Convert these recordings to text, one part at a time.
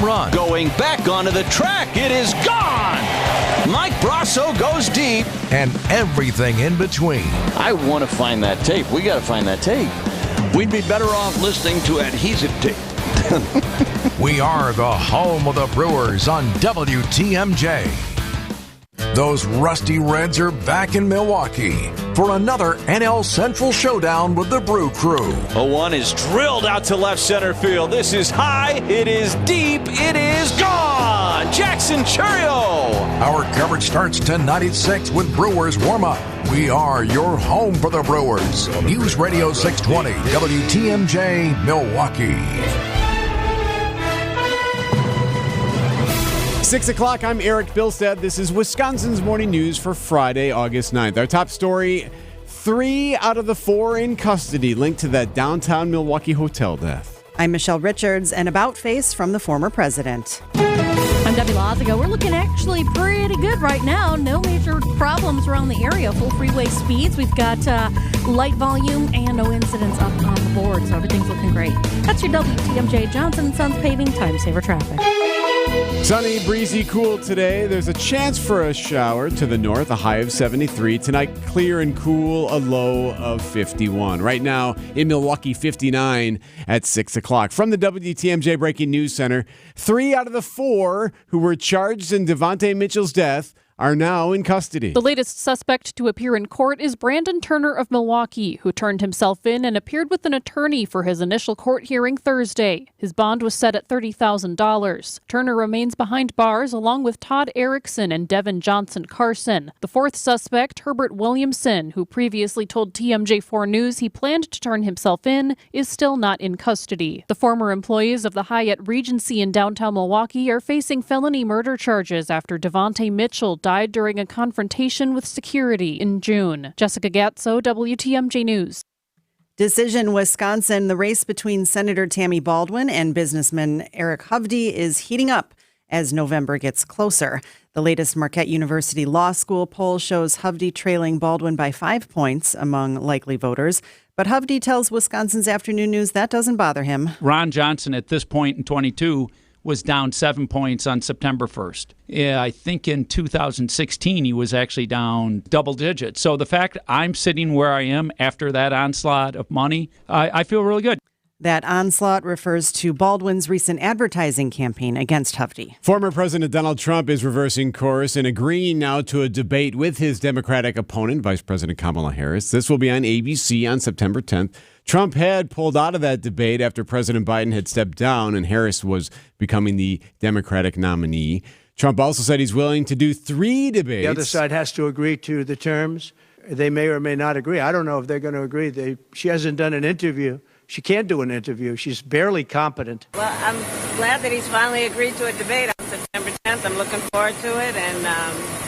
run. Going back onto the track, it is gone! Mike Brasso goes deep. And everything in between. I want to find that tape. We got to find that tape. We'd be better off listening to adhesive tape. We are the home of the Brewers on WTMJ. Those Rusty Reds are back in Milwaukee for another NL Central showdown with the Brew Crew. 0-1 is drilled out to left center field. This is high, it is deep, it is gone! Jackson Churio! Our coverage starts 10:96 at 6 with Brewers warm-up. We are your home for the Brewers. News Radio 620, WTMJ, Milwaukee. 6 o'clock, I'm Eric Bilstead. This is Wisconsin's Morning News for Friday, August 9th. Our top story, 3 out of the 4 in custody linked to that downtown Milwaukee hotel death. I'm Michelle Richards, and about face from the former president. I'm Debbie Lazigo. We're looking actually pretty good right now. No major problems around the area. Full freeway speeds. We've got light volume and no incidents up on the board, so everything's looking great. That's your WTMJ Johnson & Sons Paving Time Saver Traffic. Sunny, breezy, cool today. There's a chance for a shower to the north, a high of 73. Tonight, clear and cool, a low of 51. Right now, in Milwaukee, 59 at 6 o'clock. From the WTMJ Breaking News Center, 3 out of the 4 who were charged in Devontae Mitchell's death are now in custody. The latest suspect to appear in court is Brandon Turner of Milwaukee, who turned himself in and appeared with an attorney for his initial court hearing Thursday. His bond was set at $30,000. Turner remains behind bars along with Todd Erickson and Devin Johnson Carson. The fourth suspect, Herbert Williamson, who previously told TMJ4 News he planned to turn himself in, is still not in custody. The former employees of the Hyatt Regency in downtown Milwaukee are facing felony murder charges after Devontae Mitchell died during a confrontation with security in June. Jessica Gatso, WTMJ News. Decision Wisconsin, the race between Senator Tammy Baldwin and businessman Eric Hovde is heating up as November gets closer. The latest Marquette University Law School poll shows Hovde trailing Baldwin by 5 points among likely voters. But Hovde tells Wisconsin's Afternoon News that doesn't bother him. Ron Johnson at this point in 22 was down 7 points on September 1st. Yeah, I think in 2016 he was actually down double digits. So the fact I'm sitting where I am after that onslaught of money, I feel really good. That onslaught refers to Baldwin's recent advertising campaign against Hovde. Former President Donald Trump is reversing course and agreeing now to a debate with his Democratic opponent, Vice President Kamala Harris. This will be on ABC on September 10th. Trump had pulled out of that debate after President Biden had stepped down and Harris was becoming the Democratic nominee. Trump also said he's willing to do 3 debates. The other side has to agree to the terms. They may or may not agree. I don't know if they're going to agree. She hasn't done an interview. She can't do an interview. She's barely competent. Well, I'm glad that he's finally agreed to a debate on September 10th. I'm looking forward to it and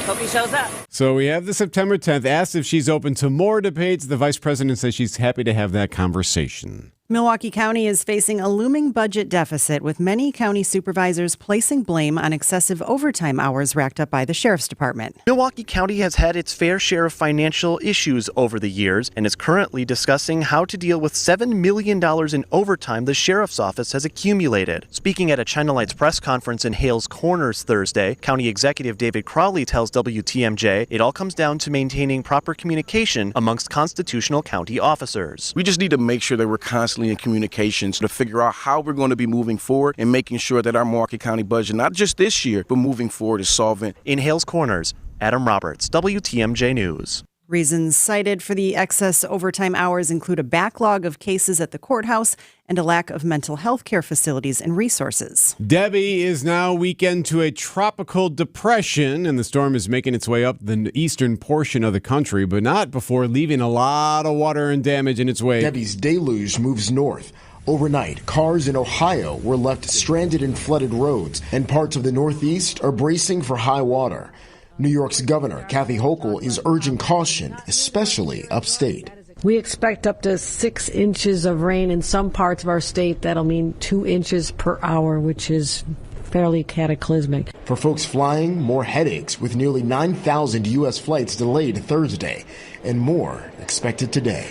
hope he shows up. So we have the September 10th. Asked if she's open to more debates. The vice president says she's happy to have that conversation. Milwaukee County is facing a looming budget deficit, with many county supervisors placing blame on excessive overtime hours racked up by the sheriff's department. Milwaukee County has had its fair share of financial issues over the years and is currently discussing how to deal with $7 million in overtime the sheriff's office has accumulated. Speaking at a China Lights press conference in Hales Corners Thursday, County Executive David Crowley tells WTMJ it all comes down to maintaining proper communication amongst constitutional county officers. We just need to make sure that we're constantly in communications to figure out how we're going to be moving forward and making sure that our Milwaukee County budget, not just this year, but moving forward, is solvent. In Hales Corners, Adam Roberts, WTMJ News. Reasons cited for the excess overtime hours include a backlog of cases at the courthouse and a lack of mental health care facilities and resources. Debbie is now weakened to a tropical depression, and the storm is making its way up the eastern portion of the country, but not before leaving a lot of water and damage in its wake. Debbie's deluge moves north. Overnight, cars in Ohio were left stranded in flooded roads, and parts of the Northeast are bracing for high water. New York's Governor Kathy Hochul is urging caution, especially upstate. We expect up to 6 inches of rain in some parts of our state. That'll mean 2 inches per hour, which is fairly cataclysmic. For folks flying, more headaches, with nearly 9,000 U.S. flights delayed Thursday, and more expected today.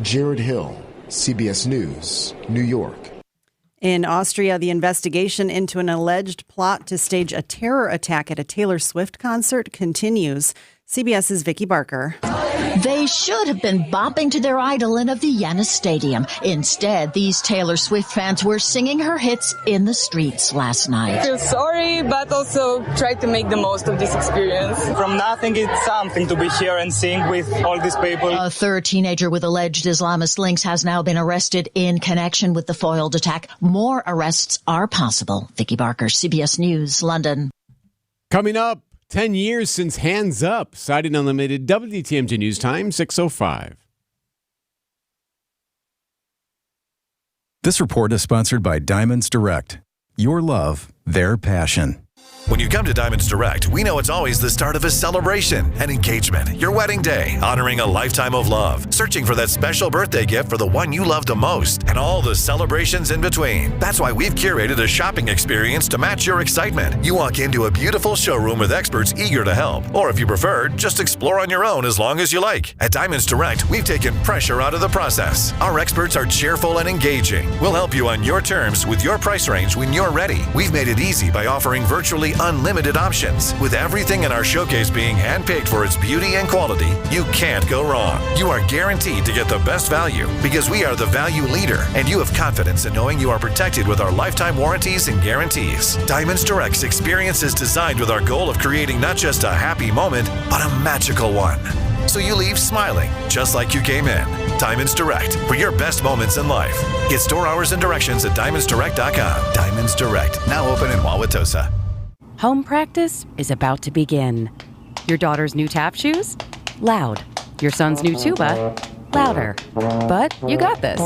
Jared Hill, CBS News, New York. In Austria, the investigation into an alleged plot to stage a terror attack at a Taylor Swift concert continues. CBS's Vicki Barker. They should have been bopping to their idol in a Vienna stadium. Instead, these Taylor Swift fans were singing her hits in the streets last night. I feel sorry, but also try to make the most of this experience. From nothing, it's something to be here and sing with all these people. A third teenager with alleged Islamist links has now been arrested in connection with the foiled attack. More arrests are possible. Vicki Barker, CBS News, London. Coming up, 10 years since Hands Up, Siding Unlimited, WTMJ News Time, 6:05. This report is sponsored by Diamonds Direct. Your love, their passion. When you come to Diamonds Direct, we know it's always the start of a celebration, an engagement, your wedding day, honoring a lifetime of love, searching for that special birthday gift for the one you love the most, and all the celebrations in between. That's why we've curated a shopping experience to match your excitement. You walk into a beautiful showroom with experts eager to help, or if you prefer, just explore on your own as long as you like. At Diamonds Direct, we've taken pressure out of the process. Our experts are cheerful and engaging. We'll help you on your terms with your price range when you're ready. We've made it easy by offering virtually unlimited options. With everything in our showcase being handpicked for its beauty and quality, you can't go wrong. You are guaranteed to get the best value because we are the value leader, and you have confidence in knowing you are protected with our lifetime warranties and guarantees. Diamonds Direct's experience is designed with our goal of creating not just a happy moment, but a magical one. So you leave smiling, just like you came in. Diamonds Direct, for your best moments in life. Get store hours and directions at diamondsdirect.com. Diamonds Direct, now open in Wauwatosa. Home practice is about to begin. Your daughter's new tap shoes? Loud. Your son's new tuba? Louder. But you got this.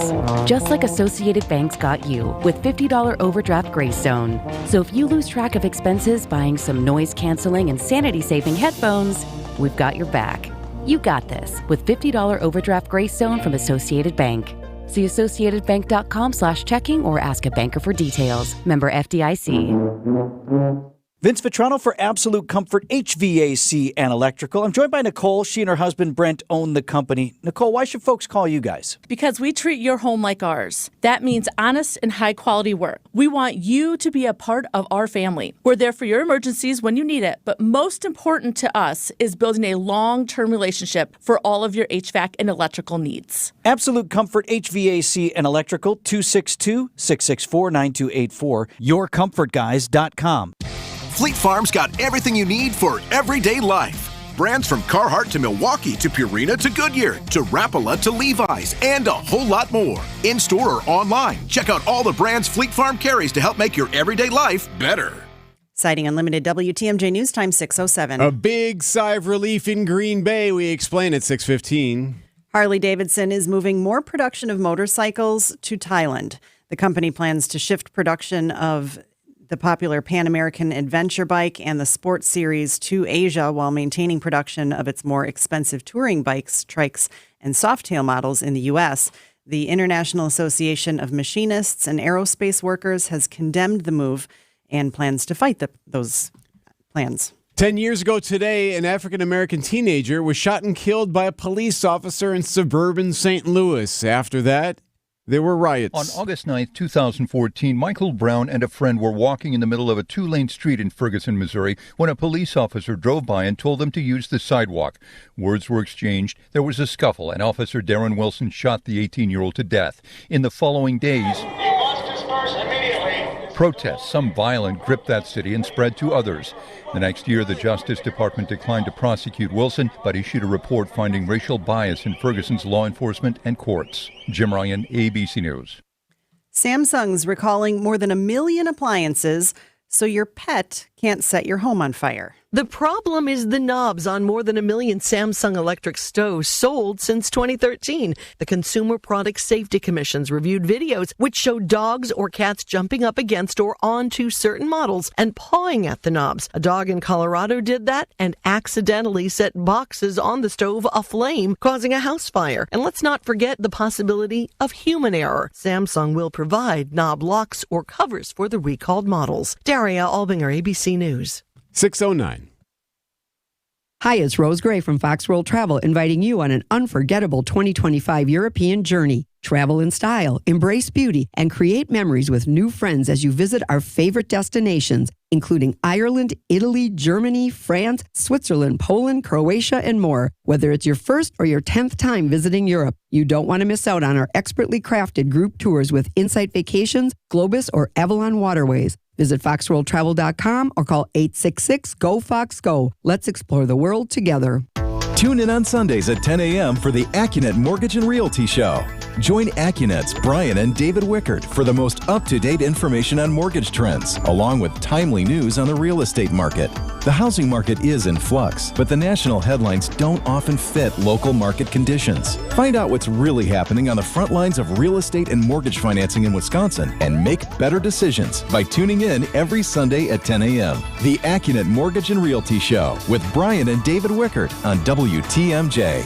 Just like Associated Bank's got you with $50 overdraft grace zone. So if you lose track of expenses buying some noise-canceling and sanity-saving headphones, we've got your back. You got this with $50 overdraft grace zone from Associated Bank. See associatedbank.com/checking or ask a banker for details. Member FDIC. Vince Vitrano for Absolute Comfort HVAC and Electrical. I'm joined by Nicole. She and her husband Brent own the company. Nicole, why should folks call you guys? Because we treat your home like ours. That means honest and high quality work. We want you to be a part of our family. We're there for your emergencies when you need it, but most important to us is building a long-term relationship for all of your HVAC and electrical needs. Absolute Comfort HVAC and Electrical, 262-664-9284, yourcomfortguys.com. Fleet Farm's got everything you need for everyday life. Brands from Carhartt to Milwaukee to Purina to Goodyear to Rapala to Levi's and a whole lot more. In-store or online, check out all the brands Fleet Farm carries to help make your everyday life better. Citing Unlimited, WTMJ News Time, 6:07. A big sigh of relief in Green Bay. We explain at 6:15. Harley-Davidson is moving more production of motorcycles to Thailand. The company plans to shift production of the popular Pan American Adventure Bike and the Sport Series to Asia while maintaining production of its more expensive touring bikes, trikes, and softail models in the U.S. The International Association of Machinists and Aerospace Workers has condemned the move and plans to fight those plans. 10 years ago today, an African-American teenager was shot and killed by a police officer in suburban St. Louis. After that, there were riots. On August 9th, 2014, Michael Brown and a friend were walking in the middle of a two-lane street in Ferguson, Missouri, when a police officer drove by and told them to use the sidewalk. Words were exchanged. There was a scuffle, and Officer Darren Wilson shot the 18-year-old to death. In the following days, protests, some violent, gripped that city and spread to others. The next year, the Justice Department declined to prosecute Wilson, but issued a report finding racial bias in Ferguson's law enforcement and courts. Jim Ryan, ABC News. Samsung's recalling more than 1 million appliances so your pet can't set your home on fire. The problem is the knobs on more than 1 million Samsung electric stoves sold since 2013. The Consumer Product Safety Commission's reviewed videos which show dogs or cats jumping up against or onto certain models and pawing at the knobs. A dog in Colorado did that and accidentally set boxes on the stove aflame, causing a house fire. And let's not forget the possibility of human error. Samsung will provide knob locks or covers for the recalled models. Daria Albinger, ABC News. 6:09. Hi, it's Rose Gray from Fox World Travel, inviting you on an unforgettable 2025 European journey. Travel in style, embrace beauty, and create memories with new friends as you visit our favorite destinations, including Ireland, Italy, Germany, France, Switzerland, Poland, Croatia, and more. Whether it's your first or your 10th time visiting Europe, you don't want to miss out on our expertly crafted group tours with Insight Vacations, Globus, or Avalon Waterways. Visit foxworldtravel.com or call 866-GO-FOX-GO. Let's explore the world together. Tune in on Sundays at 10 a.m. for the AccuNet Mortgage and Realty Show. Join AccuNet's Brian and David Wickert for the most up-to-date information on mortgage trends, along with timely news on the real estate market. The housing market is in flux, but the national headlines don't often fit local market conditions. Find out what's really happening on the front lines of real estate and mortgage financing in Wisconsin and make better decisions by tuning in every Sunday at 10 a.m. The AccuNet Mortgage and Realty Show with Brian and David Wickert on WTMJ.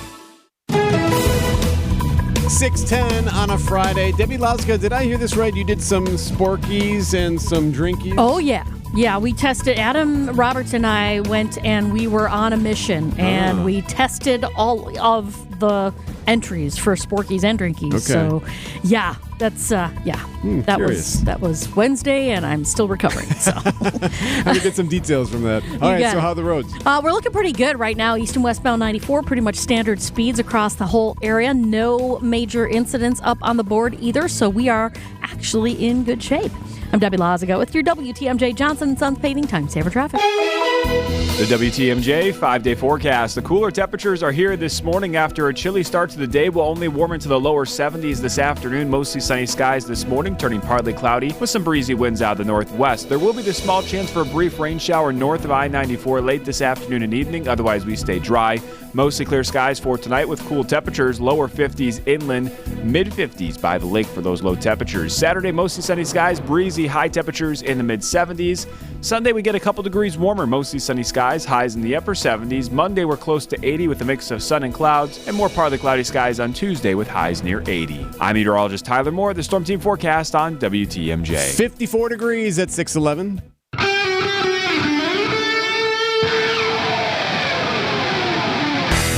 6:10 on a Friday. Debbie Lauska, did I hear this right? You did some sporkies and some drinkies? Oh, yeah. Yeah, we tested. Adam Roberts and I went and we were on a mission and we tested all of the entries for Sporkies and Drinkies. Okay. So, yeah, that's that was Wednesday and I'm still recovering. So, let me get some details from that. All right, so how are the roads? We're looking pretty good right now. East and westbound 94, pretty much standard speeds across the whole area. No major incidents up on the board either. So we are actually in good shape. I'm Debbie Lazago with your WTMJ Johnson & Sons Paving Time Saver Traffic. The WTMJ 5-day forecast. The cooler temperatures are here this morning after a chilly start to the day. Will only warm into the lower 70s this afternoon. Mostly sunny skies this morning, turning partly cloudy with some breezy winds out of the northwest. There will be the small chance for a brief rain shower north of I-94 late this afternoon and evening. Otherwise, we stay dry. Mostly clear skies for tonight with cool temperatures. Lower 50s inland, mid 50s by the lake for those low temperatures. Saturday, mostly sunny skies, breezy, high temperatures in the mid 70s. Sunday, we get a couple degrees warmer, mostly sunny skies, highs in the upper 70s. Monday, we're close to 80 with a mix of sun and clouds, and more partly cloudy skies on Tuesday with highs near 80. I'm meteorologist Tyler Moore, the Storm Team forecast on WTMJ. 54 degrees at 6:11.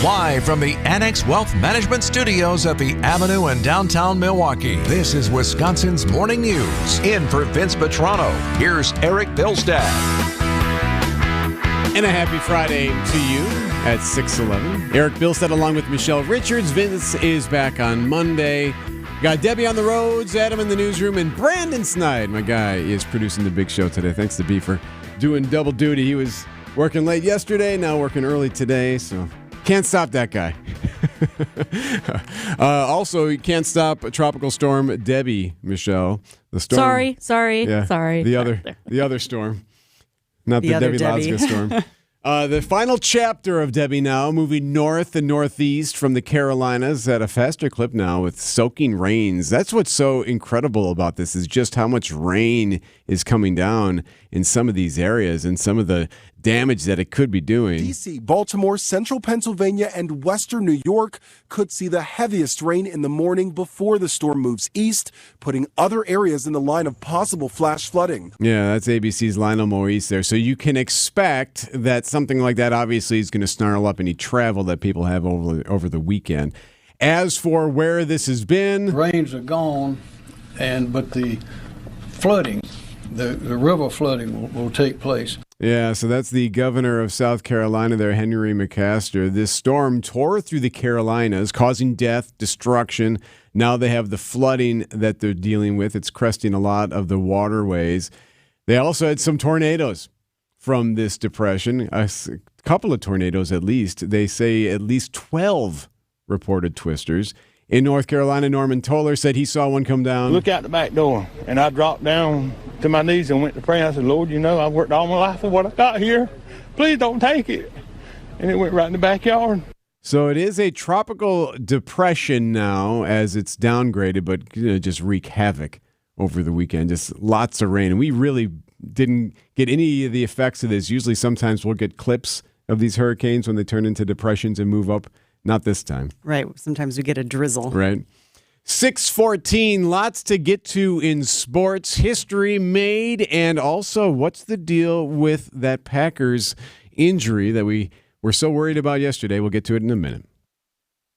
Live from the Annex Wealth Management Studios at the Avenue in downtown Milwaukee, this is Wisconsin's Morning News. In for Vince Petrano, here's Eric Bilstad. And a happy Friday to you at 6:11. Eric Bilstad along with Michelle Richards. Vince is back on Monday. Got Debbie on the roads, Adam in the newsroom, and Brandon Snide, my guy, is producing the big show today. Thanks to B for doing double duty. He was working late yesterday, now working early today, so can't stop that guy. Also, you can't stop a tropical storm Debbie, Michelle. The storm. Sorry. The other storm. Not the Debbie Lauska storm. The final chapter of Debbie now, moving north and northeast from the Carolinas at a faster clip now with soaking rains. That's what's so incredible about this is just how much rain is coming down in some of these areas and some of the damage that it could be doing. D.C., Baltimore, central Pennsylvania, and western New York could see the heaviest rain in the morning before the storm moves east, putting other areas in the line of possible flash flooding. Yeah, that's ABC's Lionel Moise there. So you can expect that something like that obviously is going to snarl up any travel that people have over the weekend. As for where this has been, rains are gone, but the flooding, the river flooding will take place. Yeah, so that's the governor of South Carolina there, Henry McMaster. This storm tore through the Carolinas, causing death, destruction. Now they have the flooding that they're dealing with. It's cresting a lot of the waterways. They also had some tornadoes from this depression, a couple of tornadoes at least. They say at least 12 reported twisters. In North Carolina, Norman Toller said he saw one come down. Look out the back door, and I dropped down to my knees and went to pray. I said, Lord, I've worked all my life for what I got here. Please don't take it. And it went right in the backyard. So it is a tropical depression now as it's downgraded, but just wreak havoc over the weekend. Just lots of rain. And we really didn't get any of the effects of this. Usually sometimes we'll get clips of these hurricanes when they turn into depressions and move up. Not this time. Right. Sometimes we get a drizzle. Right. 6:14, lots to get to in sports, history made, and also what's the deal with that Packers injury that we were so worried about yesterday. We'll get to it in a minute.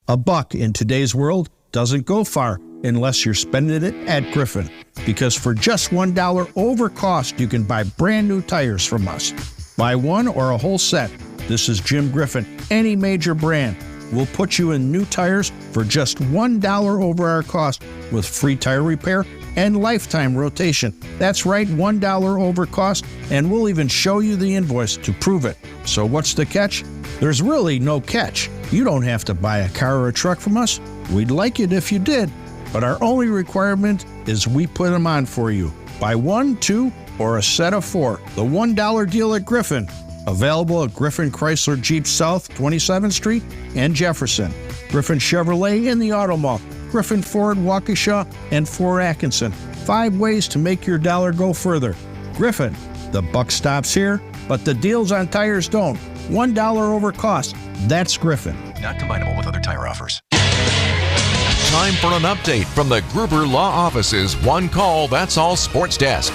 A buck in today's world doesn't go far. unless you're spending it at Griffin. Because for just $1 over cost, you can buy brand new tires from us. Buy one or a whole set. This is Jim Griffin. Any major brand. We'll put you in new tires for just $1 over our cost with free tire repair and lifetime rotation. That's right, $1 over cost, and we'll even show you the invoice to prove it. So what's the catch? There's really no catch. You don't have to buy a car or a truck from us. We'd like it if you did, but our only requirement is we put them on for you. Buy one, two, or a set of four. The $1 deal at Griffin. Available at Griffin Chrysler Jeep South, 27th Street and Jefferson. Griffin Chevrolet in the Auto Mall. Griffin Ford, Waukesha, and Fort Atkinson. 5 ways to make your dollar go further. Griffin, the buck stops here, but the deals on tires don't. $1 over cost. That's Griffin. Not combinable with other tire offers. Time for an update from the Gruber Law Office's One Call, That's All Sports Desk.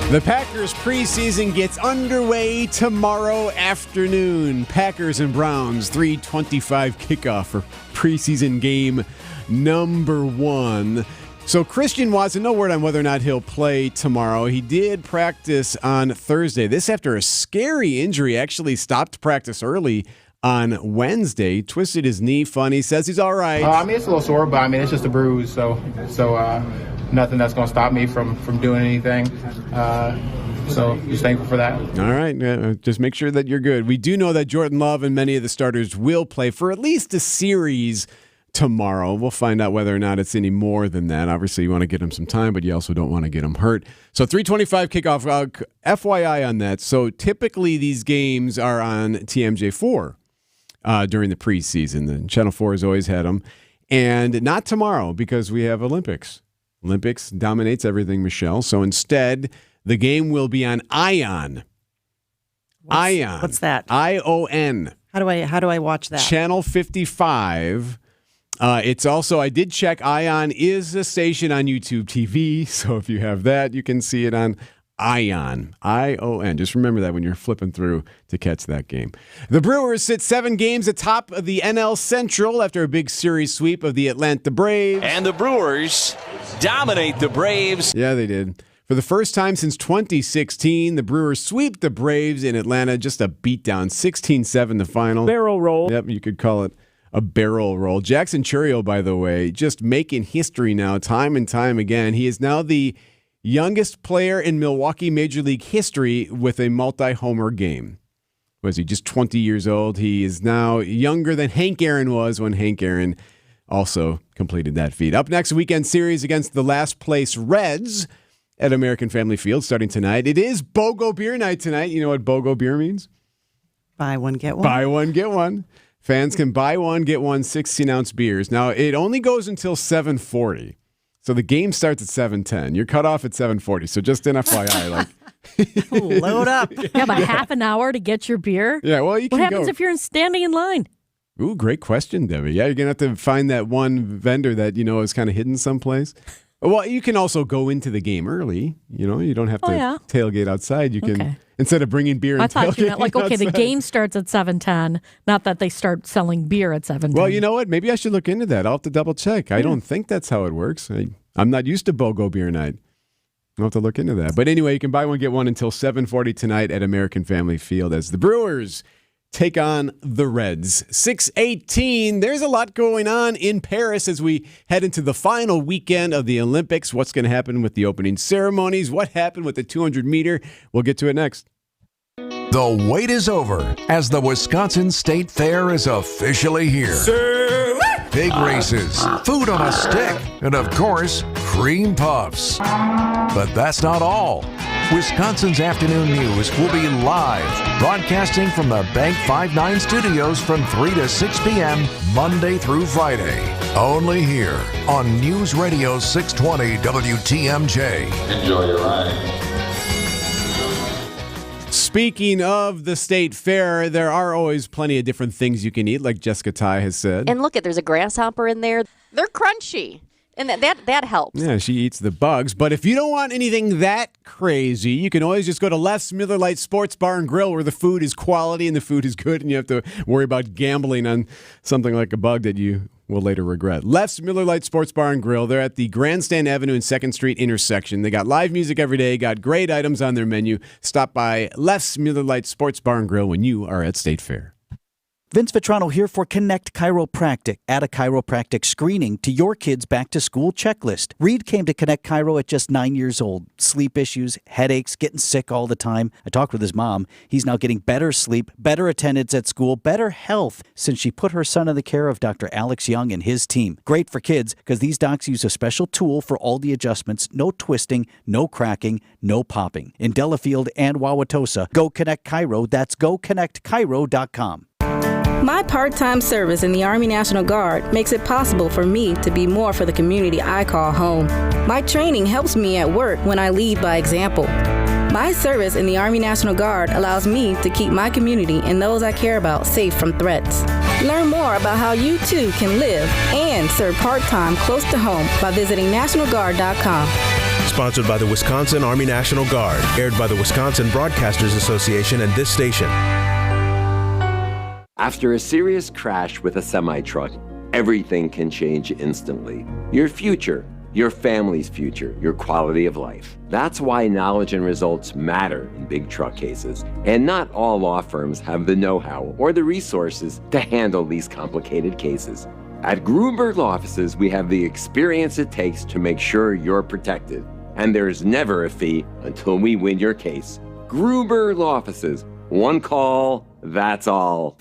The Packers preseason gets underway tomorrow afternoon. Packers and Browns, 3:25 kickoff for preseason game number 1. So Christian Watson, no word on whether or not he'll play tomorrow. He did practice on Thursday. This after a scary injury, actually stopped practice early on Wednesday. Twisted his knee funny, says he's all right. It's a little sore, but it's just a bruise, so nothing that's going to stop me from doing anything. So just thankful for that. All right, just make sure that you're good. We do know that Jordan Love and many of the starters will play for at least a series tomorrow. We'll find out whether or not it's any more than that. Obviously, you want to get him some time, but you also don't want to get him hurt. So 3:25 kickoff. FYI on that. So typically these games are on TMJ4 during the preseason. The Channel 4 has always had them. And not tomorrow because we have Olympics. Olympics dominates everything, Michelle. So instead, the game will be on ION. ION. What's that? ION. How do I watch that? Channel 55. It's also, I did check, ION is a station on YouTube TV. So if you have that, you can see it on ION. ION. Just remember that when you're flipping through to catch that game. The Brewers sit 7 games atop of the NL Central after a big series sweep of the Atlanta Braves. And the Brewers dominate the Braves. Yeah, they did. For the first time since 2016, the Brewers sweep the Braves in Atlanta. Just a beatdown, 16-7 the final. Barrel roll. Yep, you could call it a barrel roll. Jackson Chourio, by the way, just making history now, time and time again. He is now the youngest player in Milwaukee Major League history with a multi-homer game. Was he just 20 years old? He is now younger than Hank Aaron was when Hank Aaron also completed that feat. Up next, weekend series against the last place Reds at American Family Field starting tonight. It is BOGO Beer Night tonight. You know what BOGO Beer means? Buy one, get one. Buy one, get one. Fans can buy one, get one 16-ounce beers. Now, it only goes until 7:40. So the game starts at 7:10. You're cut off at 7:40. So just an FYI, load up. You have a half an hour to get your beer. Yeah, well, you can What happens if you're standing in line? Ooh, great question, Debbie. Yeah, you're going to have to find that one vendor that, is kind of hidden someplace. Well, you can also go into the game early. You don't have to tailgate outside. You can, instead of bringing beer and I thought you meant outside. the game starts at 7:10, not that they start selling beer at 7:10. Well, you know what? Maybe I should look into that. I'll have to double check. I don't think that's how it works. I'm not used to BOGO Beer Night. I'll have to look into that. But anyway, you can buy one, get one until 7:40 tonight at American Family Field as the Brewers take on the Reds. 6:18. There's a lot going on in Paris as we head into the final weekend of the Olympics. What's going to happen with the opening ceremonies? What happened with the 200-meter? We'll get to it next. The wait is over as the Wisconsin State Fair is officially here. Big races, food on a stick, and of course, cream puffs. But that's not all. Wisconsin's Afternoon News will be live, broadcasting from the Bank 59 studios from 3 to 6 p.m. Monday through Friday. Only here on News Radio 620 WTMJ. Enjoy your ride. Speaking of the state fair, there are always plenty of different things you can eat, like Jessica Ty has said. And look, there's a grasshopper in there. They're crunchy. And that helps. Yeah, she eats the bugs. But if you don't want anything that crazy, you can always just go to Les Miller Lite Sports Bar and Grill, where the food is quality and the food is good, and you have to worry about gambling on something like a bug that you will later regret. Leff's Miller Lite Sports Bar and Grill. They're at the Grandstand Avenue and 2nd Street intersection. They got live music every day, got great items on their menu. Stop by Leff's Miller Lite Sports Bar and Grill when you are at State Fair. Vince Vitrano here for Connect Chiropractic. Add a chiropractic screening to your kid's back-to-school checklist. Reed came to Connect Chiro at just 9 years old. Sleep issues, headaches, getting sick all the time. I talked with his mom. He's now getting better sleep, better attendance at school, better health since she put her son in the care of Dr. Alex Young and his team. Great for kids because these docs use a special tool for all the adjustments. No twisting, no cracking, no popping. In Delafield and Wauwatosa, Go Connect Chiro. That's GoConnectChiro.com. My part-time service in the Army National Guard makes it possible for me to be more for the community I call home. My training helps me at work when I lead by example. My service in the Army National Guard allows me to keep my community and those I care about safe from threats. Learn more about how you too can live and serve part-time close to home by visiting NationalGuard.com. Sponsored by the Wisconsin Army National Guard. Aired by the Wisconsin Broadcasters Association and this station. After a serious crash with a semi-truck, everything can change instantly. Your future, your family's future, your quality of life. That's why knowledge and results matter in big truck cases. And not all law firms have the know-how or the resources to handle these complicated cases. At Gruber Law Offices, we have the experience it takes to make sure you're protected. And there's never a fee until we win your case. Gruber Law Offices. One call, that's all.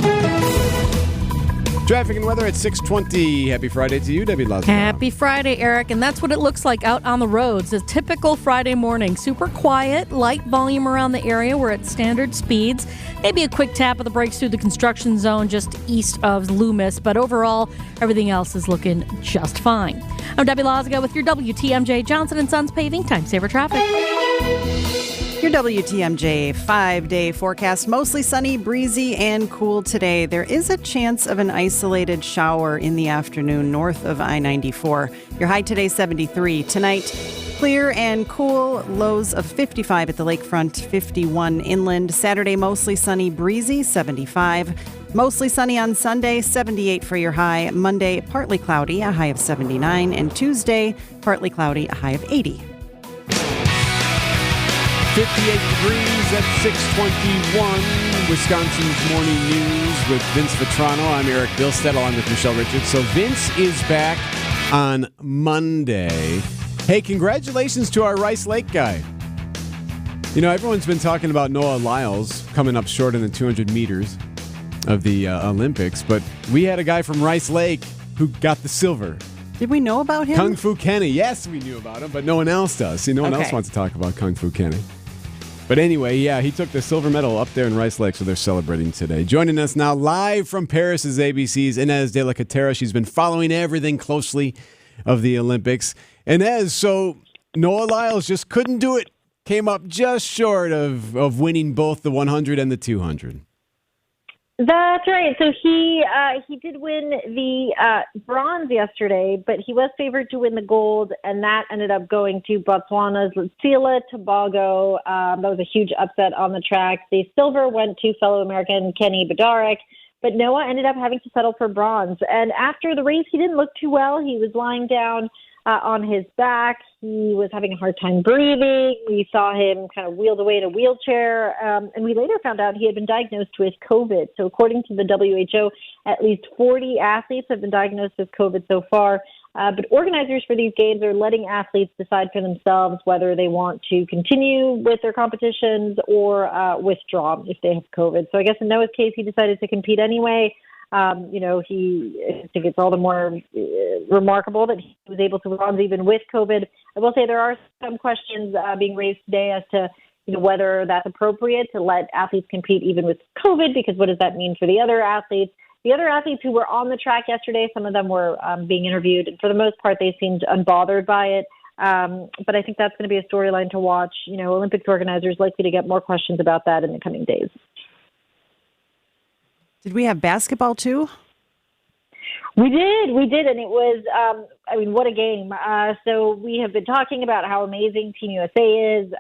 Traffic and weather at 6:20. Happy Friday to you, Debbie Lazarow. Happy Friday, Eric. And that's what it looks like out on the roads. A typical Friday morning. Super quiet, light volume around the area. We're at standard speeds. Maybe a quick tap of the brakes through the construction zone just east of Loomis. But overall, everything else is looking just fine. I'm Debbie Lazarow with your WTMJ Johnson & Sons Paving Time Saver Traffic. Your WTMJ 5-day forecast, mostly sunny, breezy, and cool today. There is a chance of an isolated shower in the afternoon north of I-94. Your high today, 73. Tonight, clear and cool, lows of 55 at the lakefront, 51 inland. Saturday, mostly sunny, breezy, 75. Mostly sunny on Sunday, 78 for your high. Monday, partly cloudy, a high of 79. And Tuesday, partly cloudy, a high of 80. 58 degrees at 6:21. Wisconsin's Morning News with Vince Vitrano. I'm Eric Bilstead along with Michelle Richards. So Vince is back on Monday. Hey, congratulations to our Rice Lake guy. You know, everyone's been talking about Noah Lyles coming up short in the 200 meters of the Olympics, but we had a guy from Rice Lake who got the silver. Did we know about him? Kung Fu Kenny. Yes, we knew about him, but no one else does. See, no one else wants to talk about Kung Fu Kenny. But anyway, yeah, he took the silver medal up there in Rice Lake, so they're celebrating today. Joining us now live from Paris is ABC's Inez de la Catera. She's been following everything closely of the Olympics. Inez, so Noah Lyles just couldn't do it. Came up just short of winning both the 100 and the 200. That's right. So he did win the bronze yesterday, but he was favored to win the gold, and that ended up going to Botswana's Lutsila Tobago. That was a huge upset on the track. The silver went to fellow American Kenny Bednarek, but Noah ended up having to settle for bronze. And after the race, he didn't look too well. He was lying down on his back. He was having a hard time breathing. We saw him kind of wheeled away in a wheelchair. And we later found out he had been diagnosed with COVID. So according to the WHO, at least 40 athletes have been diagnosed with COVID so far. But organizers for these games are letting athletes decide for themselves whether they want to continue with their competitions or withdraw if they have COVID. So I guess in Noah's case, he decided to compete anyway. I think it's all the more remarkable that he was able to bronze even with COVID. I will say there are some questions being raised today as to whether that's appropriate to let athletes compete even with COVID, because what does that mean for the other athletes? The other athletes who were on the track yesterday, some of them were being interviewed, and for the most part, they seemed unbothered by it. But I think that's going to be a storyline to watch. Olympics organizers likely to get more questions about that in the coming days. Did we have basketball too? We did, and it was, what a game. So we have been talking about how amazing Team USA is,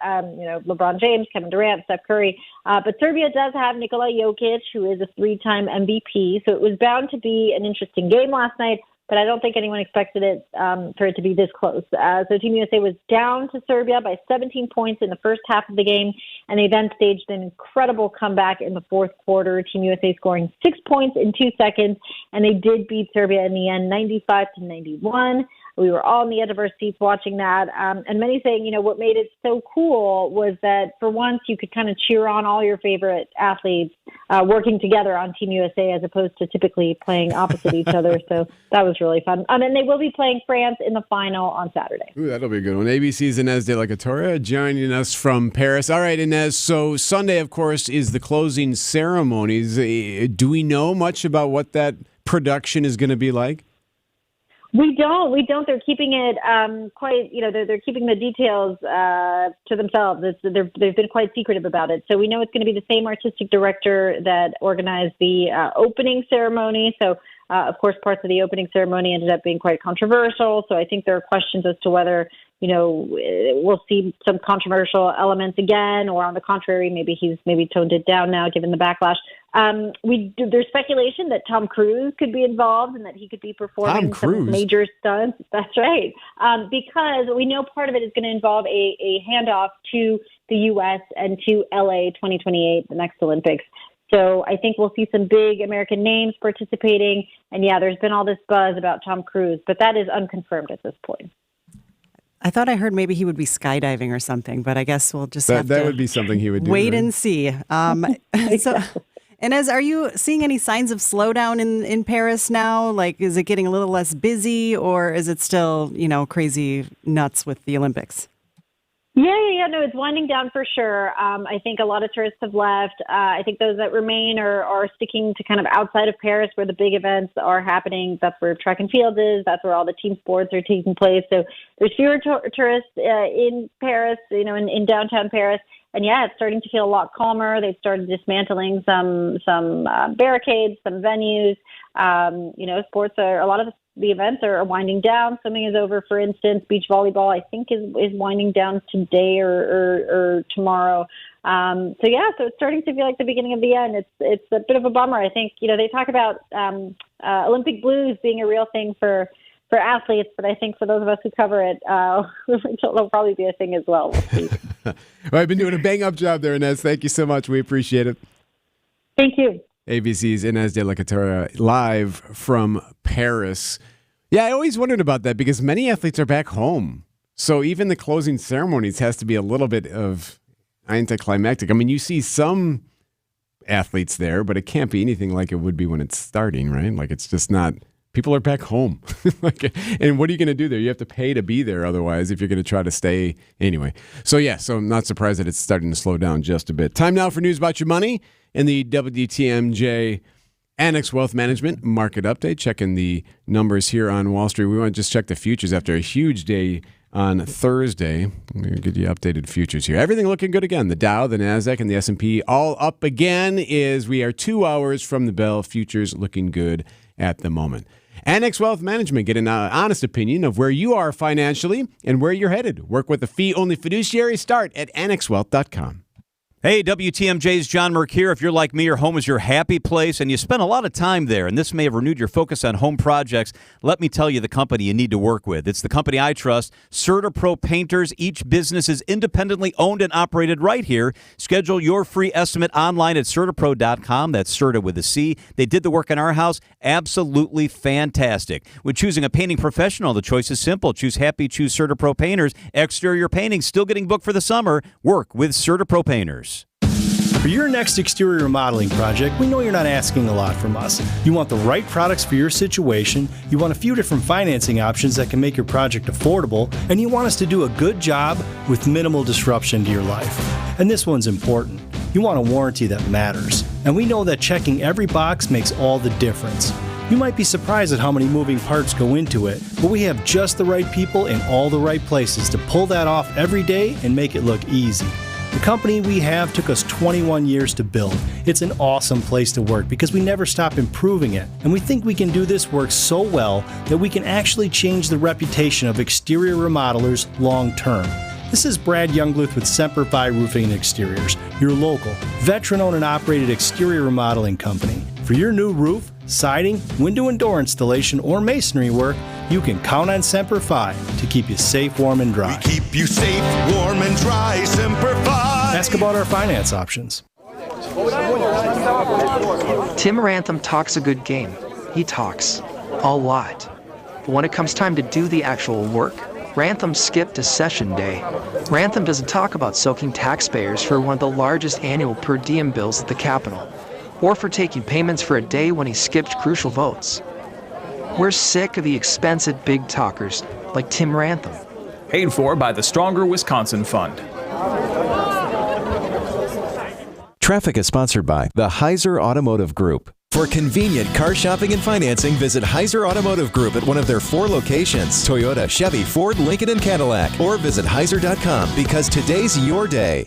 LeBron James, Kevin Durant, Steph Curry, but Serbia does have Nikola Jokic, who is a 3-time MVP, so it was bound to be an interesting game last night. but I don't think anyone expected it for it to be this close. So Team USA was down to Serbia by 17 points in the first half of the game, and they then staged an incredible comeback in the fourth quarter. Team USA scoring 6 points in 2 seconds, and they did beat Serbia in the end, 95-91. We were all on the edge of our seats watching that. And many saying, what made it so cool was that for once you could kind of cheer on all your favorite athletes working together on Team USA as opposed to typically playing opposite each other. So that was really fun. And they will be playing France in the final on Saturday. Ooh, that'll be a good one. ABC's Inez de la Cattoria joining us from Paris. All right, Inez, so Sunday, of course, is the closing ceremonies. Do we know much about what that production is going to be like? We don't. They're keeping it quite, they're keeping the details to themselves. They've been quite secretive about it. So we know it's going to be the same artistic director that organized the opening ceremony. So, of course, parts of the opening ceremony ended up being quite controversial. So I think there are questions as to whether, we'll see some controversial elements again, or on the contrary, maybe he's toned it down now given the backlash. There's speculation that Tom Cruise could be involved and that he could be performing some major stunts. That's right. Because we know part of it is going to involve a handoff to the U.S. and to LA 2028, the next Olympics. So I think we'll see some big American names participating. And yeah, there's been all this buzz about Tom Cruise, but that is unconfirmed at this point. I thought I heard maybe he would be skydiving or something, but I guess we'll just have to would be something he would do. Wait right? and see. Inez, are you seeing any signs of slowdown in Paris now? Like, is it getting a little less busy, or is it still, crazy nuts with the Olympics? Yeah. No, it's winding down for sure. I think a lot of tourists have left. I think those that remain are sticking to kind of outside of Paris where the big events are happening. That's where track and field is. That's where all the team sports are taking place. So there's fewer tourists in Paris, in downtown Paris. And yeah, it's starting to feel a lot calmer. They've started dismantling some barricades, some venues. Sports a lot of the events are winding down. Swimming is over, for instance. Beach volleyball, I think, is winding down today or tomorrow. So it's starting to feel like the beginning of the end. It's a bit of a bummer. I think, they talk about Olympic blues being a real thing for athletes, but I think for those of us who cover it, it'll probably be a thing as well. We'll see. Well, I've been doing a bang-up job there, Inez. Thank you so much. We appreciate it. Thank you. ABC's Inez de la Cattoria live from Paris. Yeah, I always wondered about that because many athletes are back home. So even the closing ceremonies has to be a little bit of anticlimactic. I mean, you see some athletes there, but it can't be anything like it would be when it's starting, right? Like, it's just not... People are back home. And what are you going to do there? You have to pay to be there otherwise if you're going to try to stay anyway. So I'm not surprised that it's starting to slow down just a bit. Time now for news about your money and the WTMJ Annex Wealth Management Market Update. Checking the numbers here on Wall Street. We want to just check the futures after a huge day on Thursday. I'm going to give you updated futures here. Everything looking good again. The Dow, the NASDAQ, and the S&P all up again as we are 2 hours from the bell. Futures looking good at the moment. Annex Wealth Management, get an honest opinion of where you are financially and where you're headed. Work with a fee-only fiduciary. Start at annexwealth.com. Hey, WTMJ's John Merck here. If you're like me, your home is your happy place, and you spend a lot of time there, and this may have renewed your focus on home projects, let me tell you the company you need to work with. It's the company I trust, CertaPro Painters. Each business is independently owned and operated right here. Schedule your free estimate online at CertaPro.com. That's Certa with a C. They did the work in our house. Absolutely fantastic. When choosing a painting professional, the choice is simple. Choose Happy, choose CertaPro Painters. Exterior painting, still getting booked for the summer. Work with CertaPro Painters. For your next exterior remodeling project, we know you're not asking a lot from us. You want the right products for your situation, you want a few different financing options that can make your project affordable, and you want us to do a good job with minimal disruption to your life. And this one's important. You want a warranty that matters. And we know that checking every box makes all the difference. You might be surprised at how many moving parts go into it, but we have just the right people in all the right places to pull that off every day and make it look easy. The company we have took us 21 years to build. It's an awesome place to work because we never stop improving it. And we think we can do this work so well that we can actually change the reputation of exterior remodelers long term. This is Brad Youngluth with Semper Fi Roofing and Exteriors, your local, veteran-owned and operated exterior remodeling company. For your new roof, siding, window and door installation, or masonry work, you can count on Semper Fi to keep you safe, warm, and dry. We keep you safe, warm, and dry. Semper Fi. Ask about our finance options. Tim Rantham talks a good game. He talks a lot. But when it comes time to do the actual work, Rantham skipped a session day. Rantham doesn't talk about soaking taxpayers for one of the largest annual per diem bills at the Capitol, or for taking payments for a day when he skipped crucial votes. We're sick of the expensive big talkers like Tim Rantham. Paid for by the Stronger Wisconsin Fund. Traffic is sponsored by the Heiser Automotive Group. For convenient car shopping and financing, visit Heiser Automotive Group at one of their 4 locations: Toyota, Chevy, Ford, Lincoln, and Cadillac. Or visit Heiser.com, because today's your day.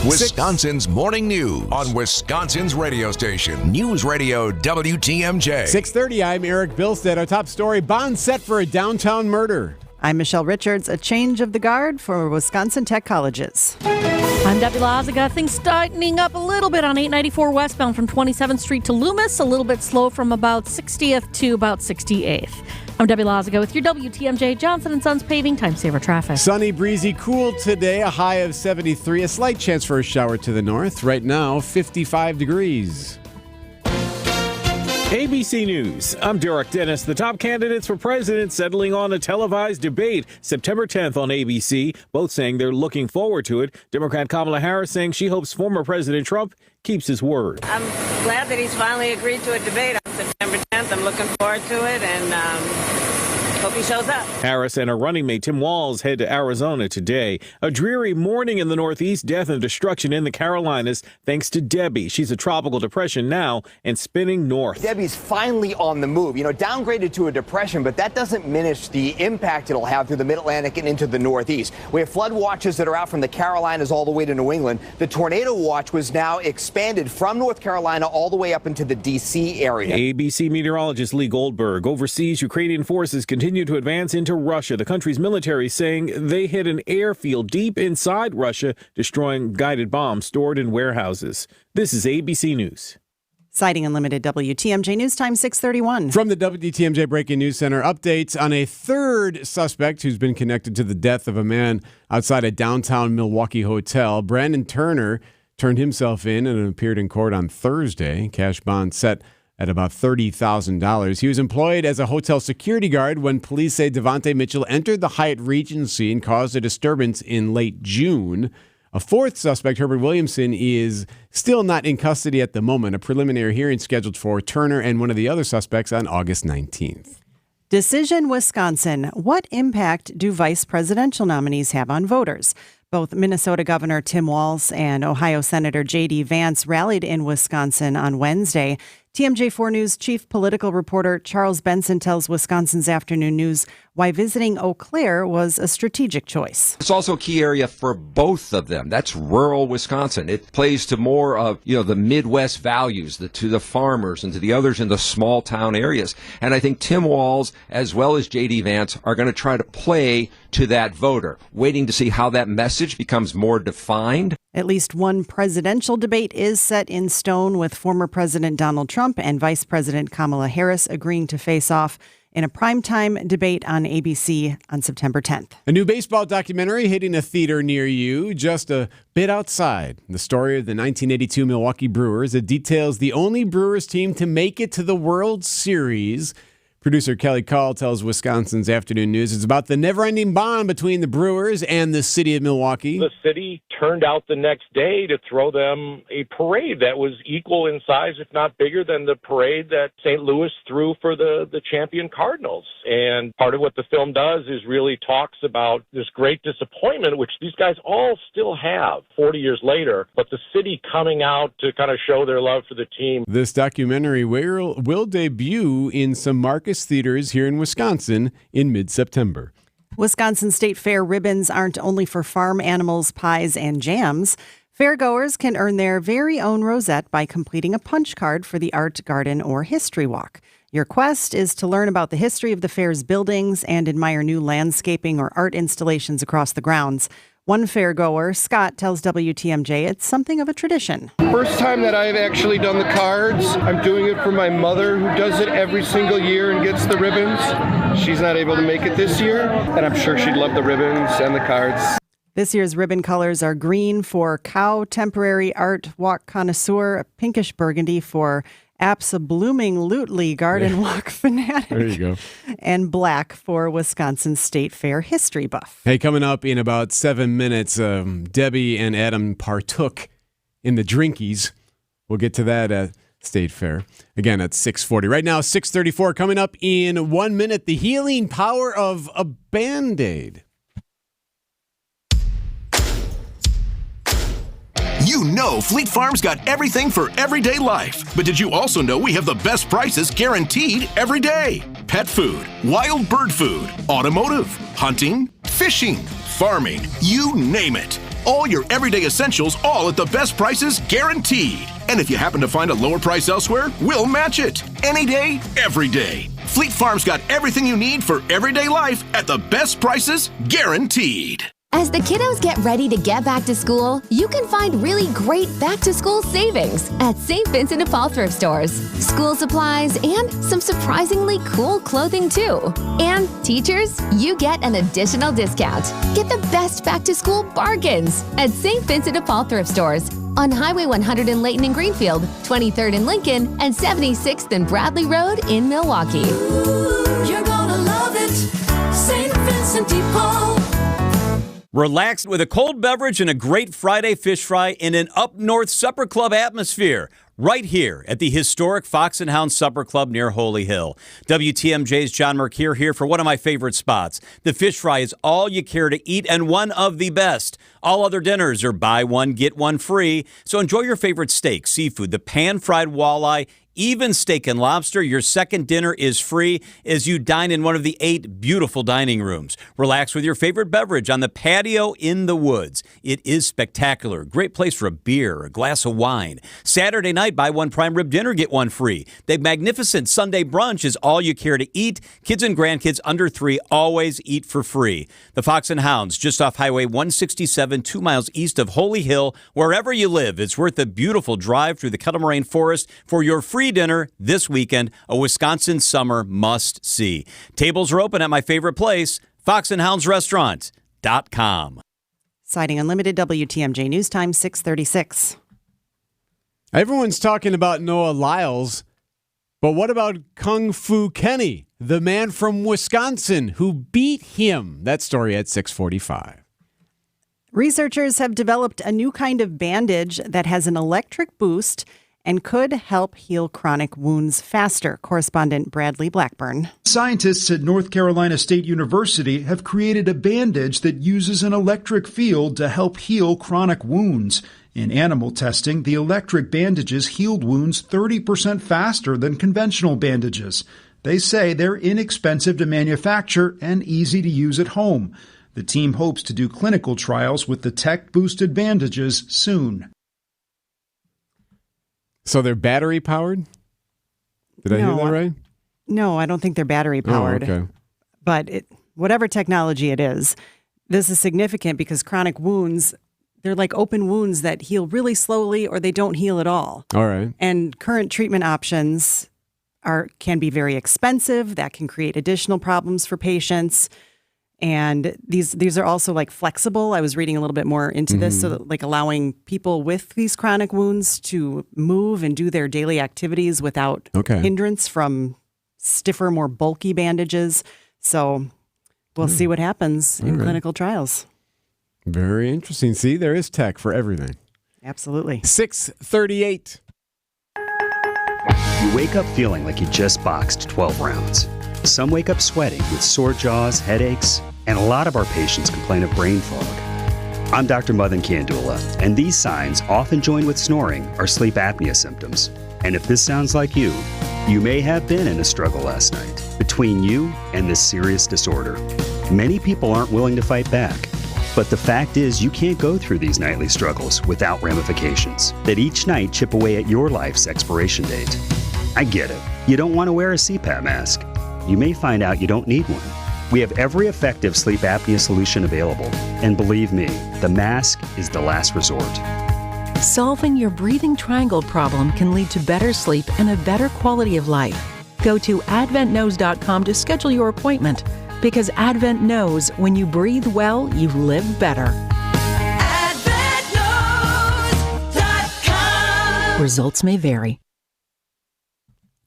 Wisconsin's Morning News on Wisconsin's radio station, News Radio WTMJ. 6:30, I'm Eric Bilstead. Our top story, bond set for a downtown murder. I'm Michelle Richards. A change of the guard for Wisconsin Tech colleges. I'm Debbie Lazaga. Things tightening up a little bit on 894 westbound from 27th Street to Loomis. A little bit slow from about 60th to about 68th. I'm Debbie Lazaga with your WTMJ Johnson & Sons paving time saver traffic. Sunny, breezy, cool today. A high of 73. A slight chance for a shower to the north. Right now, 55 degrees. ABC News. I'm Derek Dennis. The top candidates for president settling on a televised debate September 10th on ABC, both saying they're looking forward to it. Democrat Kamala Harris saying she hopes former President Trump keeps his word. I'm glad that he's finally agreed to a debate on September 10th. I'm looking forward to it and hope he shows up. Harris and her running mate Tim Walz head to Arizona today. A dreary morning in the Northeast, death and destruction in the Carolinas thanks to Debbie. She's a tropical depression now and spinning north. Debbie's finally on the move. Downgraded to a depression, but that doesn't diminish the impact it'll have through the Mid-Atlantic and into the Northeast. We have flood watches that are out from the Carolinas all the way to New England. The tornado watch was now expanded from North Carolina all the way up into the D.C. area. ABC meteorologist Lee Goldberg. Overseas, Ukrainian forces continue to advance into Russia. The country's military saying they hit an airfield deep inside Russia, destroying guided bombs stored in warehouses. This is ABC News. Citing Unlimited WTMJ News Time 6:31. From the WTMJ Breaking News Center, updates on a third suspect who's been connected to the death of a man outside a downtown Milwaukee hotel. Brandon Turner turned himself in and appeared in court on Thursday. Cash bond set at about $30,000. He was employed as a hotel security guard when police say Devontae Mitchell entered the Hyatt Regency and caused a disturbance in late June. A fourth suspect, Herbert Williamson, is still not in custody at the moment. A preliminary hearing scheduled for Turner and one of the other suspects on August 19th. Decision Wisconsin. What impact do vice presidential nominees have on voters? Both Minnesota Governor Tim Walz and Ohio Senator J.D. Vance rallied in Wisconsin on Wednesday. TMJ4 News chief political reporter Charles Benson tells Wisconsin's Afternoon News why visiting Eau Claire was a strategic choice. It's also a key area for both of them. That's rural Wisconsin. It plays to more of, the Midwest values, to the farmers and to the others in the small town areas. And I think Tim Walz, as well as J.D. Vance, are going to try to play to that voter, waiting to see how that message becomes more defined. At least one presidential debate is set in stone, with former President Donald Trump and Vice President Kamala Harris agreeing to face off in a primetime debate on ABC on September 10th. A new baseball documentary hitting a theater near you, just a bit outside. The story of the 1982 Milwaukee Brewers. It details the only Brewers team to make it to the World Series. Producer Kelly Call tells Wisconsin's Afternoon News it's about the never-ending bond between the Brewers and the city of Milwaukee. The city turned out the next day to throw them a parade that was equal in size, if not bigger, than the parade that St. Louis threw for the champion Cardinals. And part of what the film does is really talks about this great disappointment, which these guys all still have 40 years later, but the city coming out to kind of show their love for the team. This documentary will debut in some Marcus theaters here in Wisconsin in mid-September. Wisconsin State Fair ribbons aren't only for farm animals, pies, and jams. Fairgoers can earn their very own rosette by completing a punch card for the art garden or history walk. Your quest is to learn about the history of the fair's buildings and admire new landscaping or art installations across the grounds. One fair goer, Scott, tells WTMJ it's something of a tradition. First time that I've actually done the cards. I'm doing it for my mother, who does it every single year and gets the ribbons. She's not able to make it this year, and I'm sure she'd love the ribbons and the cards. This year's ribbon colors are green for Cow Temporary Art Walk Connoisseur, a pinkish burgundy for Absolutely Garden Walk Fanatic. There you go. And black for Wisconsin State Fair History Buff. Hey, coming up in about 7 minutes, Debbie and Adam partook in the drinkies. We'll get to that at State Fair. Again, at 6:40. Right now, 6:34. Coming up in 1 minute, the healing power of a Band-Aid. You know Fleet Farm's got everything for everyday life. But did you also know we have the best prices guaranteed every day? Pet food, wild bird food, automotive, hunting, fishing, farming, you name it. All your everyday essentials, all at the best prices guaranteed. And if you happen to find a lower price elsewhere, we'll match it. Any day, every day. Fleet Farm's got everything you need for everyday life at the best prices guaranteed. As the kiddos get ready to get back to school, you can find really great back-to-school savings at St. Vincent de Paul thrift stores. School supplies and some surprisingly cool clothing too. And teachers, you get an additional discount. Get the best back-to-school bargains at St. Vincent de Paul thrift stores on Highway 100 in Layton and Greenfield, 23rd in Lincoln, and 76th and Bradley Road in Milwaukee. Ooh, you're gonna love it, St. Vincent de Paul. Relax with a cold beverage and a great Friday fish fry in an up-north supper club atmosphere. Right here at the historic Fox and Hound Supper Club near Holy Hill. WTMJ's John Mercure here for one of my favorite spots. The fish fry is all you care to eat and one of the best. All other dinners are buy one, get one free. So enjoy your favorite steak, seafood, the pan-fried walleye, even steak and lobster. Your second dinner is free as you dine in one of the 8 beautiful dining rooms. Relax with your favorite beverage on the patio in the woods. It is spectacular. Great place for a beer, a glass of wine. Saturday night, buy one prime rib dinner, get one free. The magnificent Sunday brunch is all you care to eat. Kids and grandkids under 3 always eat for free. The Fox and Hounds, just off Highway 167, 2 miles east of Holy Hill. Wherever you live, it's worth a beautiful drive through the Kettle Moraine Forest for your free dinner this weekend, a Wisconsin summer must-see. Tables are open at my favorite place, foxandhoundsrestaurant.com. Citing Unlimited, WTMJ News Time, 6:36. Everyone's talking about Noah Lyles, but what about Kung Fu Kenny, the man from Wisconsin who beat him? That story at 6:45. Researchers have developed a new kind of bandage that has an electric boost and could help heal chronic wounds faster. Correspondent Bradley Blackburn. Scientists at North Carolina State University have created a bandage that uses an electric field to help heal chronic wounds. In animal testing, the electric bandages healed wounds 30% faster than conventional bandages. They say they're inexpensive to manufacture and easy to use at home. The team hopes to do clinical trials with the tech-boosted bandages soon. So they're battery powered? Did I hear that right? No, I don't think they're battery powered. Oh, okay. But whatever technology it is, this is significant because chronic wounds, they're like open wounds that heal really slowly or they don't heal at all. All right. And current treatment options can be very expensive. That can create additional problems for patients. And these are also like flexible. I was reading a little bit more into this, so that, like allowing people with these chronic wounds to move and do their daily activities without hindrance from stiffer, more bulky bandages. So we'll see what happens in clinical trials. Very interesting. See, there is tech for everything. Absolutely. 6:38. You wake up feeling like you just boxed 12 rounds. Some wake up sweating with sore jaws, headaches, and a lot of our patients complain of brain fog. I'm Dr. Madan Kandula, and these signs, often joined with snoring, are sleep apnea symptoms. And if this sounds like you may have been in a struggle last night between you and this serious disorder. Many people aren't willing to fight back. But the fact is, you can't go through these nightly struggles without ramifications that each night chip away at your life's expiration date. I get it. You don't want to wear a CPAP mask. You may find out you don't need one. We have every effective sleep apnea solution available. And believe me, the mask is the last resort. Solving your breathing triangle problem can lead to better sleep and a better quality of life. Go to adventknows.com to schedule your appointment, because Advent knows when you breathe well, you live better. AdventKnows.com. Results may vary.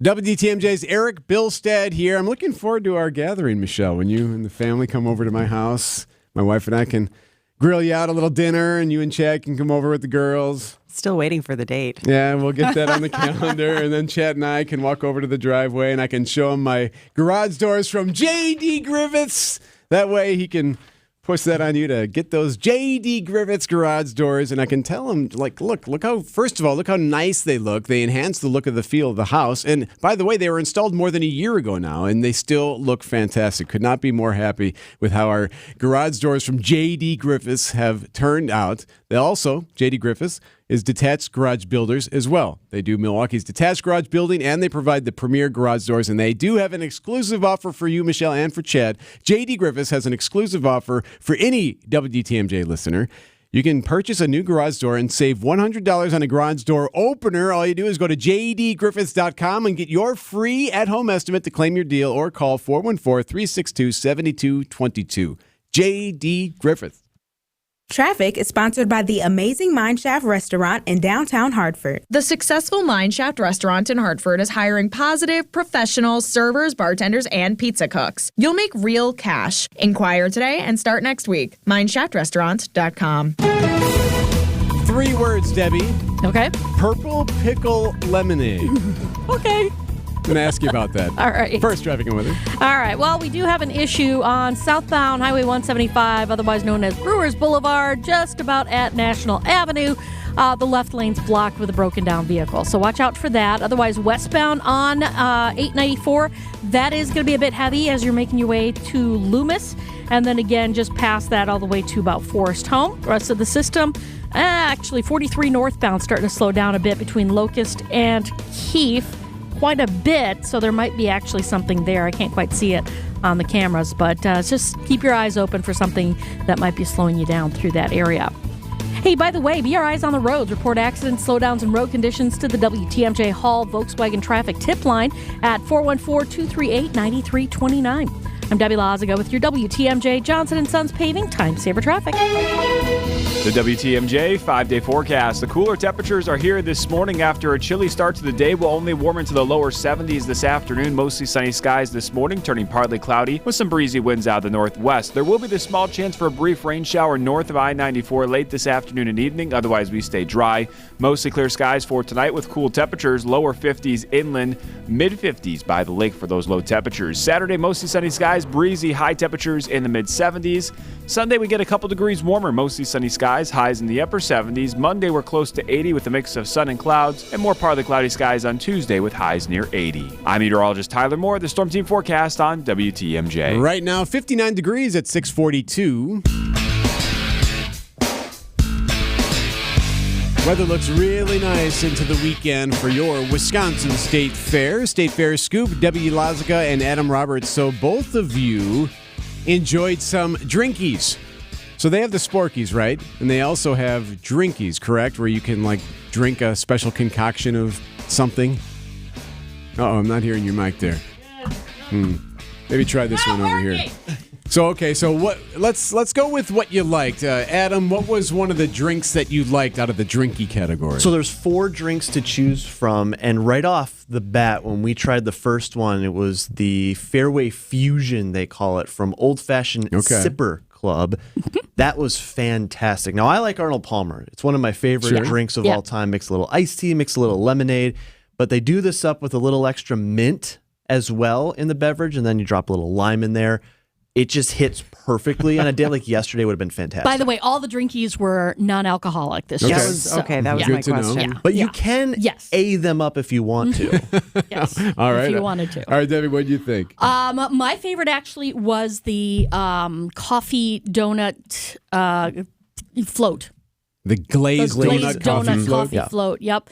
WTMJ's Eric Bilstad here. I'm looking forward to our gathering, Michelle, when you and the family come over to my house. My wife and I can grill you out a little dinner, and you and Chad can come over with the girls. Still waiting for the date. Yeah, we'll get that on the calendar, and then Chad and I can walk over to the driveway, and I can show him my garage doors from J.D. Griffiths. That way he can push that on you to get those J.D. Griffiths garage doors, and I can tell him, like, look how, first of all, look how nice they look. They enhance the look of the feel of the house. And by the way, they were installed more than a year ago now, and they still look fantastic. Could not be more happy with how our garage doors from J.D. Griffiths have turned out. They also, J.D. Griffiths is detached garage builders as well. They do Milwaukee's detached garage building, and they provide the premier garage doors, and they do have an exclusive offer for you, Michelle, and for Chad. J.D. Griffiths has an exclusive offer for any WTMJ listener. You can purchase a new garage door and save $100 on a garage door opener. All you do is go to jdgriffiths.com and get your free at-home estimate to claim your deal, or call 414-362-7222. J.D. Griffiths. Traffic is sponsored by the amazing Mineshaft Restaurant in downtown Hartford. The successful Mineshaft Restaurant in Hartford is hiring positive, professional servers, bartenders, and pizza cooks. You'll make real cash. Inquire today and start next week. MineshaftRestaurant.com. 3 words, Debbie. Okay. Purple pickle lemonade. Okay. I'm going to ask you about that. All right. First, traffic and weather. All right. Well, we do have an issue on southbound Highway 175, otherwise known as Brewers Boulevard, just about at National Avenue. The left lane's blocked with a broken down vehicle, so watch out for that. Otherwise, westbound on 894, that is going to be a bit heavy as you're making your way to Loomis. And then again, just past that all the way to about Forest Home. The rest of the system, actually 43 northbound starting to slow down a bit between Locust and Keefe. Quite a bit, so there might be actually something there. I can't quite see it on the cameras, but just keep your eyes open for something that might be slowing you down through that area. Hey, by the way, be our eyes on the roads. Report accidents, slowdowns, and road conditions to the WTMJ Hall Volkswagen Traffic Tip Line at 414-238-9329. I'm Debbie Lazago with your WTMJ Johnson & Sons Paving Time Saver Traffic. The WTMJ 5-day forecast. The cooler temperatures are here this morning after a chilly start to the day. Will only warm into the lower 70s this afternoon. Mostly sunny skies this morning, turning partly cloudy with some breezy winds out of the northwest. There will be the small chance for a brief rain shower north of I-94 late this afternoon and evening. Otherwise, we stay dry. Mostly clear skies for tonight with cool temperatures. Lower 50s inland, mid-50s by the lake for those low temperatures. Saturday, mostly sunny skies, breezy, high temperatures in the mid-70s. Sunday, we get a couple degrees warmer, mostly sunny skies, highs in the upper 70s. Monday, we're close to 80 with a mix of sun and clouds, and more partly cloudy skies on Tuesday with highs near 80. I'm meteorologist Tyler Moore, the Storm Team forecast on WTMJ. Right now, 59 degrees at 642. Weather looks really nice into the weekend for your Wisconsin State Fair. State Fair Scoop, Debbie Lazaga and Adam Roberts. So both of you enjoyed some drinkies. So they have the Sporkies, right? And they also have drinkies, correct? Where you can, like, drink a special concoction of something. Uh-oh, I'm not hearing your mic there. Maybe try this one over here. So let's go with what you liked. Adam, what was one of the drinks that you liked out of the drinky category? So there's 4 drinks to choose from, and right off the bat, when we tried the first one, it was the Fairway Fusion, they call it, from Old Fashioned Sipper Club. That was fantastic. Now, I like Arnold Palmer. It's one of my favorite drinks of all time. Mix a little iced tea, mix a little lemonade, but they do this up with a little extra mint as well in the beverage, and then you drop a little lime in there. It just hits perfectly. On a day like yesterday would have been fantastic. By the way, all the drinkies were non-alcoholic this year. That was my question. But you can A them up if you want to. Yes, all right. if you wanted to. All right, Debbie, what do you think? My favorite actually was the coffee donut float. The glazed donut coffee float. Yep.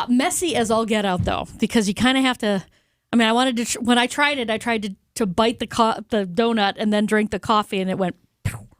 Messy as all get out, though, because you kind of have to. I mean, I wanted to when I tried it, I tried to to bite the donut and then drink the coffee, and it went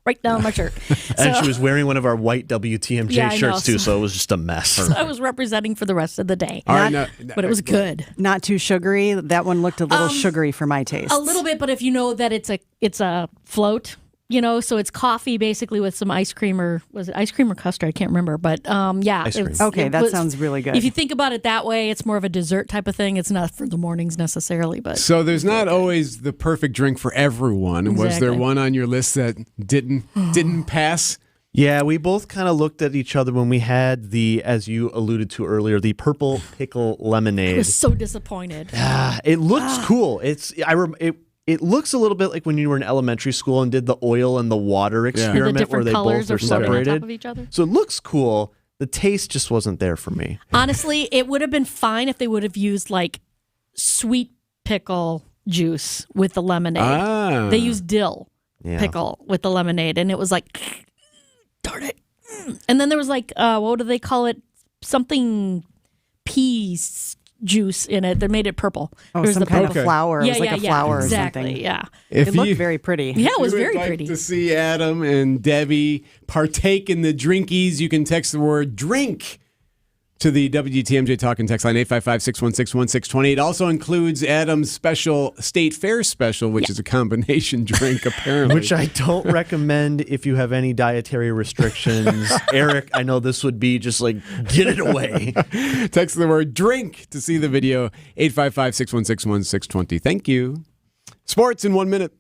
right down my shirt. And she was wearing one of our white WTMJ shirts, too, so it was just a mess. So I was representing for the rest of the day. But it was good. Not too sugary. That one looked a little sugary for my taste. A little bit, but if you know that it's a float, so it's coffee basically with some ice cream, or was it ice cream or custard? I can't remember, but yeah. Okay, that sounds really good. If you think about it that way, it's more of a dessert type of thing. It's not for the mornings necessarily, but so there's not always the perfect drink for everyone. Exactly. Was there one on your list that didn't pass? Yeah, we both kind of looked at each other when we had the, as you alluded to earlier, the purple pickle lemonade. I was so disappointed. It looks cool. It looks a little bit like when you were in elementary school and did the oil and the water experiment where they both are separated. On top of each other. So it looks cool. The taste just wasn't there for me. Honestly, it would have been fine if they would have used like sweet pickle juice with the lemonade. They used dill pickle with the lemonade, and it was like, darn it. And then there was like, what do they call it? Something peas juice in it that made it purple. Oh, some kind of flower. It was like a flower exactly, or something. Yeah. It looked very pretty. Yeah, it was If you very would like pretty. to see Adam and Debbie partake in the drinkies, you can text the word drink to the WTMJ Talk and Text line 855-616-1620. It also includes Adam's special State Fair special, which is a combination drink, apparently. Which I don't recommend if you have any dietary restrictions. Eric, I know this would be just like, get it away. Text the word drink to see the video, 855-616-1620. Thank you. Sports in 1 minute.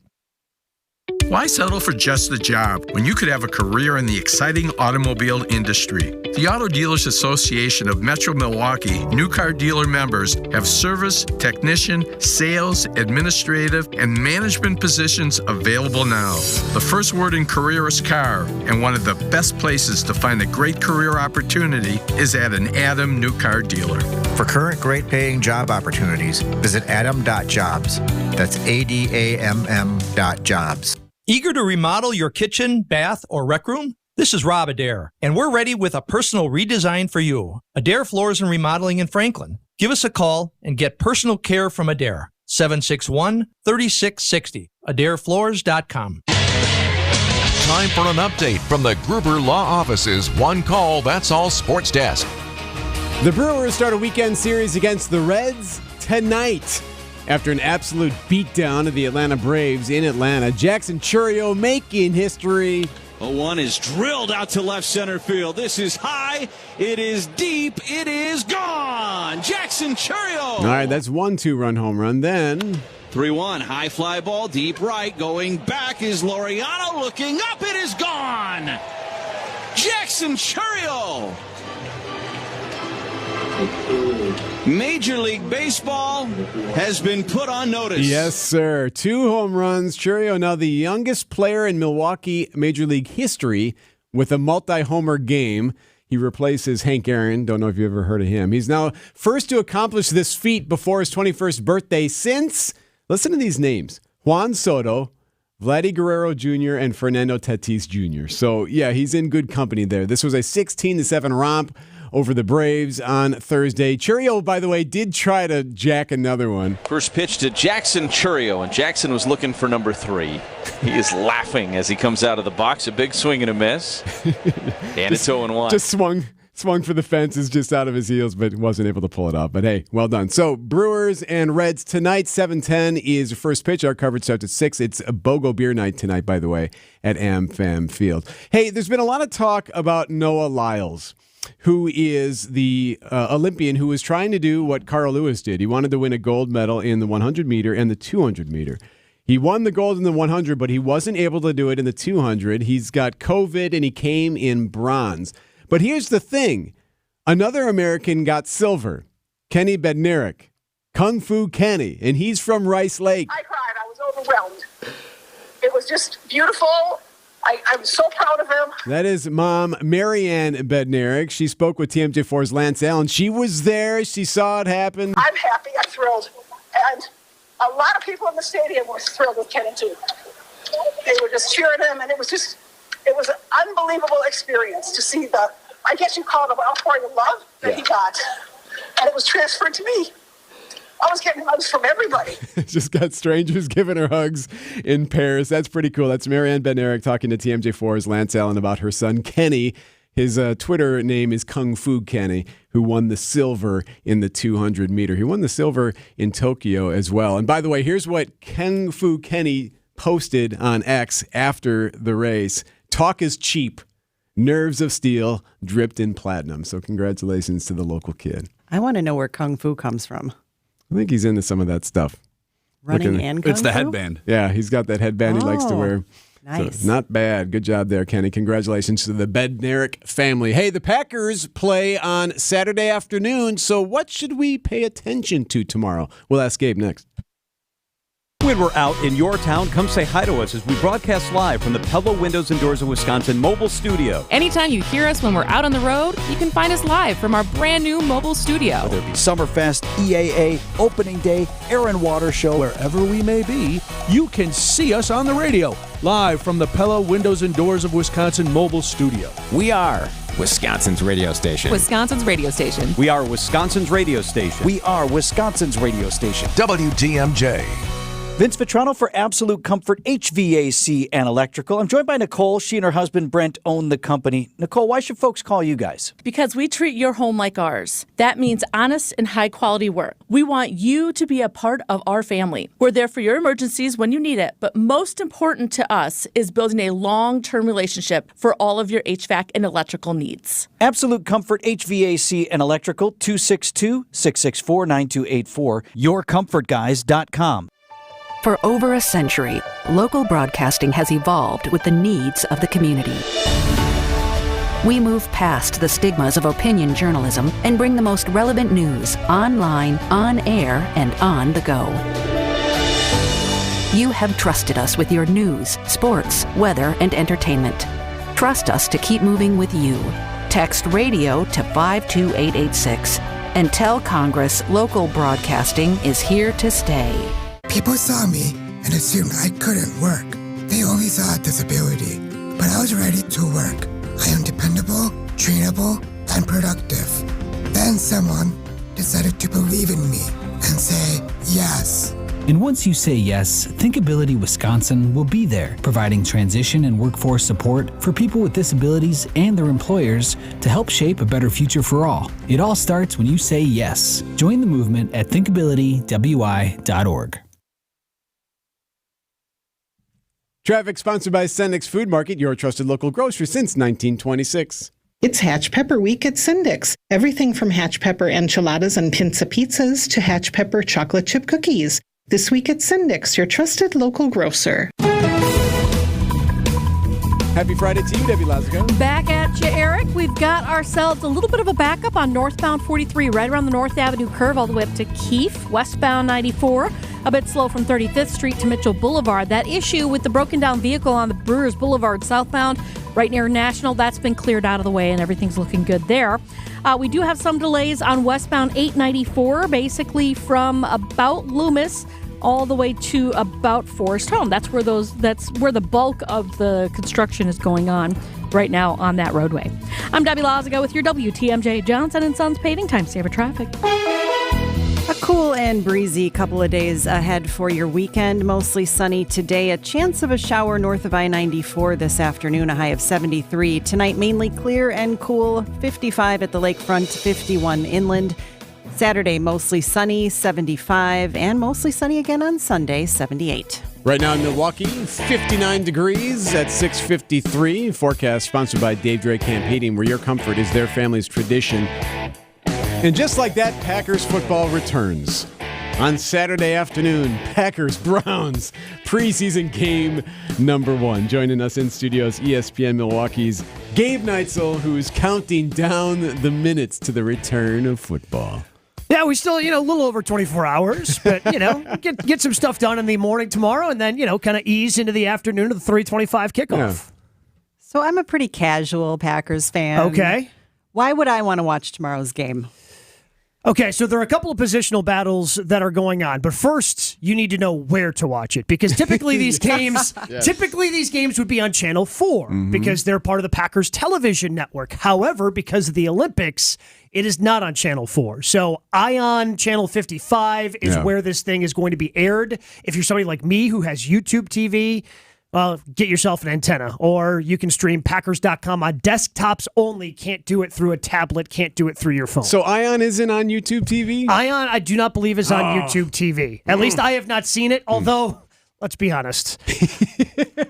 Why settle for just the job when you could have a career in the exciting automobile industry? The Auto Dealers Association of Metro Milwaukee new car dealer members have service, technician, sales, administrative, and management positions available now. The first word in career is car, and one of the best places to find a great career opportunity is at an Adam new car dealer. For current great paying job opportunities, visit adam.jobs. That's ADAMM.jobs. Eager to remodel your kitchen, bath, or rec room? This is Rob Adair, and we're ready with a personal redesign for you. Adair Floors and Remodeling in Franklin. Give us a call and get personal care from Adair. 761-3660. AdairFloors.com. Time for an update from the Gruber Law Office's One Call, That's All Sports Desk. The Brewers start a weekend series against the Reds tonight. After an absolute beatdown of the Atlanta Braves in Atlanta, Jackson Chourio making history. 0-1 is drilled out to left center field. This is high. It is deep. It is gone. Jackson Chourio. All right, that's 1 2-run home run. Then 3-1, high fly ball, deep right. Going back is Laureano. Looking up. It is gone. Jackson Chourio. Major League Baseball has been put on notice. Yes, sir. 2 home runs. Chourio now the youngest player in Milwaukee Major League history with a multi-homer game. He replaces Hank Aaron. Don't know if you've ever heard of him. He's now first to accomplish this feat before his 21st birthday since, listen to these names, Juan Soto, Vladdy Guerrero Jr., and Fernando Tatis Jr. So, yeah, he's in good company there. This was a 16-7 romp over the Braves on Thursday. Chourio, by the way, did try to jack another one. First pitch to Jackson Chourio, and Jackson was looking for number 3. He is laughing as he comes out of the box. A big swing and a miss. And it's 0-1. Just swung for the fences, just out of his heels, but wasn't able to pull it off. But hey, well done. So Brewers and Reds tonight, 7:10 is first pitch. Our coverage starts at 6. It's a BOGO beer night tonight, by the way, at AmFam Field. Hey, there's been a lot of talk about Noah Lyles, who is the Olympian who was trying to do what Carl Lewis did. He wanted to win a gold medal in the 100-meter and the 200-meter. He won the gold in the 100, but he wasn't able to do it in the 200. He's got COVID, and he came in bronze. But here's the thing. Another American got silver, Kenny Bednarik, Kung Fu Kenny, and he's from Rice Lake. I cried. I was overwhelmed. It was just beautiful. I'm so proud of him. That is Mom Marianne Bednarik. She spoke with TMJ4's Lance Allen. She was there. She saw it happen. I'm happy. I'm thrilled. And a lot of people in the stadium were thrilled with Kenny, too. They were just cheering him, and it was an unbelievable experience to see I guess you call it an outpouring of love that he got. And it was transferred to me. I was getting hugs from everybody. Just got strangers giving her hugs in Paris. That's pretty cool. That's Marianne Ben-Eric talking to TMJ4's Lance Allen about her son, Kenny. His Twitter name is Kung Fu Kenny, who won the silver in the 200 meter. He won the silver in Tokyo as well. And by the way, here's what Kung Fu Kenny posted on X after the race. Talk is cheap. Nerves of steel dripped in platinum. So congratulations to the local kid. I want to know where Kung Fu comes from. I think he's into some of that stuff. Running and Kung It's the Fu? headband. Yeah, he's got that headband he likes to wear. Nice. So, not bad. Good job there, Kenny. Congratulations to the Bednarik family. Hey, the Packers play on Saturday afternoon, so what should we pay attention to tomorrow? We'll ask Gabe next. When we're out in your town, come say hi to us as we broadcast live from the Pella Windows and Doors of Wisconsin mobile studio. Anytime you hear us when we're out on the road, you can find us live from our brand new mobile studio. Whether it be Summerfest, EAA, Opening Day, Air and Water Show, wherever we may be, you can see us on the radio, live from the Pella Windows and Doors of Wisconsin mobile studio. We are Wisconsin's radio station. Wisconsin's radio station. We are Wisconsin's radio station. We are Wisconsin's radio station. WTMJ. Vince Vitrano for Absolute Comfort HVAC and Electrical. I'm joined by Nicole. She and her husband Brent own the company. Nicole, why should folks call you guys? Because we treat your home like ours. That means honest and high quality work. We want you to be a part of our family. We're there for your emergencies when you need it, but most important to us is building a long-term relationship for all of your HVAC and electrical needs. Absolute Comfort HVAC and Electrical, 262-664-9284, yourcomfortguys.com. For over a century, local broadcasting has evolved with the needs of the community. We move past the stigmas of opinion journalism and bring the most relevant news online, on air, and on the go. You have trusted us with your news, sports, weather, and entertainment. Trust us to keep moving with you. Text radio to 52886 and tell Congress local broadcasting is here to stay. People saw me and assumed I couldn't work. They only saw a disability, but I was ready to work. I am dependable, trainable, and productive. Then someone decided to believe in me and say yes. And once you say yes, Thinkability Wisconsin will be there, providing transition and workforce support for people with disabilities and their employers to help shape a better future for all. It all starts when you say yes. Join the movement at thinkabilitywi.org. Traffic sponsored by Sendix Food Market, your trusted local grocer since 1926. It's Hatch Pepper Week at Sendix. Everything from Hatch Pepper enchiladas and pinza pizzas to Hatch Pepper chocolate chip cookies. This week at Sendix, your trusted local grocer. Happy Friday to you, Debbie Lazico. Back at you, Eric. We've got ourselves a little bit of a backup on northbound 43, right around the North Avenue curve, all the way up to Keefe, westbound 94. A bit slow from 35th Street to Mitchell Boulevard. That issue with the broken down vehicle on the Brewers Boulevard southbound, right near National, that's been cleared out of the way and everything's looking good there. We do have some delays on westbound 894, basically from about Loomis all the way to about Forest Home. That's where the bulk of the construction is going on right now on that roadway. I'm Debbie Lazico with your WTMJ Johnson & Sons Paving Time Saver Traffic. A cool and breezy couple of days ahead for your weekend. Mostly sunny today. A chance of a shower north of I-94 this afternoon, a high of 73. Tonight, mainly clear and cool, 55 at the lakefront, 51 inland. Saturday, mostly sunny, 75, and mostly sunny again on Sunday, 78. Right now in Milwaukee, 59 degrees at 6:53. Forecast sponsored by Dave Drake Camp Heating, where your comfort is their family's tradition. And just like that, Packers football returns. On Saturday afternoon, Packers-Browns preseason game number 1. Joining us in studios, ESPN Milwaukee's Gabe Neitzel, who's counting down the minutes to the return of football. Yeah, we still, a little over 24 hours, but, get some stuff done in the morning tomorrow and then, kind of ease into the afternoon of the 3:25 kickoff. Yeah. So I'm a pretty casual Packers fan. Okay. Why would I want to watch tomorrow's game? Okay, so there are a couple of positional battles that are going on, but first you need to know where to watch it because typically these games, would be on Channel 4 because they're part of the Packers television network. However, because of the Olympics, it is not on Channel 4. So Ion Channel 55 is where this thing is going to be aired. If you're somebody like me who has YouTube TV, well, get yourself an antenna, or you can stream Packers.com on desktops only. Can't do it through a tablet, can't do it through your phone. So Ion isn't on YouTube TV? Ion, I do not believe is on YouTube TV. At least I have not seen it, although... Let's be honest.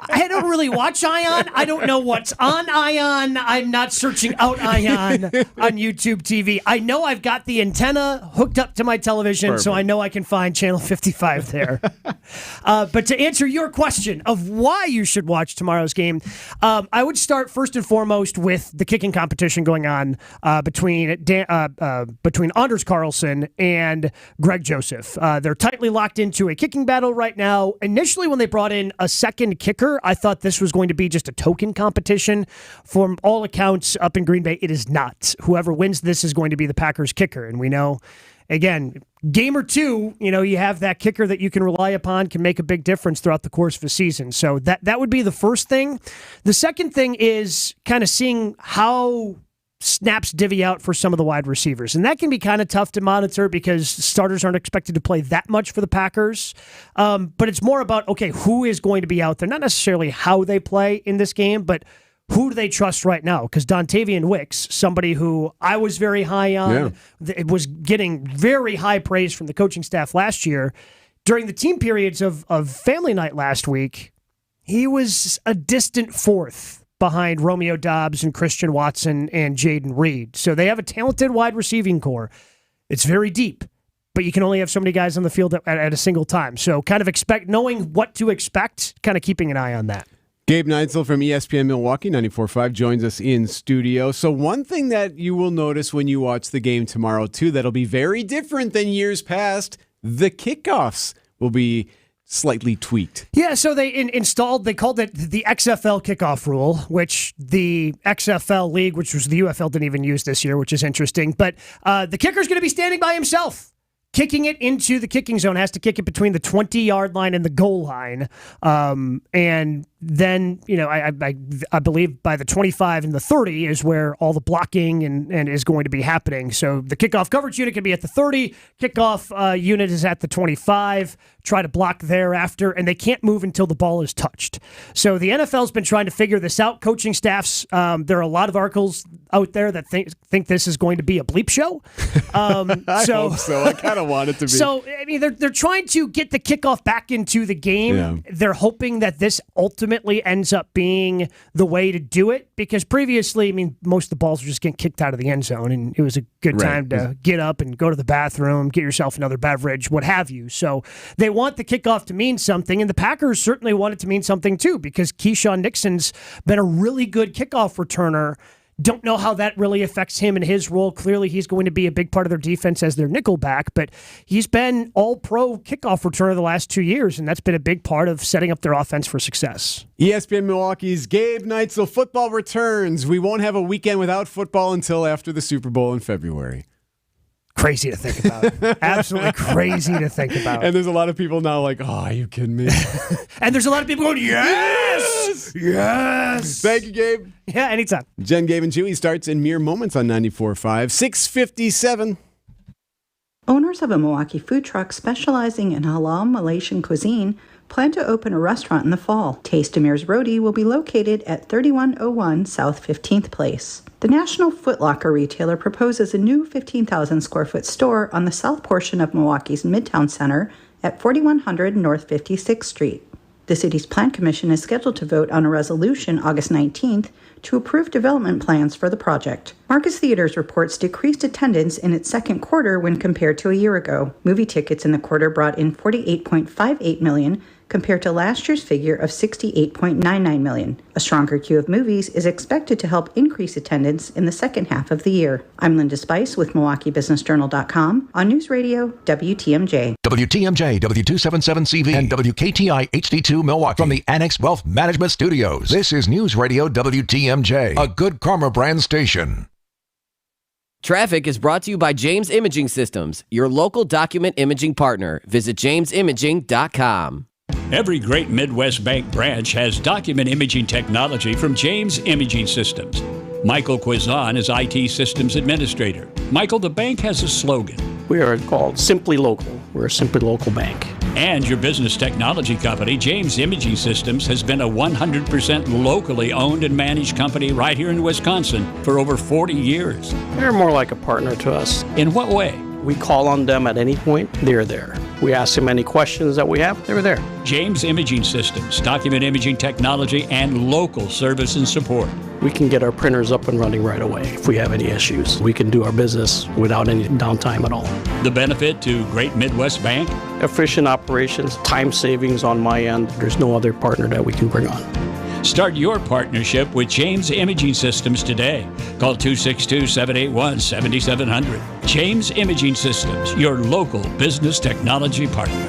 I don't really watch Ion. I don't know what's on Ion. I'm not searching out Ion on YouTube TV. I know I've got the antenna hooked up to my television, so I know I can find Channel 55 there. But to answer your question of why you should watch tomorrow's game, I would start first and foremost with the kicking competition going on between Anders Carlson and Greg Joseph. They're tightly locked into a kicking battle right now. Initially, when they brought in a second kicker, I thought this was going to be just a token competition. From all accounts up in Green Bay, it is not. Whoever wins this is going to be the Packers kicker. And we know, again, game or two, you have that kicker that you can rely upon, can make a big difference throughout the course of a season. So that would be the first thing. The second thing is kind of seeing how snaps divvy out for some of the wide receivers. And that can be kind of tough to monitor because starters aren't expected to play that much for the Packers. But it's more about, okay, who is going to be out there? Not necessarily how they play in this game, but who do they trust right now? Because Dontavian Wicks, somebody who I was very high on, was getting very high praise from the coaching staff last year. During the team periods of family night last week, he was a distant fourth behind Romeo Doubs and Christian Watson and Jaden Reed. So they have a talented wide receiving core. It's very deep, but you can only have so many guys on the field at a single time. So kind of knowing what to expect, kind of keeping an eye on that. Gabe Neitzel from ESPN Milwaukee 94.5 joins us in studio. So one thing that you will notice when you watch the game tomorrow, too, that'll be very different than years past, the kickoffs will be slightly tweaked. Yeah, so they they called it the XFL kickoff rule, which the XFL league, which was the UFL, didn't even use this year, which is interesting. But the kicker's going to be standing by himself, kicking it into the kicking zone, has to kick it between the 20-yard line and the goal line. And then, I believe by the 25 and the 30 is where all the blocking and is going to be happening. So the kickoff coverage unit can be at the 30, kickoff unit is at the 25, try to block thereafter, and they can't move until the ball is touched. So the NFL's been trying to figure this out. Coaching staffs, there are a lot of articles out there that think this is going to be a bleep show. I hope so. I kind of want it to be. So, I mean, they're trying to get the kickoff back into the game. Yeah. They're hoping that this ultimately ends up being the way to do it because previously, I mean, most of the balls were just getting kicked out of the end zone and it was a good time to get up and go to the bathroom, get yourself another beverage, what have you. So they want the kickoff to mean something, and the Packers certainly want it to mean something too because Keyshawn Nixon's been a really good kickoff returner. Don't know how that really affects him and his role. Clearly, he's going to be a big part of their defense as their nickelback, but he's been all-pro kickoff returner the last 2 years, and that's been a big part of setting up their offense for success. ESPN Milwaukee's Gabe Neitzel. Football returns. We won't have a weekend without football until after the Super Bowl in February. Crazy to think about. Absolutely crazy to think about. And there's a lot of people now like, oh, are you kidding me? And there's a lot of people going, yes! Yes! Thank you, Gabe. Yeah, anytime. Jen, Gabe, and Chewy starts in mere moments on 94.5. 6:57. Owners of a Milwaukee food truck specializing in halal Malaysian cuisine plan to open a restaurant in the fall. Taste Amir's Roti will be located at 3101 South 15th Place. The National Foot Locker retailer proposes a new 15,000 square foot store on the south portion of Milwaukee's Midtown Center at 4100 North 56th Street. The city's plan commission is scheduled to vote on a resolution August 19th to approve development plans for the project. Marcus Theaters reports decreased attendance in its second quarter when compared to a year ago. Movie tickets in the quarter brought in $48.58 million compared to last year's figure of $68.99 million. A stronger queue of movies is expected to help increase attendance in the second half of the year. I'm Linda Spice with MilwaukeeBusinessJournal.com on News Radio WTMJ. WTMJ, W277CV, and WKTI HD2 Milwaukee from the Annex Wealth Management Studios. This is News Radio WTMJ, a Good Karma brand station. Traffic is brought to you by James Imaging Systems, your local document imaging partner. Visit jamesimaging.com. Every great Midwest bank branch has document imaging technology from James Imaging Systems. Michael Quizon is IT Systems Administrator. Michael, the bank has a slogan. We are called Simply Local. We're a Simply Local bank. And your business technology company, James Imaging Systems, has been a 100% locally owned and managed company right here in Wisconsin for over 40 years. They're more like a partner to us. In what way? We call on them at any point, they're there. We ask them any questions that we have, they're there. James Imaging Systems, document imaging technology, and local service and support. We can get our printers up and running right away if we have any issues. We can do our business without any downtime at all. The benefit to Great Midwest Bank? Efficient operations, time savings on my end. There's no other partner that we can bring on. Start your partnership with James Imaging Systems today. Call 262-781-7700. James Imaging Systems, your local business technology partner.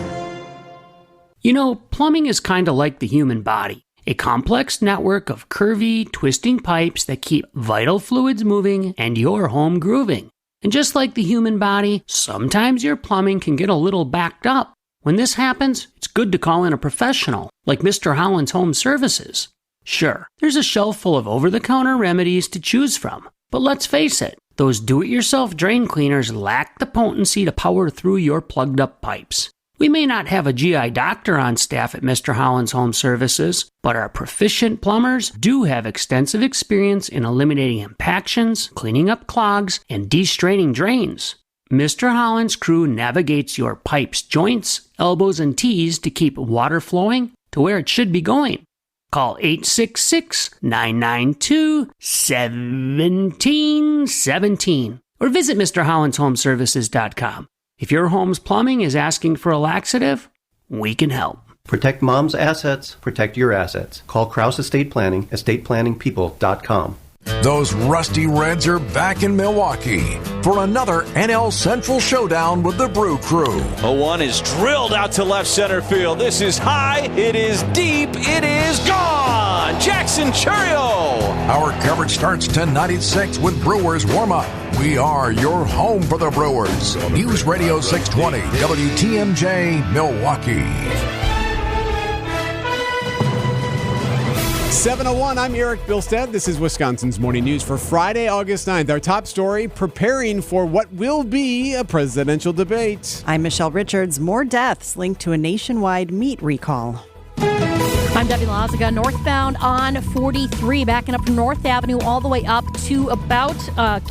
You know, plumbing is kind of like the human body. A complex network of curvy, twisting pipes that keep vital fluids moving and your home grooving. And just like the human body, sometimes your plumbing can get a little backed up. When this happens, it's good to call in a professional, like Mr. Holland's Home Services. Sure, there's a shelf full of over-the-counter remedies to choose from. But let's face it, those do-it-yourself drain cleaners lack the potency to power through your plugged-up pipes. We may not have a GI doctor on staff at Mr. Holland's Home Services, but our proficient plumbers do have extensive experience in eliminating impactions, cleaning up clogs, and de-straining drains. Mr. Holland's crew navigates your pipes, joints, elbows, and T's to keep water flowing to where it should be going. Call 866-992-1717 or visit MrHollandsHomeservices.com. If your home's plumbing is asking for a laxative, we can help. Protect mom's assets, protect your assets. Call Krause Estate Planning, estateplanningpeople.com. Those Rusty Reds are back in Milwaukee for another NL Central showdown with the Brew Crew. A one is drilled out to left center field. This is high, it is deep, it is gone! Jackson Churio! Our coverage starts 10:96 with Brewers warm-up. We are your home for the Brewers. News Radio 620, WTMJ, Milwaukee. 7:01, I'm Eric Bilstead. This is Wisconsin's Morning News for Friday, August 9th. Our top story, preparing for what will be a presidential debate. I'm Michelle Richards. More deaths linked to a nationwide meat recall. I'm Debbie Lazaga, northbound on 43, backing up from North Avenue all the way up to about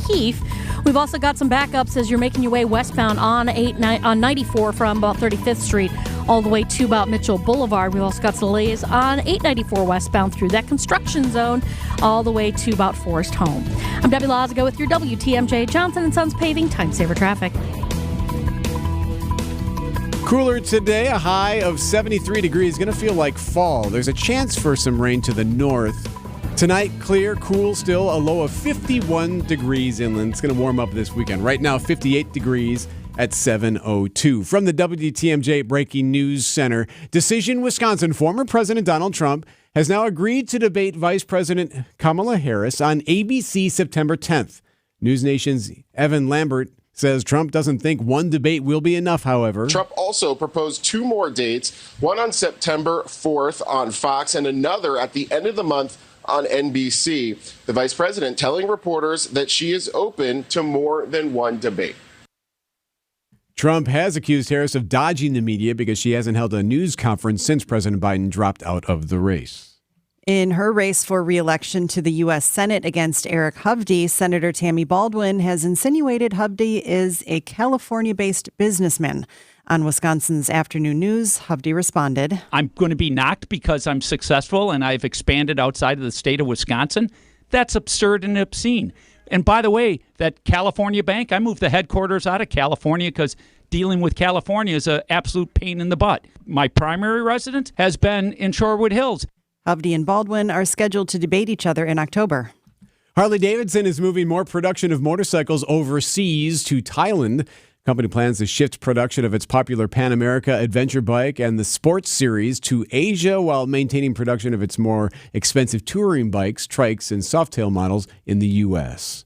Keefe. We've also got some backups as you're making your way westbound on 94 from about 35th Street all the way to about Mitchell Boulevard. We've also got some delays on 894 westbound through that construction zone all the way to about Forest Home. I'm Debbie Lazaga with your WTMJ Johnson & Sons Paving Time Saver Traffic. Cooler today, a high of 73 degrees. Going to feel like fall. There's a chance for some rain to the north. Tonight, clear, cool still, a low of 51 degrees inland. It's going to warm up this weekend. Right now, 58 degrees at 7:02. From the WTMJ Breaking News Center, Decision Wisconsin, former President Donald Trump has now agreed to debate Vice President Kamala Harris on ABC September 10th. News Nation's Evan Lambert says Trump doesn't think one debate will be enough, however. Trump also proposed two more dates, one on September 4th on Fox and another at the end of the month on NBC. The vice president telling reporters that she is open to more than one debate. Trump has accused Harris of dodging the media because she hasn't held a news conference since President Biden dropped out of the race. In her race for re-election to the U.S. Senate against Eric Hovde, Senator Tammy Baldwin has insinuated Hovde is a California-based businessman. On Wisconsin's Afternoon News, Hovde responded, I'm going to be knocked because I'm successful and I've expanded outside of the state of Wisconsin. That's absurd and obscene. And by the way, that California bank, I moved the headquarters out of California because dealing with California is an absolute pain in the butt. My primary residence has been in Shorewood Hills. Hovde and Baldwin are scheduled to debate each other in October. Harley-Davidson is moving more production of motorcycles overseas to Thailand. The company plans to shift production of its popular Pan America adventure bike and the Sports Series to Asia while maintaining production of its more expensive touring bikes, trikes, and softail models in the U.S.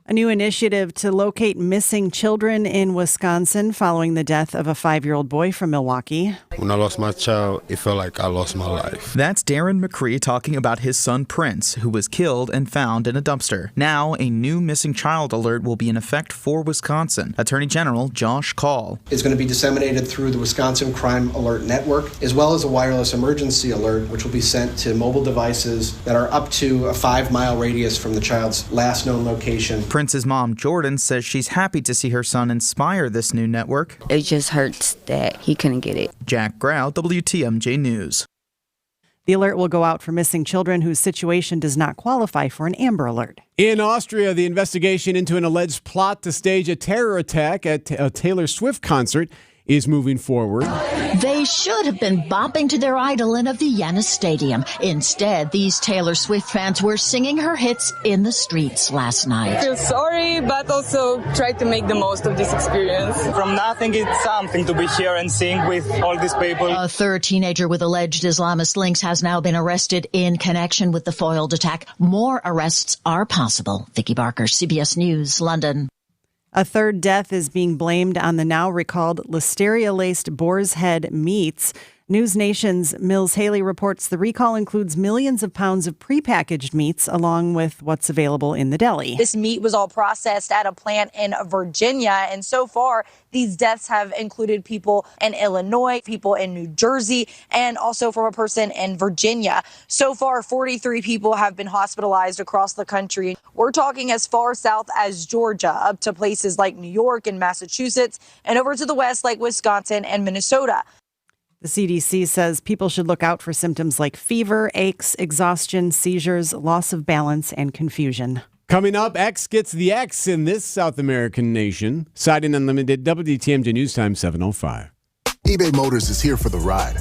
A new initiative to locate missing children in Wisconsin following the death of a 5-year-old boy from Milwaukee. When I lost my child, it felt like I lost my life. That's Darren McCree talking about his son Prince, who was killed and found in a dumpster. Now, a new missing child alert will be in effect for Wisconsin. Attorney General Josh Kaul. It's going to be disseminated through the Wisconsin Crime Alert Network, as well as a wireless emergency alert, which will be sent to mobile devices that are up to a 5-mile radius from the child's last known location. Prince's mom, Jordan, says she's happy to see her son inspire this new network. It just hurts that he couldn't get it. Jack Grau, WTMJ News. The alert will go out for missing children whose situation does not qualify for an Amber Alert. In Austria, the investigation into an alleged plot to stage a terror attack at a Taylor Swift concert is moving forward. They should have been bopping to their idol in a Vienna stadium. Instead, these Taylor Swift fans were singing her hits in the streets last night. I feel sorry, but also try to make the most of this experience. From nothing, it's something to be here and sing with all these people. A third teenager with alleged Islamist links has now been arrested in connection with the foiled attack. More arrests are possible. Vicky Barker, CBS News, London. A third death is being blamed on the now recalled listeria-laced boar's head meats. News Nation's Mills Haley reports the recall includes millions of pounds of prepackaged meats along with what's available in the deli. This meat was all processed at a plant in Virginia, and so far these deaths have included people in Illinois, people in New Jersey, and also from a person in Virginia. So far, 43 people have been hospitalized across the country. We're talking as far south as Georgia, up to places like New York and Massachusetts, and over to the west like Wisconsin and Minnesota. The CDC says people should look out for symptoms like fever, aches, exhaustion, seizures, loss of balance, and confusion. Coming up, X gets the X in this South American nation. Siding Unlimited, WTMJ News Time 7:05. eBay Motors is here for the ride.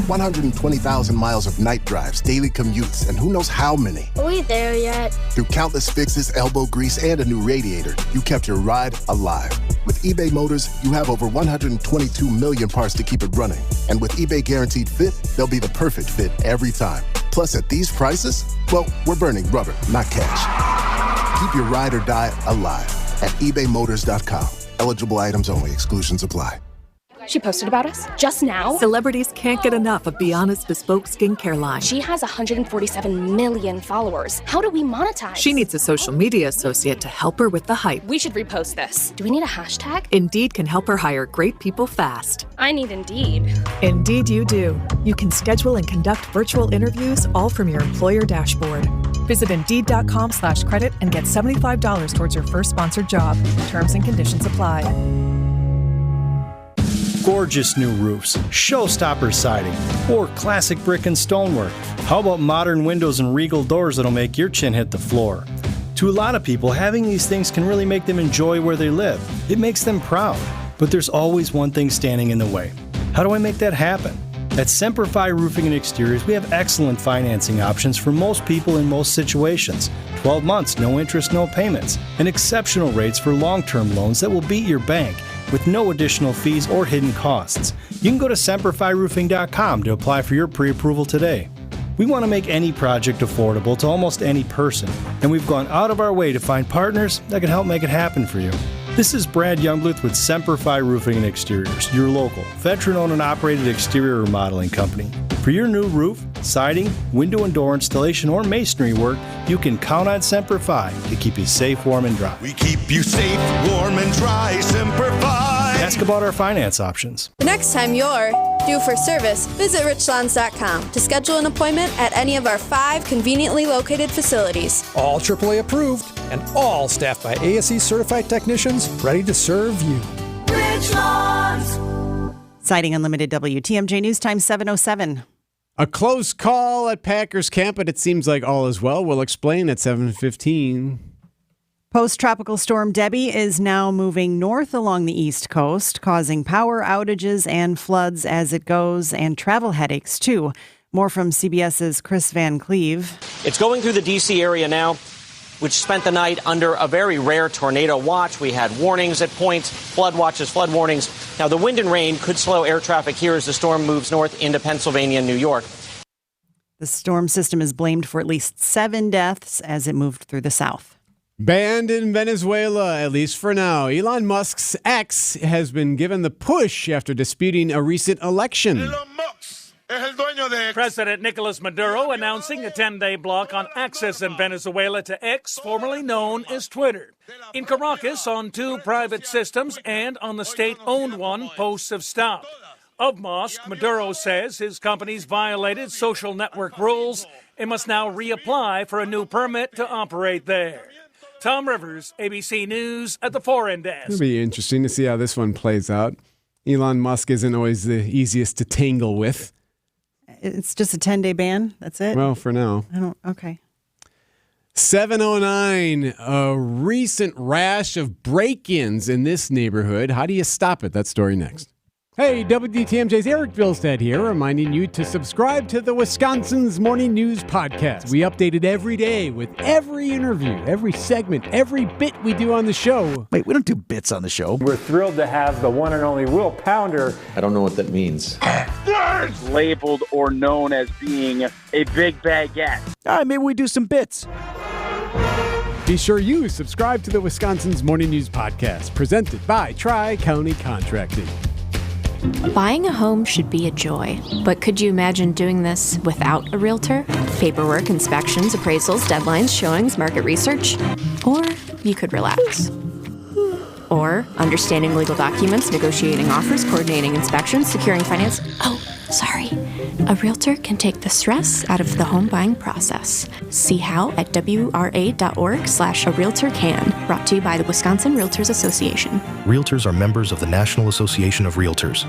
120,000 miles of night drives, daily commutes, and who knows how many. Are we there yet? Through countless fixes, elbow grease, and a new radiator, you kept your ride alive. With eBay Motors, you have over 122 million parts to keep it running. And with eBay Guaranteed Fit, they'll be the perfect fit every time. Plus, at these prices, well, we're burning rubber, not cash. Keep your ride or die alive at ebaymotors.com. Eligible items only. Exclusions apply. She posted about us just now. Celebrities can't get enough of Be Honest Bespoke skincare line. She has 147 million followers. How do we monetize? She needs a social media associate to help her with the hype. We should repost this. Do we need a hashtag? Indeed can help her hire great people fast. I need Indeed. Indeed you do. You can schedule and conduct virtual interviews all from your employer dashboard. Visit Indeed.com/credit and get $75 towards your first sponsored job. Terms and conditions apply. Gorgeous new roofs, showstopper siding, or classic brick and stonework. How about modern windows and regal doors that'll make your chin hit the floor? To a lot of people, having these things can really make them enjoy where they live. It makes them proud. But there's always one thing standing in the way. How do I make that happen? At Semperfi Roofing and Exteriors, we have excellent financing options for most people in most situations. 12 months, no interest, no payments, and exceptional rates for long-term loans that will beat your bank with no additional fees or hidden costs. You can go to SemperfiRoofing.com to apply for your pre-approval today. We want to make any project affordable to almost any person, and we've gone out of our way to find partners that can help make it happen for you. This is Brad Youngbluth with Semperfi Roofing and Exteriors, your local, veteran-owned and operated exterior remodeling company. For your new roof, siding, window and door installation, or masonry work, you can count on Semperfi to keep you safe, warm, and dry. We keep you safe, warm, and dry. Semperfi. Ask about our finance options. The next time you're due for service, visit richlands.com to schedule an appointment at any of our 5 conveniently located facilities. All AAA approved and all staffed by ASE certified technicians ready to serve you. Richlands. Siding Unlimited, WTMJ News Time 7:07. A close call at Packers camp, but it seems like all is well. We'll explain at 7:15. Post-tropical storm Debbie is now moving north along the East Coast, causing power outages and floods as it goes, and travel headaches, too. More from CBS's Chris Van Cleve. It's going through the D.C. area now, which spent the night under a very rare tornado watch. We had warnings at points, flood watches, flood warnings. Now, the wind and rain could slow air traffic here as the storm moves north into Pennsylvania and New York. The storm system is blamed for at least 7 deaths as it moved through the south. Banned in Venezuela, at least for now. Elon Musk's ex has been given the push after disputing a recent election. President Nicolas Maduro announcing a 10-day block on access in Venezuela to X, formerly known as Twitter. In Caracas, on 2 private systems and on the state-owned one, posts have stopped. Of Musk, Maduro says his companies violated social network rules and must now reapply for a new permit to operate there. Tom Rivers, ABC News at the Foreign Desk. It'll be interesting to see how this one plays out. Elon Musk isn't always the easiest to tangle with. It's just a 10-day ban? That's it? Well, for now. Okay. 7:09, a recent rash of break-ins in this neighborhood. How do you stop it? That story next. Hey, WTMJ's Eric Bilstead here, reminding you to subscribe to the Wisconsin's Morning News Podcast. We update it every day with every interview, every segment, every bit we do on the show. Wait, we don't do bits on the show. We're thrilled to have the one and only Will Pounder. I don't know what that means. Labeled or known as being a big baguette. All right, maybe we do some bits. Be sure you subscribe to the Wisconsin's Morning News Podcast, presented by Tri-County Contracting. Buying a home should be a joy, but could you imagine doing this without a realtor? Paperwork, inspections, appraisals, deadlines, showings, market research? Or you could relax. Or understanding legal documents, negotiating offers, coordinating inspections, securing finance. Oh, sorry. A realtor can take the stress out of the home buying process. See how at wra.org/a-realtor-can. Brought to you by the Wisconsin Realtors Association. Realtors are members of the National Association of Realtors.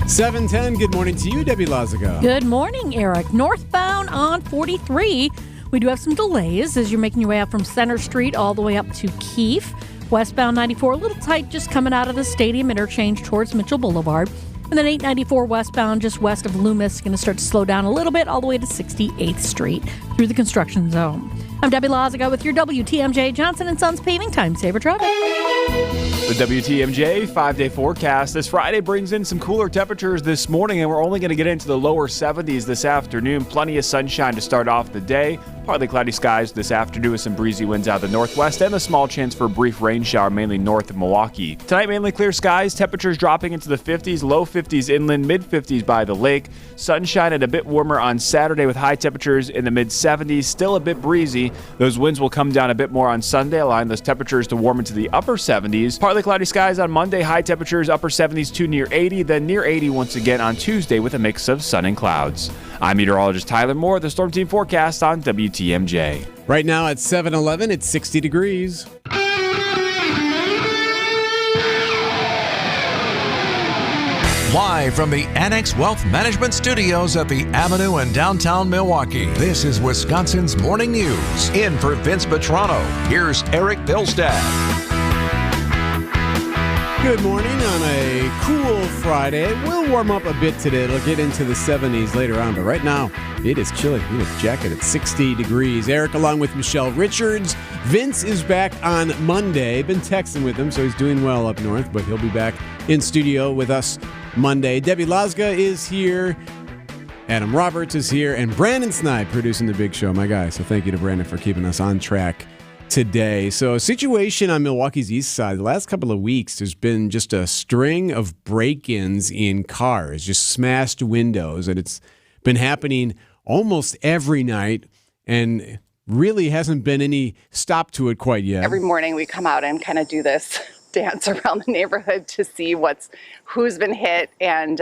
7:10, good morning to you, Debbie Lazaga. Good morning, Eric. Northbound on 43. We do have some delays as you're making your way out from Center Street all the way up to Keefe. Westbound 94, a little tight just coming out of the stadium interchange towards Mitchell Boulevard. And then 894 westbound just west of Loomis, going to start to slow down a little bit all the way to 68th Street through the construction zone. I'm Debbie Lazaga with your WTMJ Johnson & Sons Paving Time Saver traffic. The WTMJ 5-day forecast this Friday brings in some cooler temperatures this morning, and we're only going to get into the lower 70s this afternoon. Plenty of sunshine to start off the day. Partly cloudy skies this afternoon with some breezy winds out of the northwest and a small chance for a brief rain shower mainly north of Milwaukee. Tonight, mainly clear skies. Temperatures dropping into the 50s, low 50s inland, mid 50s by the lake. Sunshine and a bit warmer on Saturday with high temperatures in the mid 70s. Still a bit breezy. Those winds will come down a bit more on Sunday, allowing those temperatures to warm into the upper 70s. Partly cloudy skies on Monday, high temperatures upper 70s to near 80, then near 80 once again on Tuesday with a mix of sun and clouds. I'm meteorologist Tyler Moore, the Storm Team forecast on WTMJ. Right now at 7:11, it's 60 degrees. Live from the Annex Wealth Management Studios at the Avenue in downtown Milwaukee, this is Wisconsin's Morning News. In for Vince Petrano, here's Eric Bilstead. Good morning on a cool Friday. It will warm up a bit today. It'll get into the 70s later on, but right now it is chilly. You need a jacket at 60 degrees. Eric along with Michelle Richards. Vince is back on Monday. Been texting with him, so he's doing well up north, but he'll be back in studio with us Monday. Debbie Lazaga is here. Adam Roberts is here, and Brandon Snyde producing the big show, my guy. So thank you to Brandon for keeping us on track today. So a situation on Milwaukee's east side, the last couple of weeks, there's been just a string of break-ins in cars, just smashed windows, and it's been happening almost every night, and really hasn't been any stop to it quite yet. Every morning we come out and kind of do this dance around the neighborhood to see who's been hit, and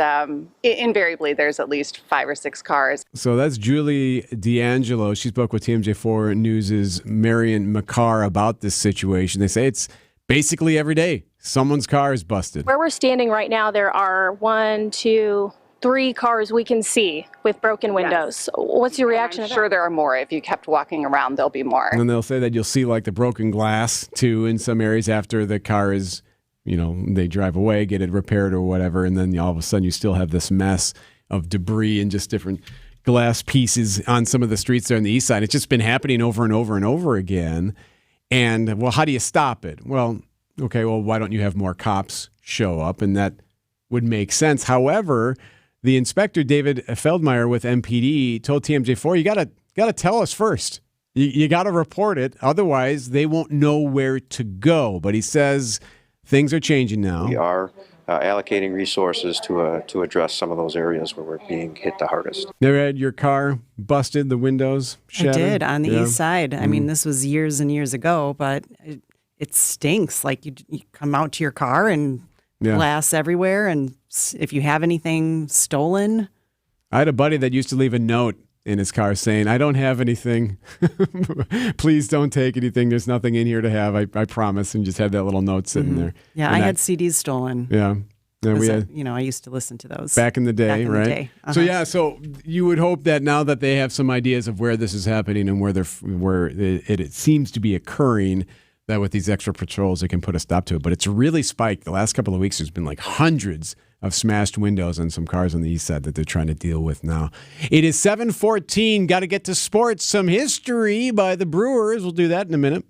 invariably there's at least 5 or 6 cars. So that's Julie D'Angelo. She spoke with TMJ4 News' Marion McCarr about this situation. They say it's basically every day someone's car is busted. Where we're standing right now, there are 1, 2, 3 cars we can see with broken windows. Yes. What's your reaction to that? I'm sure there are more. If you kept walking around, there'll be more. And they'll say that you'll see like the broken glass too in some areas after the car is, they drive away, get it repaired or whatever, and then all of a sudden you still have this mess of debris and just different glass pieces on some of the streets there on the east side. It's just been happening over and over and over again. And, well, how do you stop it? Well, okay, why don't you have more cops show up? And that would make sense. However, the inspector, David Feldmeyer with MPD, told TMJ4, you got to tell us first. You got to report it. Otherwise, they won't know where to go. But he says things are changing now. We are allocating resources to address some of those areas where we're being hit the hardest. Never had your car busted, the windows shattered? I did on the east side. I mean, this was years and years ago, but it stinks. Like you come out to your car and glass everywhere. And if you have anything stolen. I had a buddy that used to leave a note in his car saying, I don't have anything. Please don't take anything. There's nothing in here to have. I promise. And just had that little note sitting there. Yeah, and I had CDs stolen. Yeah. And we had, I used to listen to those. Back in the day, back in right? The day. So you would hope that now that they have some ideas of where this is happening and where it seems to be occurring, that with these extra patrols, they can put a stop to it. But it's really spiked. The last couple of weeks, there's been like hundreds of smashed windows on some cars on the east side that they're trying to deal with now. It is 7:14. Got to get to sports. Some history by the Brewers. We'll do that in a minute.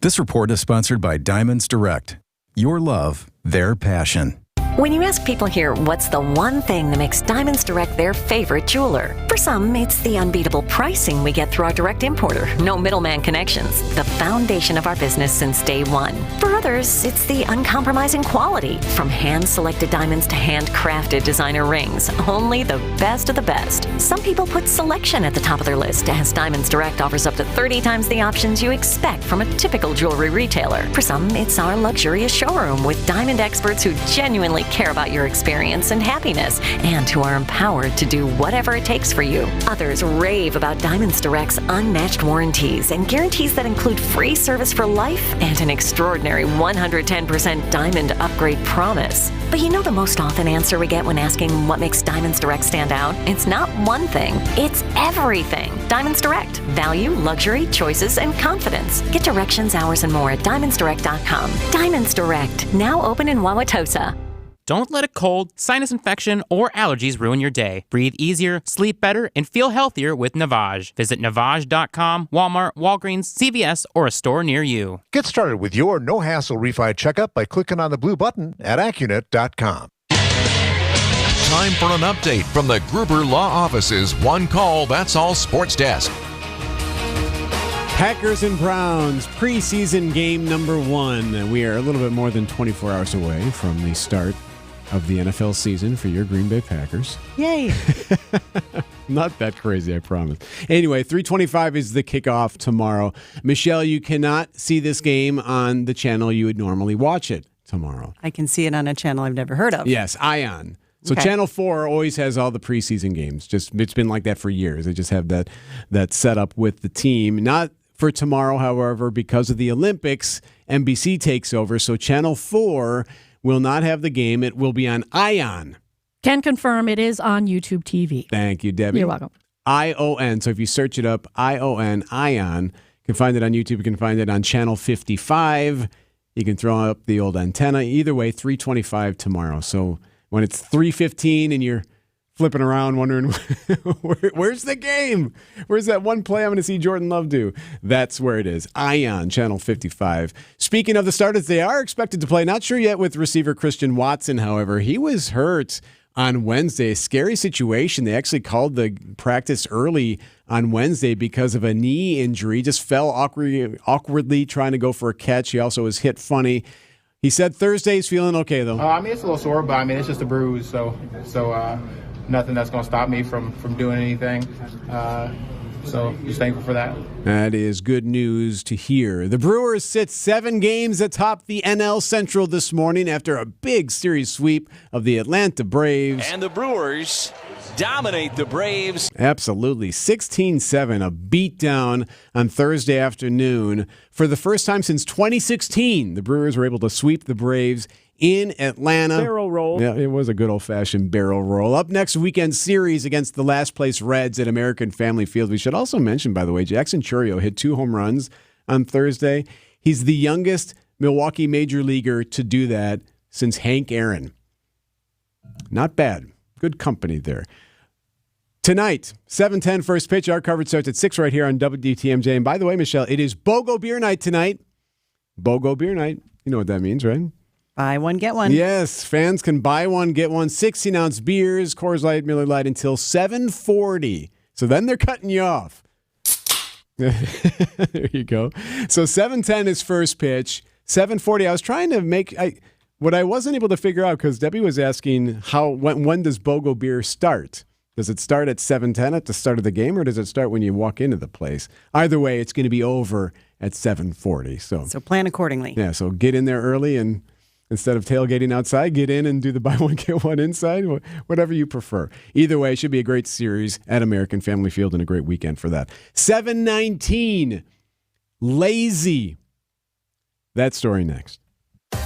This report is sponsored by Diamonds Direct. Your love, their passion. When you ask people here what's the one thing that makes Diamonds Direct their favorite jeweler, for some, it's the unbeatable pricing we get through our direct importer. No middleman connections. The foundation of our business since day one. For others, it's the uncompromising quality. From hand-selected diamonds to handcrafted designer rings. Only the best of the best. Some people put selection at the top of their list, as Diamonds Direct offers up to 30 times the options you expect from a typical jewelry retailer. For some, it's our luxurious showroom with diamond experts who genuinely care about your experience and happiness, and who are empowered to do whatever it takes for you. Others rave about Diamonds Direct's unmatched warranties and guarantees that include free service for life and an extraordinary 110% diamond upgrade promise. But you know the most often answer we get when asking what makes Diamonds Direct stand out? It's not one thing, it's everything. Diamonds Direct. Value, luxury, choices, and confidence. Get directions, hours, and more at diamondsdirect.com. Diamonds Direct. Now open in Wauwatosa. Don't let a cold, sinus infection, or allergies ruin your day. Breathe easier, sleep better, and feel healthier with Navage. Visit Navage.com, Walmart, Walgreens, CVS, or a store near you. Get started with your no-hassle refi checkup by clicking on the blue button at Accunet.com. Time for an update from the Gruber Law Office's One Call, That's All Sports Desk. Packers and Browns, preseason game number 1. We are a little bit more than 24 hours away from the start of the NFL season for your Green Bay Packers. Yay. Not that crazy, I promise. Anyway, 3:25 is the kickoff tomorrow. Michelle, you cannot see this game on the channel you would normally watch it tomorrow. I can see it on a channel I've never heard of. Yes, Ion. So Okay. Channel 4 always has all the preseason games. It's been like that for years. They just have that set up with the team. Not for tomorrow, however, because of the Olympics, NBC takes over. So Channel 4 will not have the game. It will be on Ion. Can confirm it is on YouTube TV. Thank you, Debbie. You're welcome. ION. So if you search it up, ION, Ion, you can find it on YouTube. You can find it on Channel 55. You can throw up the old antenna. Either way, 3:25 tomorrow. So when it's 3:15 and you're flipping around wondering, where's the game? Where's that one play I'm going to see Jordan Love do? That's where it is. Ion, Channel 55. Speaking of the starters, they are expected to play. Not sure yet with receiver Christian Watson, however. He was hurt on Wednesday. Scary situation. They actually called the practice early on Wednesday because of a knee injury. Just fell awkwardly trying to go for a catch. He also was hit funny. He said Thursday he's feeling okay, though. It's a little sore, but it's just a bruise, so nothing that's going to stop me from doing anything. So just thankful for that. That is good news to hear. The Brewers sit 7 games atop the NL Central this morning after a big series sweep of the Atlanta Braves. And the Brewers dominate the Braves. Absolutely. 16-7, a beatdown on Thursday afternoon. For the first time since 2016, the Brewers were able to sweep the Braves in Atlanta. Barrel roll. Yeah, it was a good old-fashioned barrel roll. Up next, weekend series against the last-place Reds at American Family Field. We should also mention, by the way, Jackson Chourio hit 2 home runs on Thursday. He's the youngest Milwaukee major leaguer to do that since Hank Aaron. Not bad. Good company there. Tonight, 7:10 first pitch. Our coverage starts at 6 right here on WTMJ. And by the way, Michelle, it is BOGO Beer Night tonight. BOGO Beer Night. You know what that means, right? Buy one, get one. Yes, fans can buy one, get one. 16-ounce beers, Coors Light, Miller Lite until 7:40. So then they're cutting you off. There you go. So 7:10 is first pitch. 7:40. I was trying to make what I wasn't able to figure out because Debbie was asking when does BOGO beer start? Does it start at 7:10 at the start of the game, or does it start when you walk into the place? Either way, it's going to be over at 7:40. So plan accordingly. Yeah. So get in there early, and instead of tailgating outside, get in and do the buy one get one inside. Whatever you prefer. Either way, it should be a great series at American Family Field and a great weekend for that. 7:19. Lazy. That story next.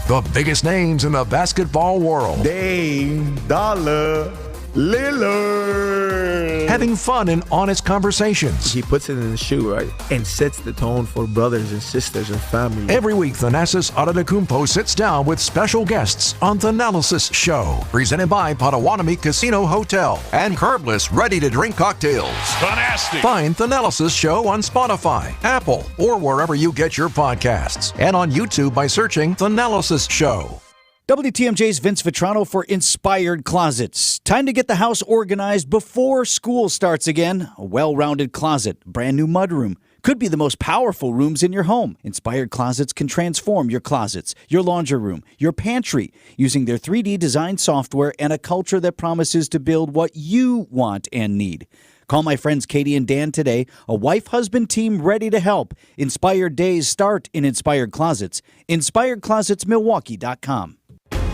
The biggest names in the basketball world. Dame Dollar Lillard. Having fun and honest conversations. He puts it in the shoe, right? And sets the tone for brothers and sisters and family. Every week, Thanasis Adetokounmpo sits down with special guests on Thanalysis Show. Presented by Potawatomi Casino Hotel and Curbless ready-to-drink cocktails. Fantastic. Find Thanalysis Show on Spotify, Apple, or wherever you get your podcasts. And on YouTube by searching Thanalysis Show. WTMJ's Vince Vitrano for Inspired Closets. Time to get the house organized before school starts again. A well-rounded closet, brand new mudroom. Could be the most powerful rooms in your home. Inspired Closets can transform your closets, your laundry room, your pantry, using their 3D design software and a culture that promises to build what you want and need. Call my friends Katie and Dan today, a wife-husband team ready to help. Inspired days start in Inspired Closets. InspiredClosetsMilwaukee.com.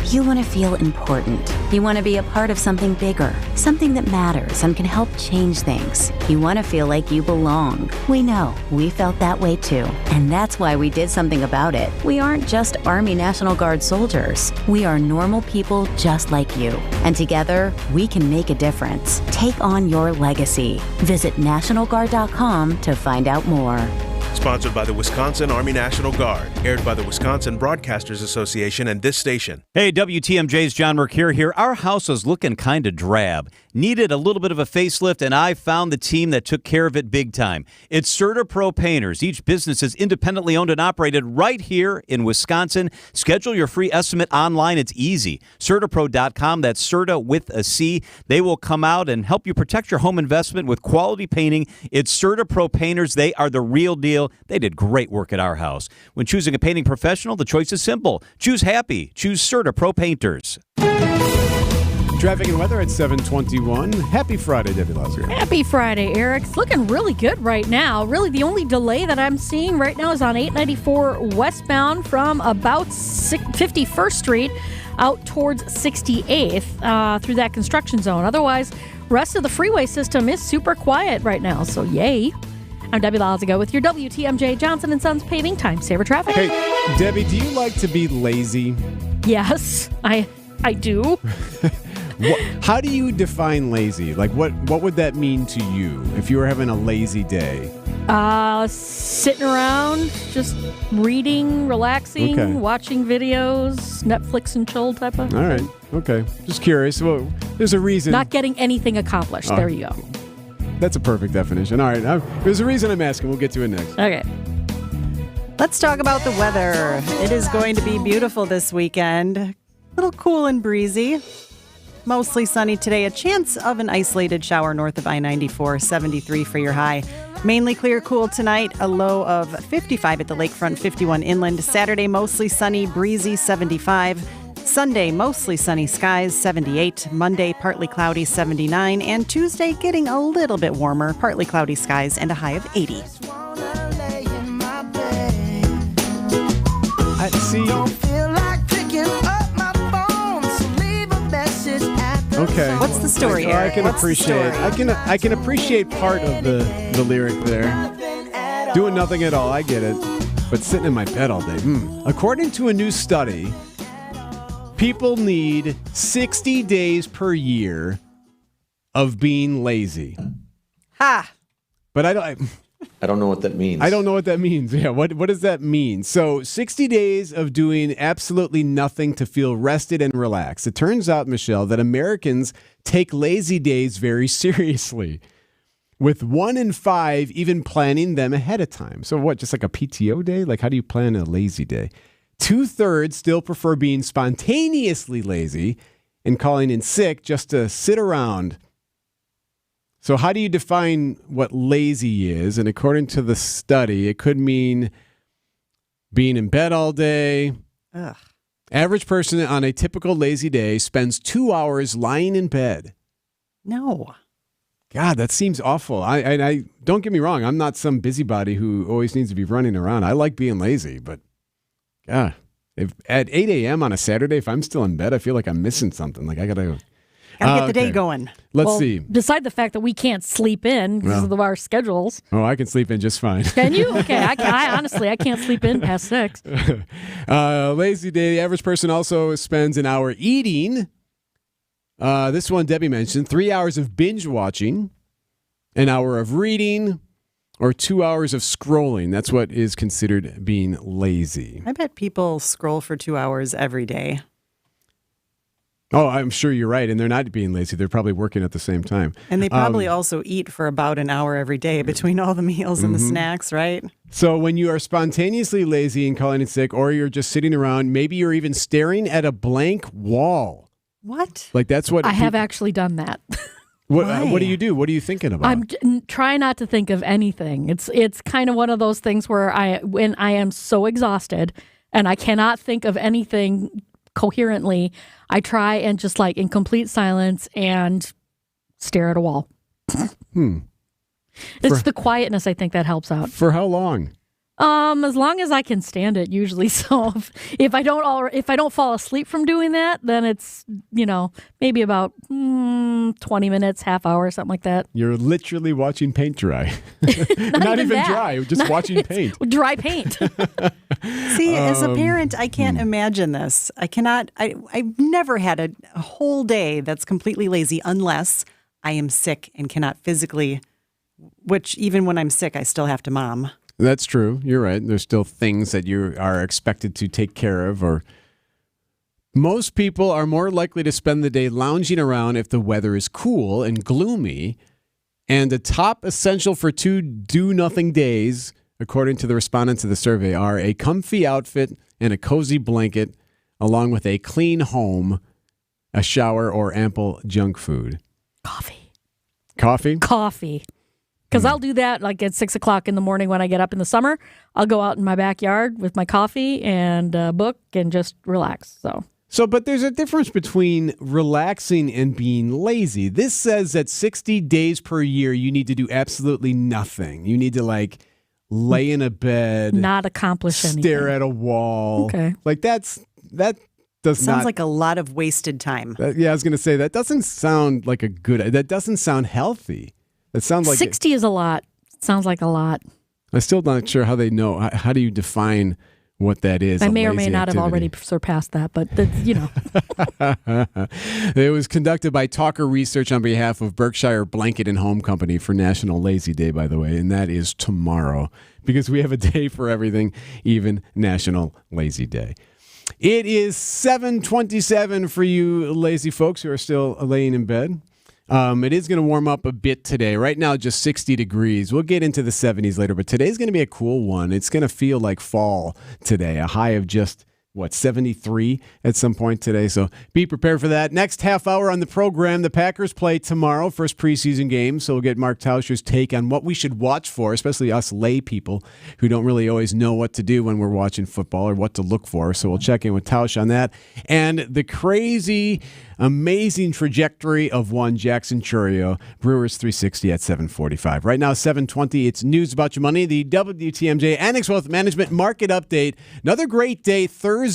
You want to feel important. You want to be a part of something bigger, something that matters and can help change things. You want to feel like you belong. We know. We felt that way too. And that's why we did something about it. We aren't just Army National Guard soldiers. We are normal people just like you. And together, we can make a difference. Take on your legacy. Visit NationalGuard.com to find out more. Sponsored by the Wisconsin Army National Guard. Aired by the Wisconsin Broadcasters Association and this station. Hey, WTMJ's John Mercure here. Our house is looking kind of drab. Needed a little bit of a facelift, and I found the team that took care of it big time. It's CertaPro Painters. Each business is independently owned and operated right here in Wisconsin. Schedule your free estimate online. It's easy. CertaPro.com. That's Certa with a C. They will come out and help you protect your home investment with quality painting. It's CertaPro Painters. They are the real deal. They did great work at our house. When choosing a painting professional, the choice is simple. Choose happy. Choose CertaPro Painters. Traffic and weather at 7:21. Happy Friday, Debbie Lazar. Happy Friday, Eric. It's looking really good right now. Really, the only delay that I'm seeing right now is on 894 westbound from about 51st Street out towards 68th through that construction zone. Otherwise, rest of the freeway system is super quiet right now, so yay. I'm Debbie Lazago with your WTMJ Johnson & Sons Paving Time Saver Traffic. Hey, Debbie, do you like to be lazy? Yes, I do. How do you define lazy? Like, what would that mean to you if you were having a lazy day? Sitting around, just reading, relaxing, watching videos, Netflix and chill type of. All right. Okay. Just curious. Well, there's a reason. Not getting anything accomplished. There you go. That's a perfect definition. All right. There's a reason I'm asking. We'll get to it next. Okay. Let's talk about the weather. It is going to be beautiful this weekend. A little cool and breezy. Mostly sunny today. A chance of an isolated shower north of I-94. 73 for your high. Mainly clear, cool tonight. A low of 55 at the lakefront, 51 inland. Saturday, mostly sunny, breezy, 75. Sunday, mostly sunny skies, 78. Monday, partly cloudy, 79. And Tuesday, getting a little bit warmer, partly cloudy skies, and a high of 80. I see. Okay. What's the story, Eric? I can appreciate part of the lyric there. Doing nothing at all, I get it. But sitting in my bed all day. According to a new study, people need 60 days per year of being lazy. Ha! But I don't know what that means. I don't know what that means. Yeah, what does that mean? So 60 days of doing absolutely nothing to feel rested and relaxed. It turns out, Michelle, that Americans take lazy days very seriously, with 1 in 5 even planning them ahead of time. So what, just like a PTO day? Like, how do you plan a lazy day? 2/3 still prefer being spontaneously lazy and calling in sick just to sit around. So how do you define what lazy is? And according to the study, it could mean being in bed all day. Ugh. Average person on a typical lazy day spends 2 hours lying in bed. No. God, that seems awful. I don't get me wrong. I'm not some busybody who always needs to be running around. I like being lazy, but God, if at 8 a.m. on a Saturday, if I'm still in bed, I feel like I'm missing something. Like I gotta get the day going. Let's see. Beside the fact that we can't sleep in because of our schedules. Oh, I can sleep in just fine. Can you? Okay. I honestly, I can't sleep in past 6. Lazy day. The average person also spends an hour eating. This one Debbie mentioned, 3 hours of binge watching, an hour of reading, or 2 hours of scrolling. That's what is considered being lazy. I bet people scroll for 2 hours every day. Oh, I'm sure you're right. And they're not being lazy. They're probably working at the same time. And they probably also eat for about an hour every day between all the meals and the snacks, right? So when you are spontaneously lazy and calling in sick, or you're just sitting around, maybe you're even staring at a blank wall. What? Like that's what I have actually done that. What do you do? What are you thinking about? I'm trying not to think of anything. It's kind of one of those things where when I am so exhausted and I cannot think of anything coherently, I try and just like in complete silence and stare at a wall. It's the quietness, I think, that helps out. For how long? As long as I can stand it, usually. So if I don't fall asleep from doing that, then it's, maybe about 20 minutes, half hour, something like that. You're literally watching paint dry. Not even dry, just watching paint. Dry paint. See, as a parent, I can't imagine this. I cannot. I've never had a whole day that's completely lazy unless I am sick and cannot physically, which even when I'm sick, I still have to mom. That's true. You're right. There's still things that you are expected to take care of. Or most people are more likely to spend the day lounging around if the weather is cool and gloomy. And the top essential for 2 do-nothing days, according to the respondents of the survey, are a comfy outfit and a cozy blanket, along with a clean home, a shower, or ample junk food. Coffee. Coffee? Because I'll do that like at 6 o'clock in the morning when I get up in the summer. I'll go out in my backyard with my coffee and a book and just relax. But there's a difference between relaxing and being lazy. This says that 60 days per year, you need to do absolutely nothing. You need to lay in a bed, not accomplish anything, stare at a wall. Okay, Sounds like a lot of wasted time. I was going to say that doesn't sound like that doesn't sound healthy. It sounds like 60 is a lot. Sounds like a lot. I'm still not sure how they know. How do you define what that is? I may or may not have already surpassed that, but It was conducted by Talker Research on behalf of Berkshire Blanket and Home Company for National Lazy Day, by the way, and that is tomorrow because we have a day for everything, even National Lazy Day. It is 7:27 for you lazy folks who are still laying in bed. It is going to warm up a bit today. Right now, just 60 degrees. We'll get into the 70s later, but today's going to be a cool one. It's going to feel like fall today, a high of just, 73 at some point today. So be prepared for that. Next half hour on the program, the Packers play tomorrow, first preseason game. So we'll get Mark Tauscher's take on what we should watch for, especially us lay people who don't really always know what to do when we're watching football or what to look for. So we'll check in with Tausch on that. And the crazy, amazing trajectory of one Jackson Chourio, Brewers 360 at 7:45. Right now, 7:20, it's News About Your Money, the WTMJ Annex Wealth Management Market Update. Another great day, Thursday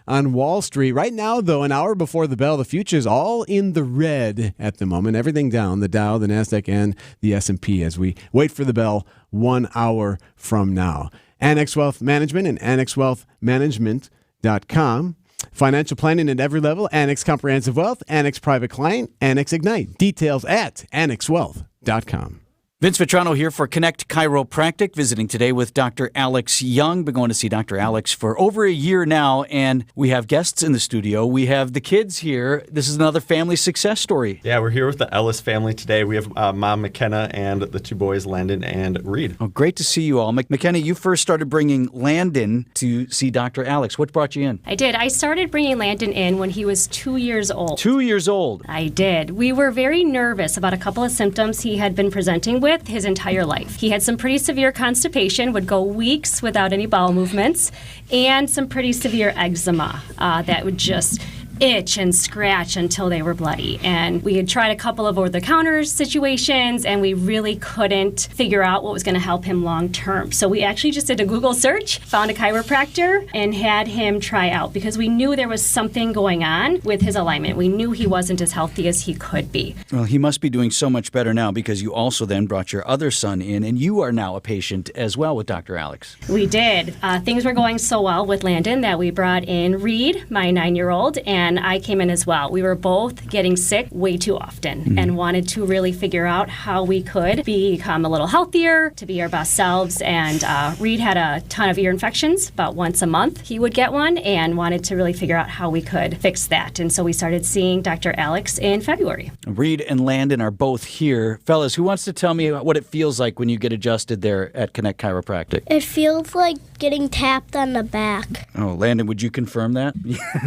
on Wall Street. Right now, though, an hour before the bell, the future's all in the red at the moment. Everything down, the Dow, the NASDAQ, and the S&P as we wait for the bell 1 hour from now. Annex Wealth Management and AnnexWealthManagement.com. Financial planning at every level. Annex Comprehensive Wealth, Annex Private Client, Annex Ignite. Details at AnnexWealth.com. Vince Vitrano here for Connect Chiropractic, visiting today with Dr. Alex Young. Been going to see Dr. Alex for over a year now, and we have guests in the studio. We have the kids here. This is another family success story. Yeah, we're here with the Ellis family today. We have Mom McKenna and the two boys, Landon and Reed. Oh, great to see you all. McKenna, you first started bringing Landon to see Dr. Alex. What brought you in? I did. I started bringing Landon in when he was 2 years old. 2 years old? I did. We were very nervous about a couple of symptoms he had been presenting with his entire life. He had some pretty severe constipation, would go weeks without any bowel movements, and some pretty severe eczema that would just itch and scratch until they were bloody. And we had tried a couple of over-the-counter situations, and we really couldn't figure out what was going to help him long-term. So we actually just did a Google search, found a chiropractor, and had him try out because we knew there was something going on with his alignment. We knew he wasn't as healthy as he could be. Well, he must be doing so much better now because you also then brought your other son in, and you are now a patient as well with Dr. Alex. We did. Things were going so well with Landon that we brought in Reed, my 9-year-old, and I came in as well. We were both getting sick way too often and wanted to really figure out how we could become a little healthier, to be our best selves. And Reed had a ton of ear infections. About once a month he would get one, and wanted to really figure out how we could fix that. And so we started seeing Dr. Alex in February. Reed and Landon are both here. Fellas, who wants to tell me what it feels like when you get adjusted there at Connect Chiropractic? It feels like getting tapped on the back. Oh, Landon, would you confirm that?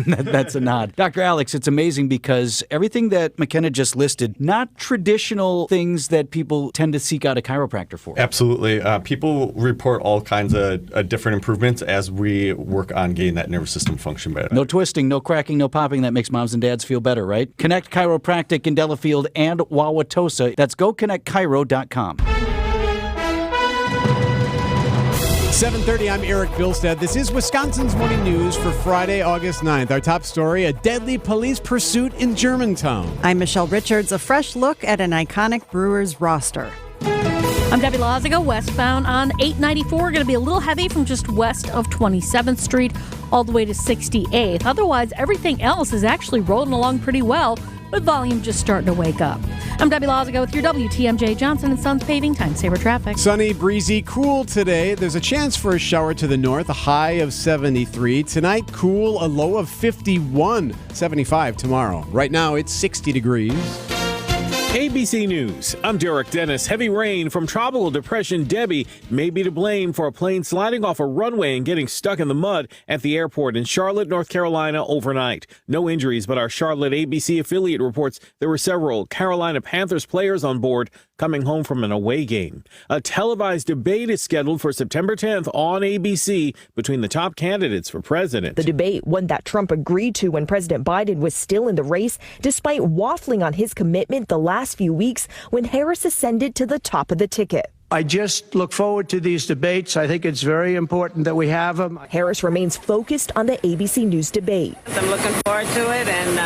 That's a nod. Dr. Alex, it's amazing because everything that McKenna just listed, not traditional things that people tend to seek out a chiropractor for. Absolutely. People report all kinds of different improvements as we work on getting that nervous system function better. No twisting, no cracking, no popping. That makes moms and dads feel better, right? Connect Chiropractic in Delafield and Wauwatosa. That's goconnectchiro.com. 7:30, I'm Eric Bilstead. This is Wisconsin's Morning News for Friday, August 9th. Our top story, a deadly police pursuit in Germantown. I'm Michelle Richards. A fresh look at an iconic Brewers roster. I'm Debbie Lazigo. Westbound on 894, going to be a little heavy from just west of 27th Street all the way to 68th. Otherwise, everything else is actually rolling along pretty well, with volume just starting to wake up. I'm Debbie Lazigo with your WTMJ Johnson & Sons Paving Time Saver Traffic. Sunny, breezy, cool today. There's a chance for a shower to the north, a high of 73. Tonight, cool, a low of 51, 75 tomorrow. Right now, it's 60 degrees. ABC News. I'm Derek Dennis. Heavy rain from Tropical Depression Debbie may be to blame for a plane sliding off a runway and getting stuck in the mud at the airport in Charlotte, North Carolina overnight. No injuries, but our Charlotte ABC affiliate reports there were several Carolina Panthers players on board coming home from an away game. A televised debate is scheduled for September 10th on ABC between the top candidates for president. The debate, one that Trump agreed to when President Biden was still in the race, despite waffling on his commitment the last few weeks when Harris ascended to the top of the ticket. I just look forward to these debates. I think it's very important that we have them. Harris remains focused on the ABC News debate. I'm looking forward to it and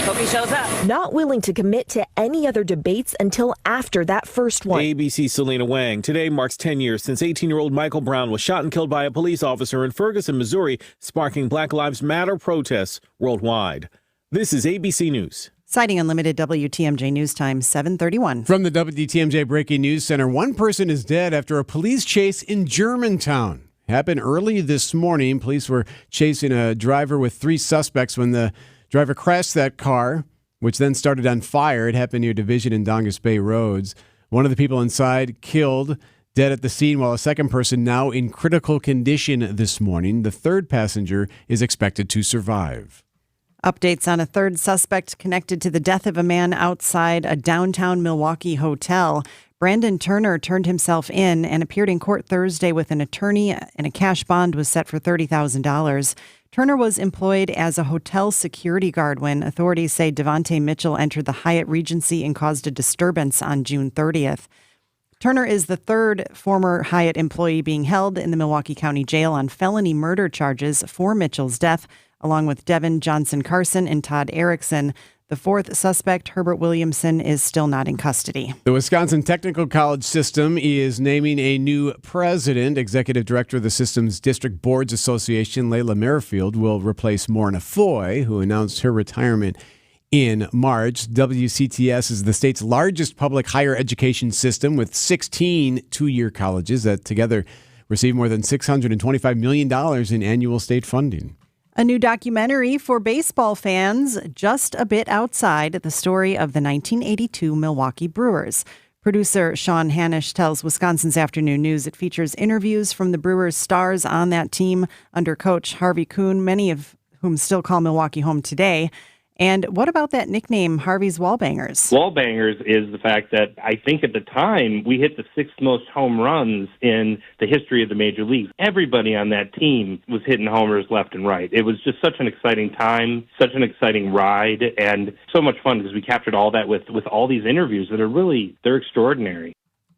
hope he shows up. Not willing to commit to any other debates until after that first one. ABC's Selena Wang. Today marks 10 years since 18-year-old Michael Brown was shot and killed by a police officer in Ferguson, Missouri, sparking Black Lives Matter protests worldwide. This is ABC News. Citing Unlimited WTMJ News Time, 7:31. From the WTMJ Breaking News Center, one person is dead after a police chase in Germantown. Happened early this morning. Police were chasing a driver with 3 suspects when the driver crashed that car, which then started on fire. It happened near Division and Dongus Bay Roads. One of the people inside killed, dead at the scene, while a second person now in critical condition this morning. The third passenger is expected to survive. Updates on a third suspect connected to the death of a man outside a downtown Milwaukee hotel. Brandon Turner turned himself in and appeared in court Thursday with an attorney, and a cash bond was set for $30,000. Turner was employed as a hotel security guard when authorities say Devontae Mitchell entered the Hyatt Regency and caused a disturbance on June 30th. Turner is the third former Hyatt employee being held in the Milwaukee County Jail on felony murder charges for Mitchell's death, along with Devin Johnson Carson and Todd Erickson. The fourth suspect, Herbert Williamson, is still not in custody. The Wisconsin Technical College System is naming a new president. Executive Director of the system's District Boards Association, Layla Merrifield, will replace Morna Foy, who announced her retirement in March. WCTS is the state's largest public higher education system with 16 two-year colleges that together receive more than $625 million in annual state funding. A new documentary for baseball fans, Just a Bit Outside, the story of the 1982 Milwaukee Brewers. Producer Sean Hanisch tells Wisconsin's Afternoon News it features interviews from the Brewers' stars on that team under coach Harvey Kuhn, many of whom still call Milwaukee home today. And what about that nickname, Harvey's Wallbangers? Wallbangers is the fact that I think at the time we hit the sixth most home runs in the history of the major leagues. Everybody on that team was hitting homers left and right. It was just such an exciting time, such an exciting ride, and so much fun because we captured all that with all these interviews that are they're extraordinary.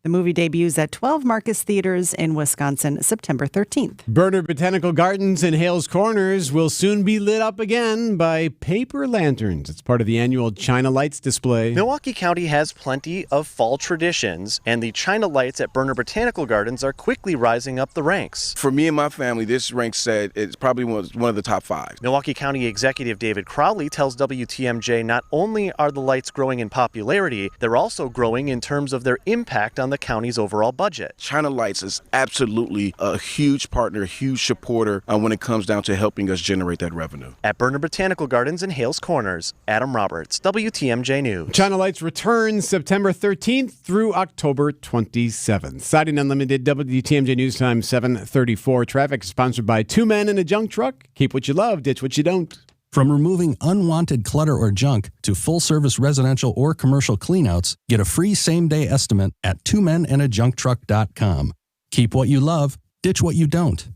The movie debuts at 12 Marcus Theaters in Wisconsin, September 13th. Bernard Botanical Gardens in Hales Corners will soon be lit up again by paper lanterns. It's part of the annual China Lights display. Milwaukee County has plenty of fall traditions, and the China Lights at Bernard Botanical Gardens are quickly rising up the ranks. For me and my family, this ranks said it's probably one of the top 5. Milwaukee County Executive David Crowley tells WTMJ not only are the lights growing in popularity, they're also growing in terms of their impact on the county's overall budget. China Lights is absolutely a huge partner, huge supporter when it comes down to helping us generate that revenue. At Bernard Botanical Gardens in Hales Corners, Adam Roberts, WTMJ News. China Lights returns September 13th through October 27th. Siding Unlimited, WTMJ News Time 7:34. Traffic is sponsored by Two Men in a Junk Truck. Keep what you love, ditch what you don't. From removing unwanted clutter or junk to full-service residential or commercial cleanouts, get a free same-day estimate at twomeninajuncktruck.com. Keep what you love, ditch what you don't.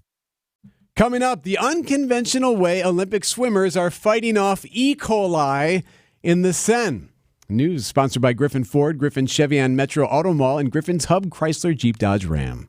Coming up, the unconventional way Olympic swimmers are fighting off E. coli in the Seine. News sponsored by Griffin Ford, Griffin Chevy and Metro Auto Mall, and Griffin's Hub Chrysler Jeep Dodge Ram.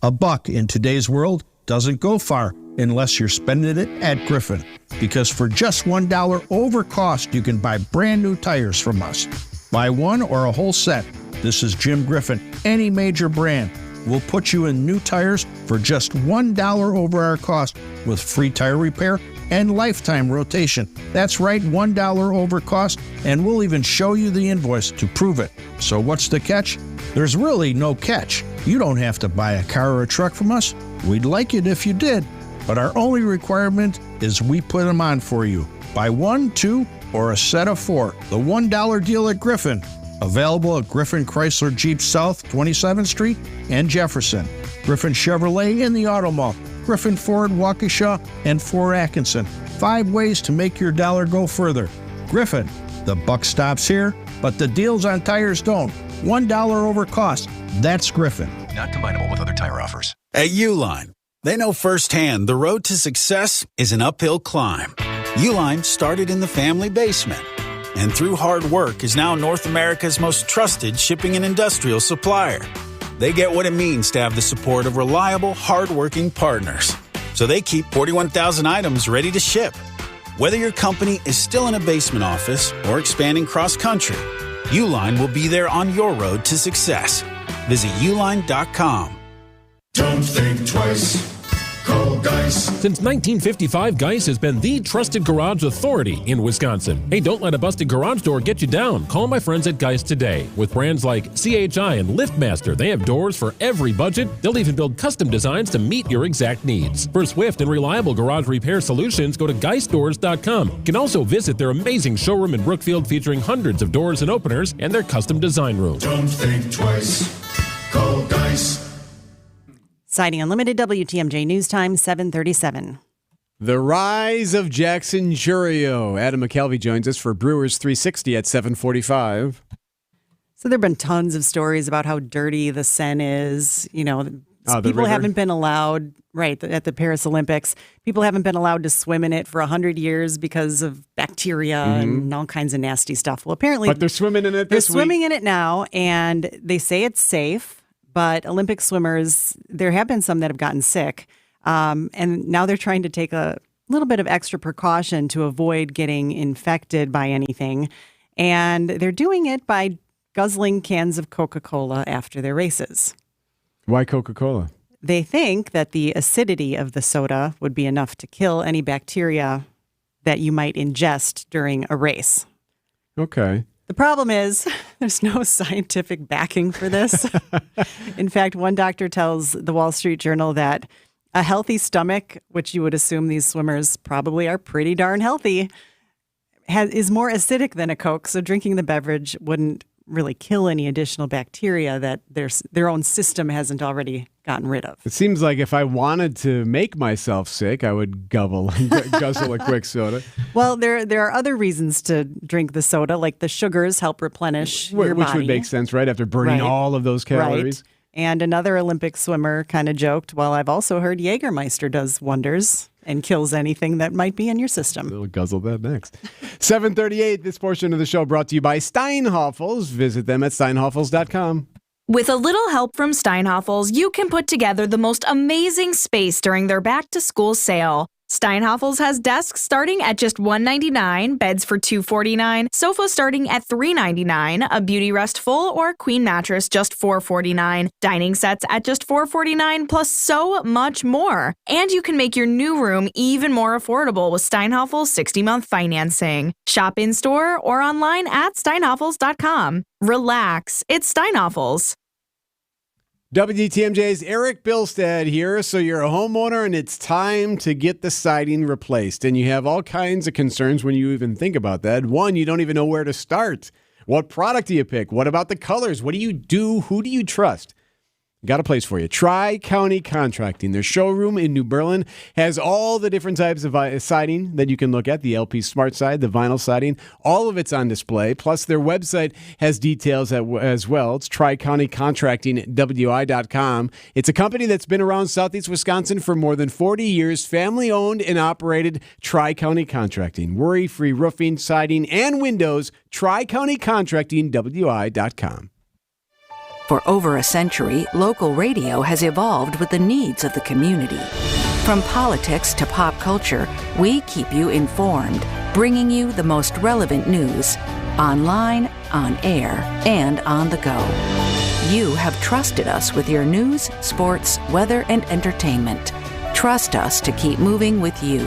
A buck in today's world doesn't go far unless you're spending it at Griffin. Because for just $1 over cost, you can buy brand new tires from us. Buy one or a whole set. This is Jim Griffin. Any major brand. We'll put you in new tires for just $1 over our cost with free tire repair and lifetime rotation. That's right, $1 over cost, and we'll even show you the invoice to prove it. So what's the catch? There's really no catch. You don't have to buy a car or a truck from us. We'd like it if you did. But our only requirement is we put them on for you. Buy 1, 2, or a set of 4. The $1 deal at Griffin. Available at Griffin Chrysler Jeep South, 27th Street and Jefferson. Griffin Chevrolet in the Auto Mall. Griffin Ford, Waukesha, and Fort Atkinson. 5 ways to make your dollar go further. Griffin, the buck stops here, but the deals on tires don't. $1 over cost. That's Griffin. Not combinable with other tire offers. At Uline, they know firsthand the road to success is an uphill climb. Uline started in the family basement, and through hard work is now North America's most trusted shipping and industrial supplier. They get what it means to have the support of reliable, hard-working partners. So they keep 41,000 items ready to ship. Whether your company is still in a basement office or expanding cross-country, Uline will be there on your road to success. Visit uline.com. Don't think twice. Call Geis. Since 1955, Geis has been the trusted garage authority in Wisconsin. Hey, don't let a busted garage door get you down. Call my friends at Geis today. With brands like CHI and LiftMaster, they have doors for every budget. They'll even build custom designs to meet your exact needs. For swift and reliable garage repair solutions, go to geisdoors.com. You can also visit their amazing showroom in Brookfield featuring hundreds of doors and openers and their custom design room. Don't think twice. Call Geis. Siding Unlimited, WTMJ News Time, 7:37. The rise of Jackson Churio. Adam McKelvey joins us for Brewers 360 at 7:45. So there have been tons of stories about how dirty the Seine is. You know, people haven't been allowed, right, at the Paris Olympics, people haven't been allowed to swim in it for 100 years because of bacteria and all kinds of nasty stuff. Well, apparently... But they're swimming in it this week. They're swimming in it now, and they say it's safe. But Olympic swimmers, there have been some that have gotten sick. And now they're trying to take a little bit of extra precaution to avoid getting infected by anything. And they're doing it by guzzling cans of Coca-Cola after their races. Why Coca-Cola? They think that the acidity of the soda would be enough to kill any bacteria that you might ingest during a race. Okay. The problem is there's no scientific backing for this. In fact, one doctor tells the Wall Street Journal that a healthy stomach, which you would assume these swimmers probably are pretty darn healthy, is more acidic than a Coke. So drinking the beverage wouldn't really kill any additional bacteria that their own system hasn't already gotten rid of. It seems like if I wanted to make myself sick, I would guzzle a quick soda. Well, there are other reasons to drink the soda, like the sugars help replenish your body. Which would make sense, right? After burning all of those calories. Right. And another Olympic swimmer kind of joked, well, I've also heard Jägermeister does wonders and kills anything that might be in your system. We'll guzzle that next. 7:38, this portion of the show brought to you by Steinhoffels. Visit them at steinhoffels.com. With a little help from Steinhoffels, you can put together the most amazing space during their back-to-school sale. Steinhoffels has desks starting at just $199, beds for $249, sofas starting at $399, a beauty rest full or queen mattress just $449, dining sets at just $449, plus so much more. And you can make your new room even more affordable with Steinhoffels 60-month financing. Shop in-store or online at steinhoffels.com. Relax, it's Steinhoffels. WTMJ's Eric Bilstead here. So you're a homeowner and it's time to get the siding replaced. And you have all kinds of concerns when you even think about that. One, you don't even know where to start. What product do you pick? What about the colors? What do you do? Who do you trust? Got a place for you. Tri-County Contracting. Their showroom in New Berlin has all the different types of siding that you can look at. The LP Smart Side, the vinyl siding, all of it's on display. Plus, their website has details as well. It's TriCountyContractingWI.com. It's a company that's been around Southeast Wisconsin for more than 40 years. Family-owned and operated Tri-County Contracting. Worry-free roofing, siding, and windows. TriCountyContractingWI.com. For over a century, local radio has evolved with the needs of the community. From politics to pop culture, we keep you informed, bringing you the most relevant news, online, on air, and on the go. You have trusted us with your news, sports, weather, and entertainment. Trust us to keep moving with you.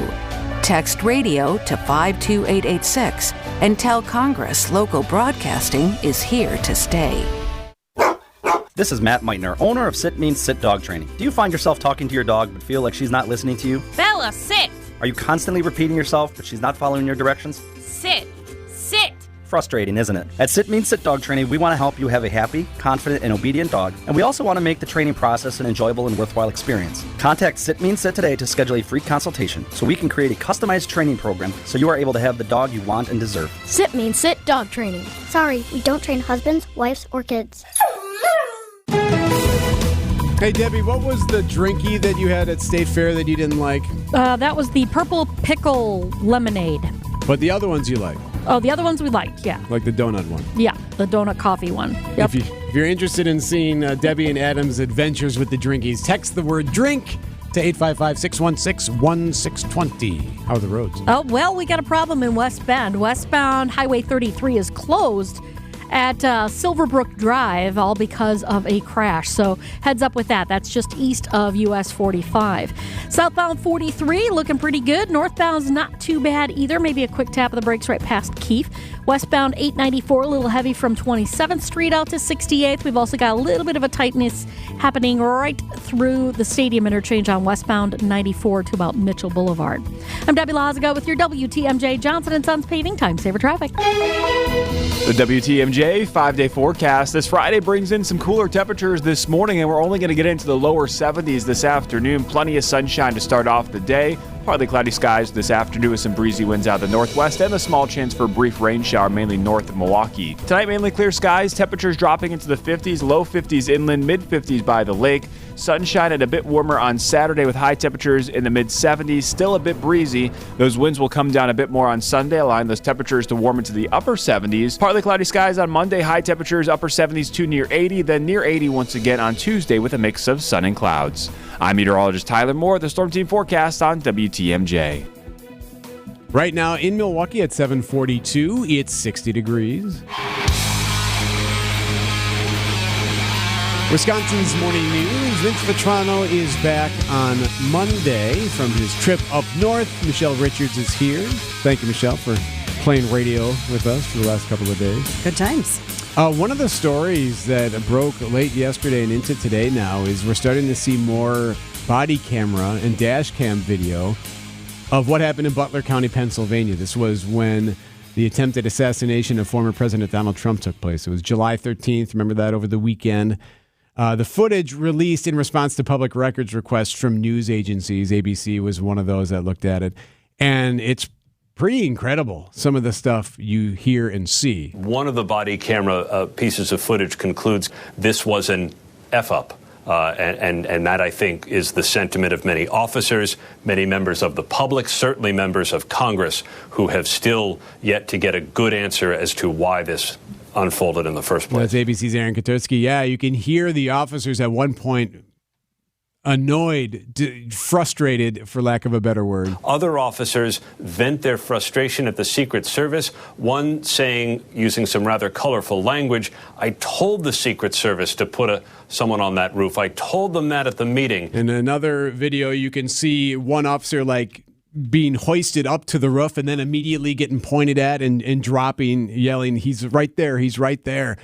Text radio to 52886 and tell Congress local broadcasting is here to stay. This is Matt Meitner, owner of Sit Means Sit Dog Training. Do you find yourself talking to your dog but feel like she's not listening to you? Bella, sit! Are you constantly repeating yourself but she's not following your directions? Sit! Sit! Frustrating, isn't it? At Sit Means Sit Dog Training, we want to help you have a happy, confident, and obedient dog, and we also want to make the training process an enjoyable and worthwhile experience. Contact Sit Means Sit today to schedule a free consultation so we can create a customized training program so you are able to have the dog you want and deserve. Sit Means Sit Dog Training. Sorry, we don't train husbands, wives, or kids. Hey, Debbie, what was the drinky that you had at State Fair that you didn't like? That was the purple pickle lemonade. But the other ones you like? Oh, the other ones we liked, yeah. Like the donut one? Yeah, the donut coffee one. Yep. If you're interested in seeing Debbie and Adam's adventures with the drinkies, text the word drink to 855-616-1620. How are the roads? Oh, well, we got a problem in West Bend. Westbound Highway 33 is closed at Silverbrook Drive, all because of a crash. So heads up with that. That's just east of US 45. Southbound 43 looking pretty good. Northbound's not too bad either. Maybe a quick tap of the brakes right past Keefe. Westbound 894 a little heavy from 27th Street out to 68th. We've also got a little bit of a tightness happening right through the stadium interchange on westbound 94 to about Mitchell Boulevard. I'm Debbie Lazaga with your WTMJ Johnson & Sons Paving Time Saver Traffic. The WTMJ 5-day forecast this Friday brings in some cooler temperatures this morning, and we're only going to get into the lower 70s this afternoon. Plenty of sunshine to start off the day. Partly cloudy skies this afternoon with some breezy winds out of the northwest and a small chance for a brief rain shower mainly north of Milwaukee. Tonight, mainly clear skies, temperatures dropping into the 50s, low 50s inland, mid 50s by the lake. Sunshine and a bit warmer on Saturday with high temperatures in the mid 70s, still a bit breezy. Those winds will come down a bit more on Sunday, allowing those temperatures to warm into the upper 70s. Partly cloudy skies on Monday, high temperatures upper 70s to near 80, then near 80 once again on Tuesday with a mix of sun and clouds. I'm meteorologist Tyler Moore, the Storm Team forecast on WTMJ. Right now in Milwaukee at 7:42, it's 60 degrees. Wisconsin's Morning News. Vince Vitrano is back on Monday from his trip up north. Michelle Richards is here. Thank you, Michelle, for playing radio with us for the last couple of days. Good times. One of the stories that broke late yesterday and into today now is we're starting to see more body camera and dash cam video of what happened in Butler County, Pennsylvania. This was when the attempted assassination of former President Donald Trump took place. It was July 13th. Remember that, over the weekend. The footage released in response to public records requests from news agencies. ABC was one of those that looked at it. And it's pretty incredible, some of the stuff you hear and see. One of the body camera pieces of footage concludes this was an F-up. And that, I think, is the sentiment of many officers, many members of the public, certainly members of Congress, who have still yet to get a good answer as to why this unfolded in the first place. That's ABC's Aaron Katursky. Yeah, you can hear the officers at one point annoyed, frustrated, for lack of a better word. Other officers vent their frustration at the Secret Service, one saying, using some rather colorful language, "I told the Secret Service to put someone on that roof. I told them that at the meeting." In another video, you can see one officer being hoisted up to the roof and then immediately getting pointed at and dropping, yelling, "He's right there, he's right there."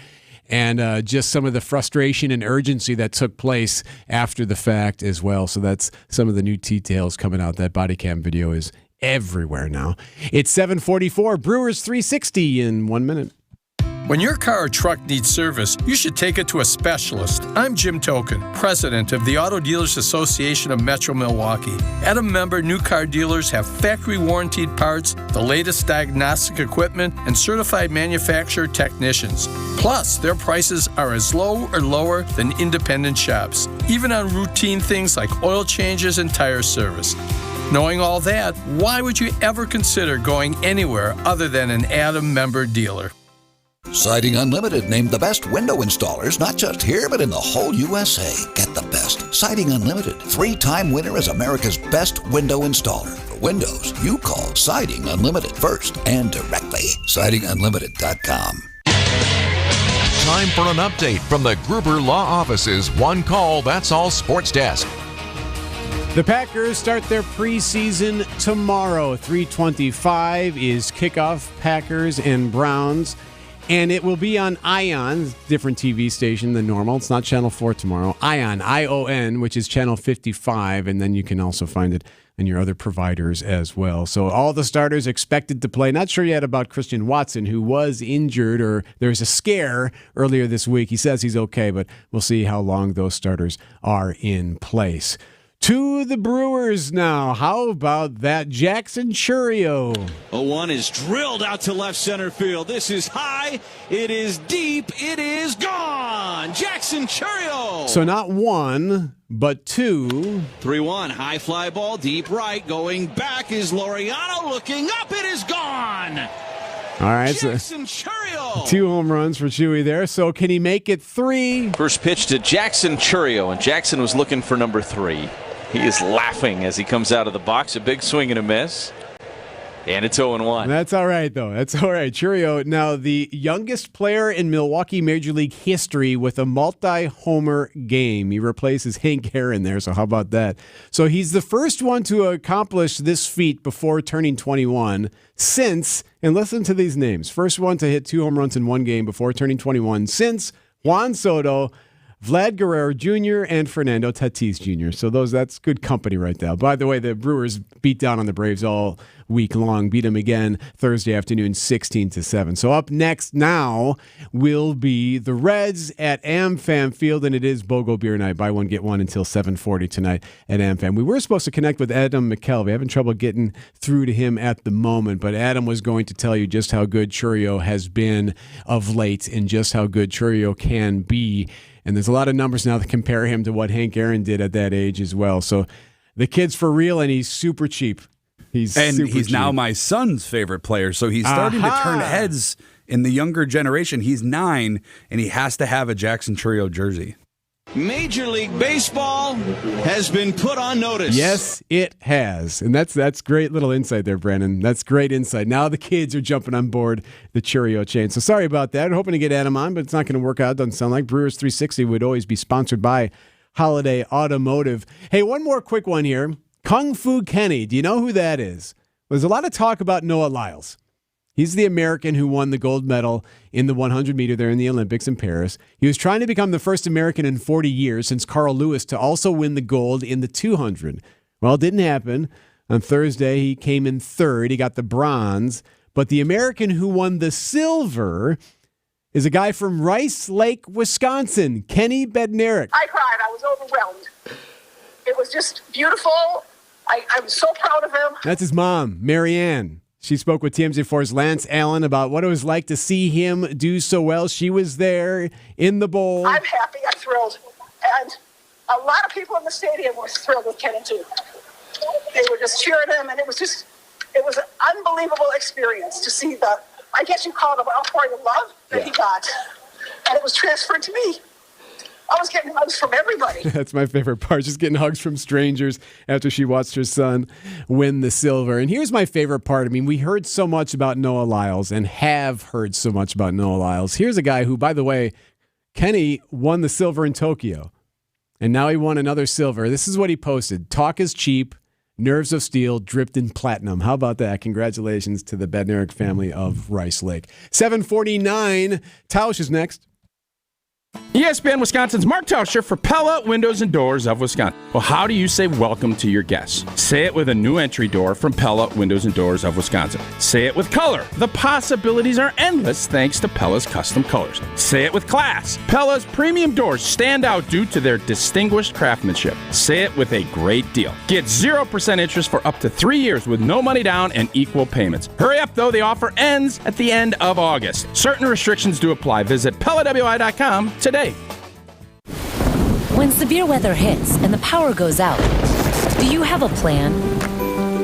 And just some of the frustration and urgency that took place after the fact as well. So that's some of the new details coming out. That body cam video is everywhere now. It's 7:44, Brewers 360 in 1 minute. When your car or truck needs service, you should take it to a specialist. I'm Jim Token, president of the Auto Dealers Association of Metro Milwaukee. At a member, new car dealers have factory warranted parts, the latest diagnostic equipment, and certified manufacturer technicians. Plus, their prices are as low or lower than independent shops, even on routine things like oil changes and tire service. Knowing all that, why would you ever consider going anywhere other than an Adam member dealer? Siding Unlimited named the best window installers, not just here, but in the whole USA. Get the best. Siding Unlimited, 3-time winner as America's best window installer. For windows, you call Siding Unlimited first and directly. SidingUnlimited.com. Time for an update from the Gruber Law Office's One Call, That's All Sports Desk. The Packers start their preseason tomorrow. 3:25 is kickoff, Packers and Browns. And it will be on ION, different TV station than normal. It's not Channel 4 tomorrow. ION, ION, which is Channel 55. And then you can also find it on your other providers as well. So all the starters expected to play. Not sure yet about Christian Watson, who was injured, or there was a scare earlier this week. He says he's okay, but we'll see how long those starters are in place. To the Brewers now. How about that? Jackson Chourio. 0-1 is drilled out to left center field. This is high. It is deep. It is gone. Jackson Chourio. So not one, but two. 3-1. High fly ball, deep right. Going back is Laureano. Looking up. It is gone. All right, Jackson so Chourio. 2 home runs for Chewy there. So can he make it 3? First pitch to Jackson Chourio, and Jackson was looking for number 3. He is laughing as he comes out of the box. A big swing and a miss. And it's 0-1. That's all right, though. That's all right. Chourio, now the youngest player in Milwaukee Major League history with a multi-homer game. He replaces Hank Aaron there, so how about that? So he's the first one to accomplish this feat before turning 21 since, and listen to these names, first one to hit 2 home runs in one game before turning 21 since Juan Soto, Vlad Guerrero Jr., and Fernando Tatis Jr. So that's good company right there. By the way, the Brewers beat down on the Braves all week long. Beat them again Thursday afternoon, 16-7. So up next now will be the Reds at AmFam Field, and it is BOGO Beer Night. Buy one, get one until 7:40 tonight at AmFam. We were supposed to connect with Adam McKelvey. Having trouble getting through to him at the moment, but Adam was going to tell you just how good Chourio has been of late and just how good Chourio can be. And there's a lot of numbers now that compare him to what Hank Aaron did at that age as well. So the kid's for real, and he's super cheap. He's cheap. Now my son's favorite player. So he's starting to turn heads in the younger generation. He's 9, and he has to have a Jackson Chourio jersey. Major League Baseball has been put on notice. Yes, it has. And that's great little insight there, Brandon. That's great insight. Now the kids are jumping on board the Chourio chain. So sorry about that. I'm hoping to get Adam on, but it's not going to work out. Doesn't sound like. Brewers 360 would always be sponsored by Holiday Automotive. Hey, one more quick one here. Kung Fu Kenny. Do you know who that is? There's a lot of talk about Noah Lyles. He's the American who won the gold medal in the 100 meter there in the Olympics in Paris. He was trying to become the first American in 40 years since Carl Lewis to also win the gold in the 200. Well, it didn't happen. On Thursday, he came in third. He got the bronze. But the American who won the silver is a guy from Rice Lake, Wisconsin, Kenny Bednarik. I cried. I was overwhelmed. It was just beautiful. I'm so proud of him. That's his mom, Marianne. She spoke with TMJ4's Lance Allen about what it was like to see him do so well. She was there in the bowl. I'm happy. I'm thrilled. And a lot of people in the stadium were thrilled with Kenny, too. They were just cheering him, and it was an unbelievable experience to see I guess you call it an outpouring of love that he got. And it was transferred to me. I was getting hugs from everybody. That's my favorite part, just getting hugs from strangers after she watched her son win the silver. And here's my favorite part. I mean, we heard so much about Noah Lyles and have heard so much about Noah Lyles. Here's a guy who, by the way, Kenny won the silver in Tokyo, and now he won another silver. This is what he posted. Talk is cheap. Nerves of steel dripped in platinum. How about that? Congratulations to the Bednarik family of Rice Lake. 7:49. Tausch is next. ESPN Wisconsin's Mark Tauscher for Pella Windows and Doors of Wisconsin. Well, how do you say welcome to your guests? Say it with a new entry door from Pella Windows and Doors of Wisconsin. Say it with color. The possibilities are endless thanks to Pella's custom colors. Say it with class. Pella's premium doors stand out due to their distinguished craftsmanship. Say it with a great deal. Get 0% interest for up to 3 years with no money down and equal payments. Hurry up, though. The offer ends at the end of August. Certain restrictions do apply. Visit PellaWI.com today. When severe weather hits and the power goes out, do you have a plan?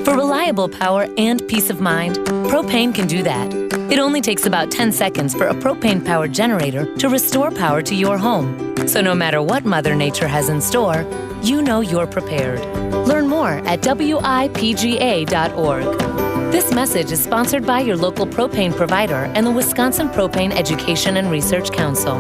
For reliable power and peace of mind, propane can do that. It only takes about 10 seconds for a propane-powered generator to restore power to your home. So no matter what Mother Nature has in store, you know you're prepared. Learn more at WIPGA.org. This message is sponsored by your local propane provider and the Wisconsin Propane Education and Research Council.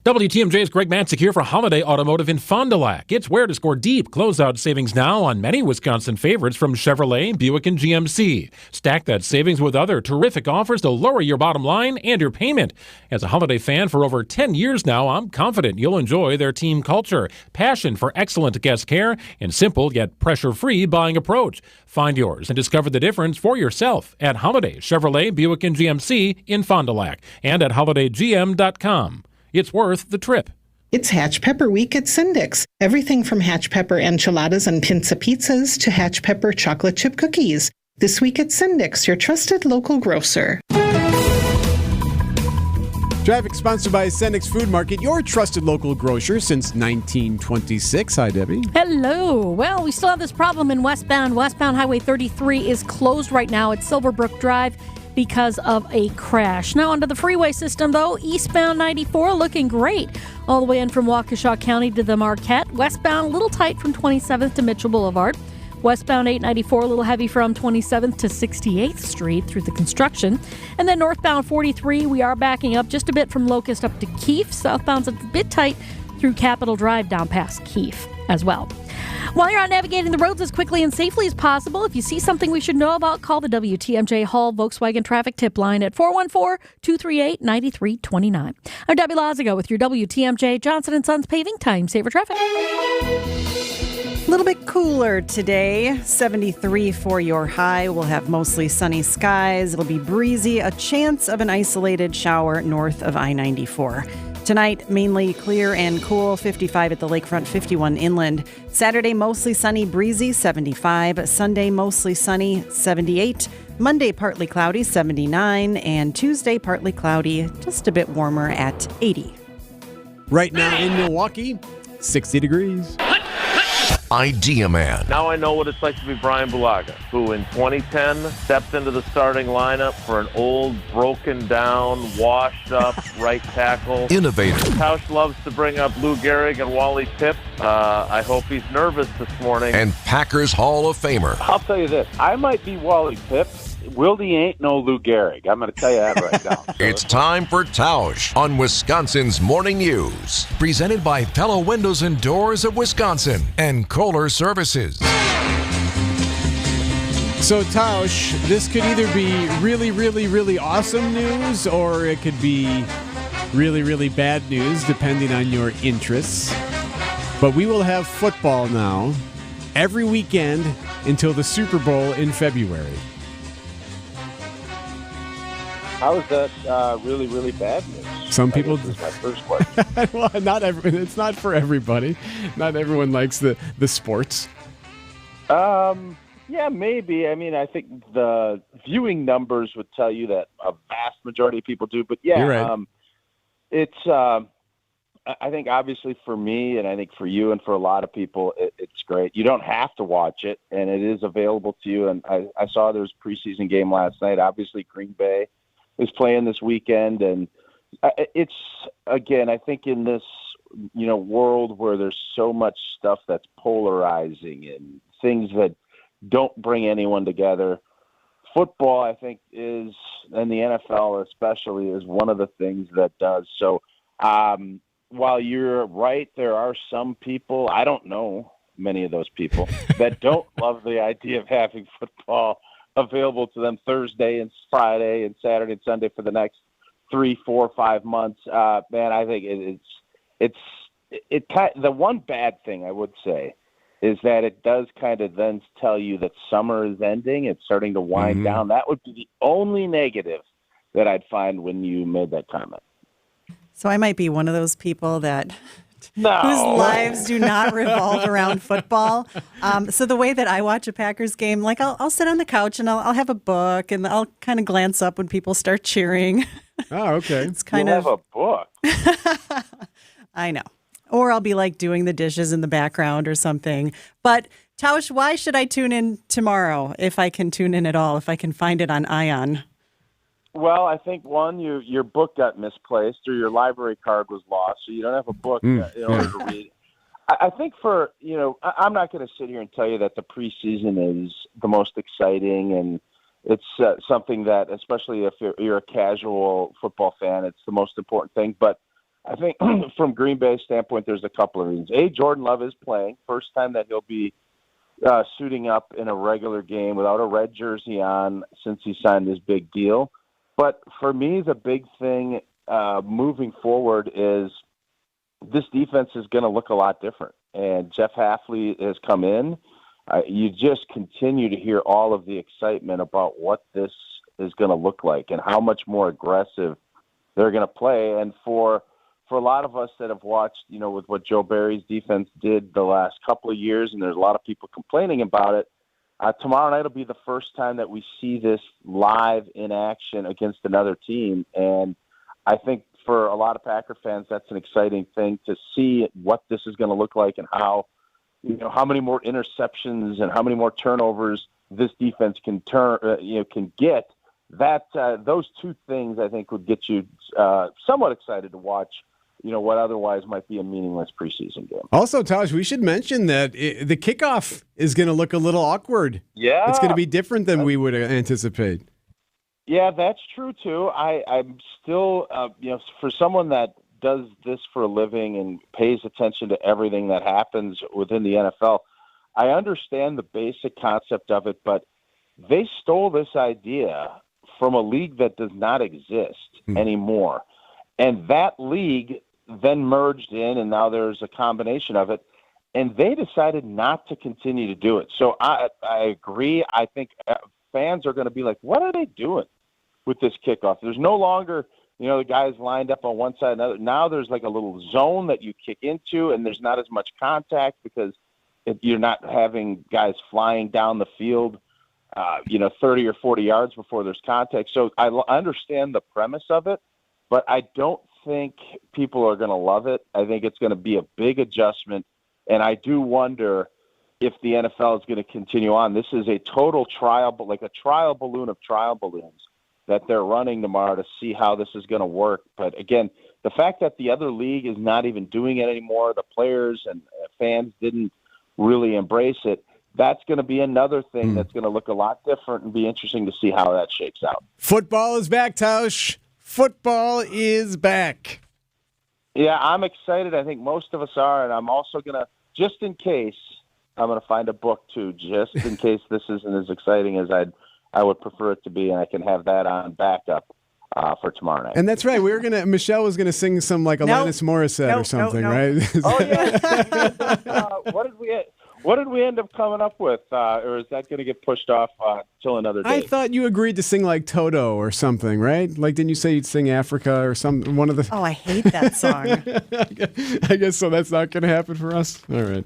WTMJ's Greg Matzik here for Holiday Automotive in Fond du Lac. It's where to score deep closeout savings now on many Wisconsin favorites from Chevrolet, Buick, and GMC. Stack that savings with other terrific offers to lower your bottom line and your payment. As a Holiday fan for over 10 years now, I'm confident you'll enjoy their team culture, passion for excellent guest care, and simple yet pressure-free buying approach. Find yours and discover the difference for yourself at Holiday, Chevrolet, Buick, and GMC in Fond du Lac and at holidaygm.com. It's worth the trip. It's Hatch Pepper Week at Sindix. Everything from Hatch Pepper enchiladas and pinza pizzas to Hatch Pepper chocolate chip cookies. This week at Sindix, your trusted local grocer. Traffic sponsored by Sendix Food Market, your trusted local grocer since 1926. Hi, Debbie. Hello. Well, we still have this problem in westbound. Westbound Highway 33 is closed right now at Silverbrook Drive because of a crash. Now onto the freeway system, though. Eastbound 94 looking great all the way in from Waukesha County to the Marquette. Westbound a little tight from 27th to Mitchell Boulevard. Westbound 894 a little heavy from 27th to 68th Street through the construction. And then northbound 43, we are backing up just a bit from Locust up to Keefe. Southbound's a bit tight through Capitol Drive down past Keefe as well. While you're out navigating the roads as quickly and safely as possible, if you see something we should know about, call the WTMJ Hall Volkswagen Traffic Tip Line at 414-238-9329. I'm Debbie Lazago with your WTMJ Johnson & Sons Paving Time Saver Traffic. A little bit cooler today, 73 for your high. We'll have mostly sunny skies. It'll be breezy, a chance of an isolated shower north of I-94. Tonight, mainly clear and cool, 55 at the lakefront, 51 inland. Saturday, mostly sunny, breezy, 75. Sunday, mostly sunny, 78. Monday, partly cloudy, 79. And Tuesday, partly cloudy, just a bit warmer at 80. Right now in Milwaukee, 60 degrees. Idea Man. Now I know what it's like to be Brian Bulaga, who in 2010 stepped into the starting lineup for an old, broken down, washed up right tackle. Innovator. Tausch loves to bring up Lou Gehrig and Wally Pipp. I hope he's nervous this morning. And Packers Hall of Famer. I'll tell you this, I might be Wally Pipp. Wildy ain't no Lou Gehrig. I'm going to tell you that right now. It's time for Tausch on Wisconsin's Morning News. Presented by Pella Windows and Doors of Wisconsin and Kohler Services. So, Tausch, this could either be really, really, really awesome news, or it could be really, really bad news, depending on your interests. But we will have football now every weekend until the Super Bowl in February. How is that really, really bad news? Some people. This is my first question. Well, it's not for everybody. Not everyone likes the sports. Yeah, maybe. I mean, I think the viewing numbers would tell you that a vast majority of people do. But yeah, You're right. It's. I think obviously for me, and I think for you, and for a lot of people, it's great. You don't have to watch it, and it is available to you. And I saw there was a preseason game last night. Obviously, Green Bay is playing this weekend, and it's, again, I think in this world where there's so much stuff that's polarizing and things that don't bring anyone together, football, I think, is, and the NFL especially, is one of the things that does. So while you're right, there are some people, I don't know many of those people, that don't love the idea of having football available to them Thursday and Friday and Saturday and Sunday for the next 3, 4, 5 months. Man, I think the one bad thing I would say is that it does kind of then tell you that summer is ending. It's starting to wind down. That would be the only negative that I'd find when you made that comment. So I might be one of those people that whose No. lives do not revolve around football. So the way that I watch a Packers game, like I'll sit on the couch and I'll have a book and I'll kind of glance up when people start cheering. Oh, okay. It's kind you of have a book. I know. Or I'll be like doing the dishes in the background or something. But Tausch, why should I tune in tomorrow if I can tune in at all, if I can find it on Ion? Well, I think, one, your book got misplaced or your library card was lost, so you don't have a book in order to read. I think I'm not going to sit here and tell you that the preseason is the most exciting, and it's something that, especially if you're a casual football fan, it's the most important thing. But I think from Green Bay's standpoint, there's a couple of reasons. A, Jordan Love is playing. First time that he'll be suiting up in a regular game without a red jersey on since he signed his big deal. But for me, the big thing moving forward is this defense is going to look a lot different. And Jeff Hafley has come in. You just continue to hear all of the excitement about what this is going to look like and how much more aggressive they're going to play. And for a lot of us that have watched, with what Joe Barry's defense did the last couple of years, and there's a lot of people complaining about it, tomorrow night will be the first time that we see this live in action against another team. And I think for a lot of Packer fans, that's an exciting thing to see what this is going to look like and how many more interceptions and how many more turnovers this defense can get. That those two things, I think, would get you somewhat excited to watch what otherwise might be a meaningless preseason game. Also, Taj, we should mention that the kickoff is going to look a little awkward. Yeah. It's going to be different than we would anticipate. Yeah, that's true, too. I'm still, for someone that does this for a living and pays attention to everything that happens within the NFL, I understand the basic concept of it, but they stole this idea from a league that does not exist anymore. And that league then merged in, and now there's a combination of it, and they decided not to continue to do it. So I agree. I think fans are going to be like, what are they doing with this kickoff? There's no longer, the guys lined up on one side and another. Now there's like a little zone that you kick into, and there's not as much contact because you're not having guys flying down the field 30 or 40 yards before there's contact. So I understand the premise of it, but I don't think people are going to love it. I think it's going to be a big adjustment, and I do wonder if the NFL is going to continue on. This is a total trial, but like a trial balloon of trial balloons that they're running tomorrow to see how this is going to work. But again, the fact that the other league is not even doing it anymore, the players and fans didn't really embrace it, that's going to be another thing that's going to look a lot different and be interesting to see how that shakes out. Football is back, Tausch. Football is back. Yeah, I'm excited. I think most of us are, and I'm also going to, just in case I'm going to find a book too, just in case this isn't as exciting as I would prefer it to be, and I can have that on backup for tomorrow night. And that's right. Michelle was gonna sing some like Alanis Morissette or something, right? Oh yeah. What did we end up coming up with, or is that going to get pushed off till another day? I thought you agreed to sing like Toto or something, right? Like, didn't you say you'd sing Africa or one of the? Oh, I hate that song. I guess so. That's not going to happen for us. All right.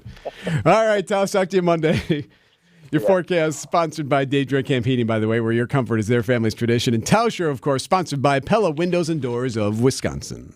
I'll talk to you Monday. Your forecast sponsored by Daedra Camp Heating, by the way, where your comfort is their family's tradition. And Tauscher, of course, sponsored by Pella Windows and Doors of Wisconsin.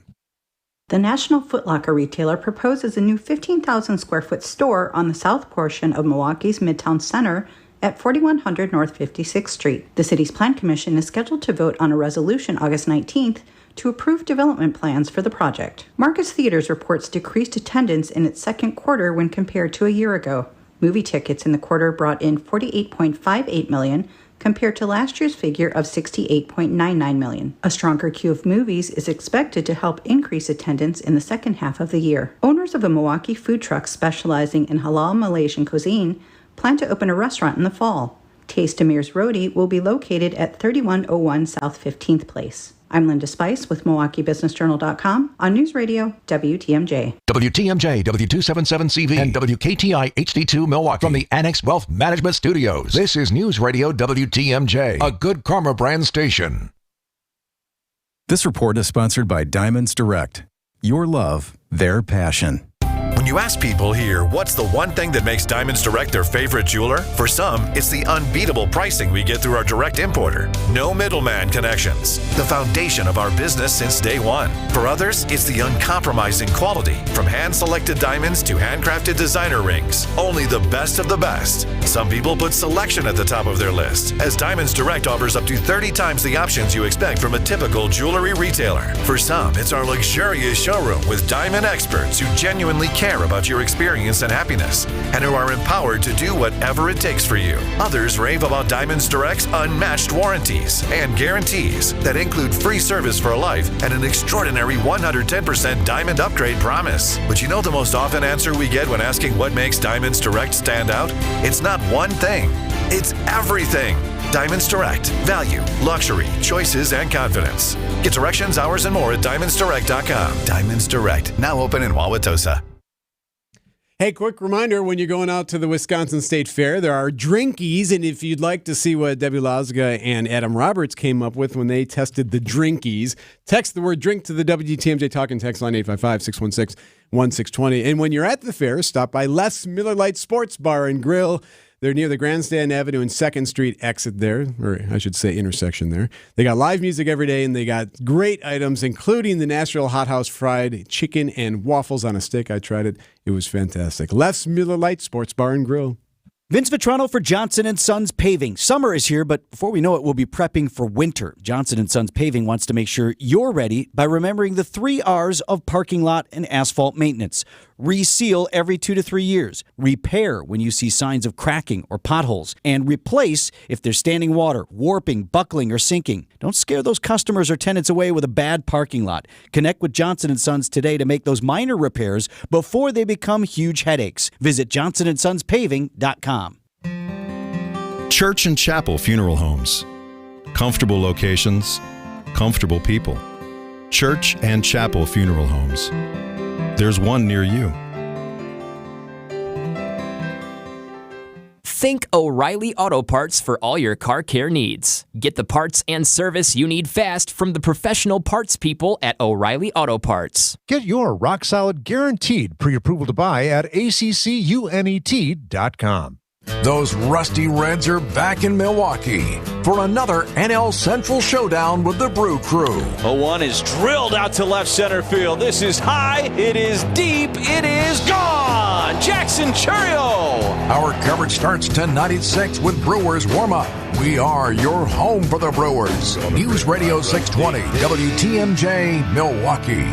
The National Foot Locker retailer proposes a new 15,000 square foot store on the south portion of Milwaukee's Midtown Center at 4100 North 56th Street. The city's plan commission is scheduled to vote on a resolution August 19th to approve development plans for the project. Marcus Theaters reports decreased attendance in its second quarter when compared to a year ago. Movie tickets in the quarter brought in $48.58 million, compared to last year's figure of $68.99 million. A stronger queue of movies is expected to help increase attendance in the second half of the year. Owners of a Milwaukee food truck specializing in halal Malaysian cuisine plan to open a restaurant in the fall. Taste Amir's Roadie will be located at 3101 South 15th Place. I'm Linda Spice with MilwaukeeBusinessJournal.com on News Radio WTMJ. WTMJ, W277CV, and WKTI HD2 Milwaukee. From the Annex Wealth Management Studios, this is News Radio WTMJ, a Good Karma brand station. This report is sponsored by Diamonds Direct. Your love, their passion. When you ask people here, what's the one thing that makes Diamonds Direct their favorite jeweler? For some, it's the unbeatable pricing we get through our direct importer. No middleman connections. The foundation of our business since day one. For others, it's the uncompromising quality. From hand-selected diamonds to handcrafted designer rings. Only the best of the best. Some people put selection at the top of their list, as Diamonds Direct offers up to 30 times the options you expect from a typical jewelry retailer. For some, it's our luxurious showroom with diamond experts who genuinely care about your experience and happiness, and who are empowered to do whatever it takes for you. Others rave about Diamonds Direct's unmatched warranties and guarantees that include free service for life and an extraordinary 110% diamond upgrade promise. But you know the most often answer we get when asking what makes Diamonds Direct stand out? It's not one thing, it's everything. Diamonds Direct. Value, luxury, choices, and confidence. Get directions, hours, and more at DiamondsDirect.com. Diamonds Direct. Now open in Wauwatosa. Hey, quick reminder, when you're going out to the Wisconsin State Fair, there are drinkies, and if you'd like to see what Debbie Lazga and Adam Roberts came up with when they tested the drinkies, text the word drink to the WTMJ Talking Text line 855-616-1620. And when you're at the fair, stop by Les Miller Lite Sports Bar and Grill. They're near the Grandstand Avenue and 2nd Street exit there, or I should say intersection there. They got live music every day, and they got great items, including the Nashville Hot House fried chicken and waffles on a stick. I tried it. It was fantastic. Les Miller Lite Sports Bar and Grill. Vince Vitrano for Johnson & Sons Paving. Summer is here, but before we know it, we'll be prepping for winter. Johnson & Sons Paving wants to make sure you're ready by remembering the 3 R's of parking lot and asphalt maintenance. Reseal every 2 to 3 years. Repair when you see signs of cracking or potholes. And replace if there's standing water, warping, buckling, or sinking. Don't scare those customers or tenants away with a bad parking lot. Connect with Johnson & Sons today to make those minor repairs before they become huge headaches. Visit johnsonsonspaving.com. Church and Chapel Funeral Homes. Comfortable locations, comfortable people. Church and Chapel Funeral Homes. There's one near you. Think O'Reilly Auto Parts for all your car care needs. Get the parts and service you need fast from the professional parts people at O'Reilly Auto Parts. Get your rock-solid guaranteed pre-approval to buy at ACCUNET.com. Those Rusty Reds are back in Milwaukee for another NL Central showdown with the Brew Crew. A one is drilled out to left center field. This is high. It is deep. It is gone. Jackson Churio. Our coverage starts 10:96 with Brewers warm-up. We are your home for the Brewers. News Radio 620 WTMJ Milwaukee.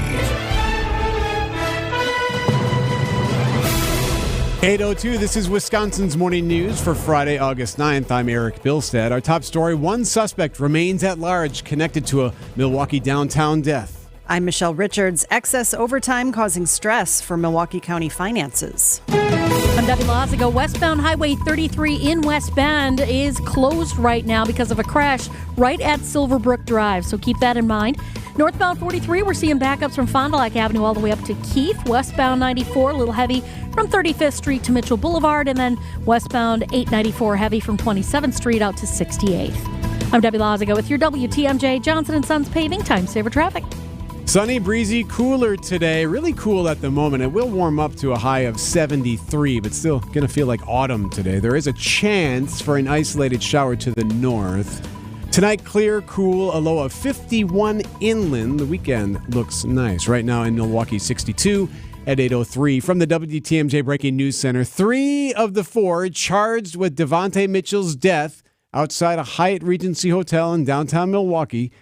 8:02, this is Wisconsin's Morning News for Friday, August 9th. I'm Eric Bilstead. Our top story, one suspect remains at large connected to a Milwaukee downtown death. I'm Michelle Richards. Excess overtime causing stress for Milwaukee County finances. I'm Debbie Lazago. Westbound Highway 33 in West Bend is closed right now because of a crash right at Silverbrook Drive, so keep that in mind. Northbound 43, we're seeing backups from Fond du Lac Avenue all the way up to Keith. Westbound 94, a little heavy from 35th Street to Mitchell Boulevard, and then westbound 894 heavy from 27th Street out to 68th. I'm Debbie Lazago with your WTMJ Johnson & Sons Paving Time Saver Traffic. Sunny, breezy, cooler today. Really cool at the moment. It will warm up to a high of 73, but still going to feel like autumn today. There is a chance for an isolated shower to the north. Tonight, clear, cool, a low of 51 inland. The weekend looks nice. Right now in Milwaukee, 62 at 8:03. From the WTMJ Breaking News Center, 3 of the 4 charged with Devontae Mitchell's death outside a Hyatt Regency Hotel in downtown Milwaukee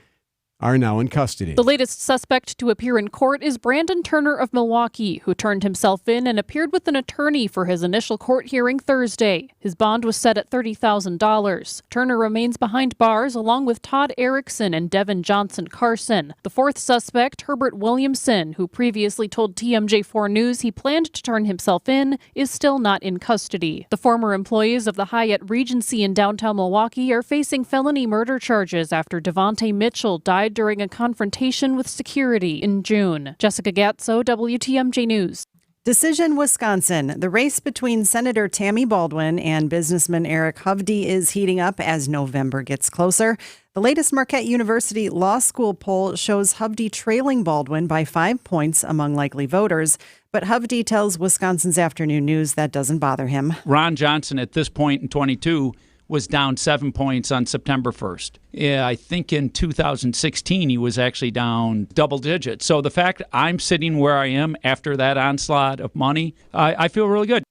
are now in custody. The latest suspect to appear in court is Brandon Turner of Milwaukee, who turned himself in and appeared with an attorney for his initial court hearing Thursday. His bond was set at $30,000. Turner remains behind bars along with Todd Erickson and Devin Johnson Carson. The 4th suspect, Herbert Williamson, who previously told TMJ4 News he planned to turn himself in, is still not in custody. The former employees of the Hyatt Regency in downtown Milwaukee are facing felony murder charges after Devontae Mitchell died during a confrontation with security in June. Jessica Gatso, WTMJ News. Decision, Wisconsin. The race between Senator Tammy Baldwin and businessman Eric Hovde is heating up as November gets closer. The latest Marquette University Law School poll shows Hovde trailing Baldwin by 5 points among likely voters. But Hovde tells Wisconsin's Afternoon News that doesn't bother him. Ron Johnson at this point in 22 was down 7 points on September 1st. Yeah, I think in 2016 he was actually down double digits. So the fact I'm sitting where I am after that onslaught of money, I feel really good.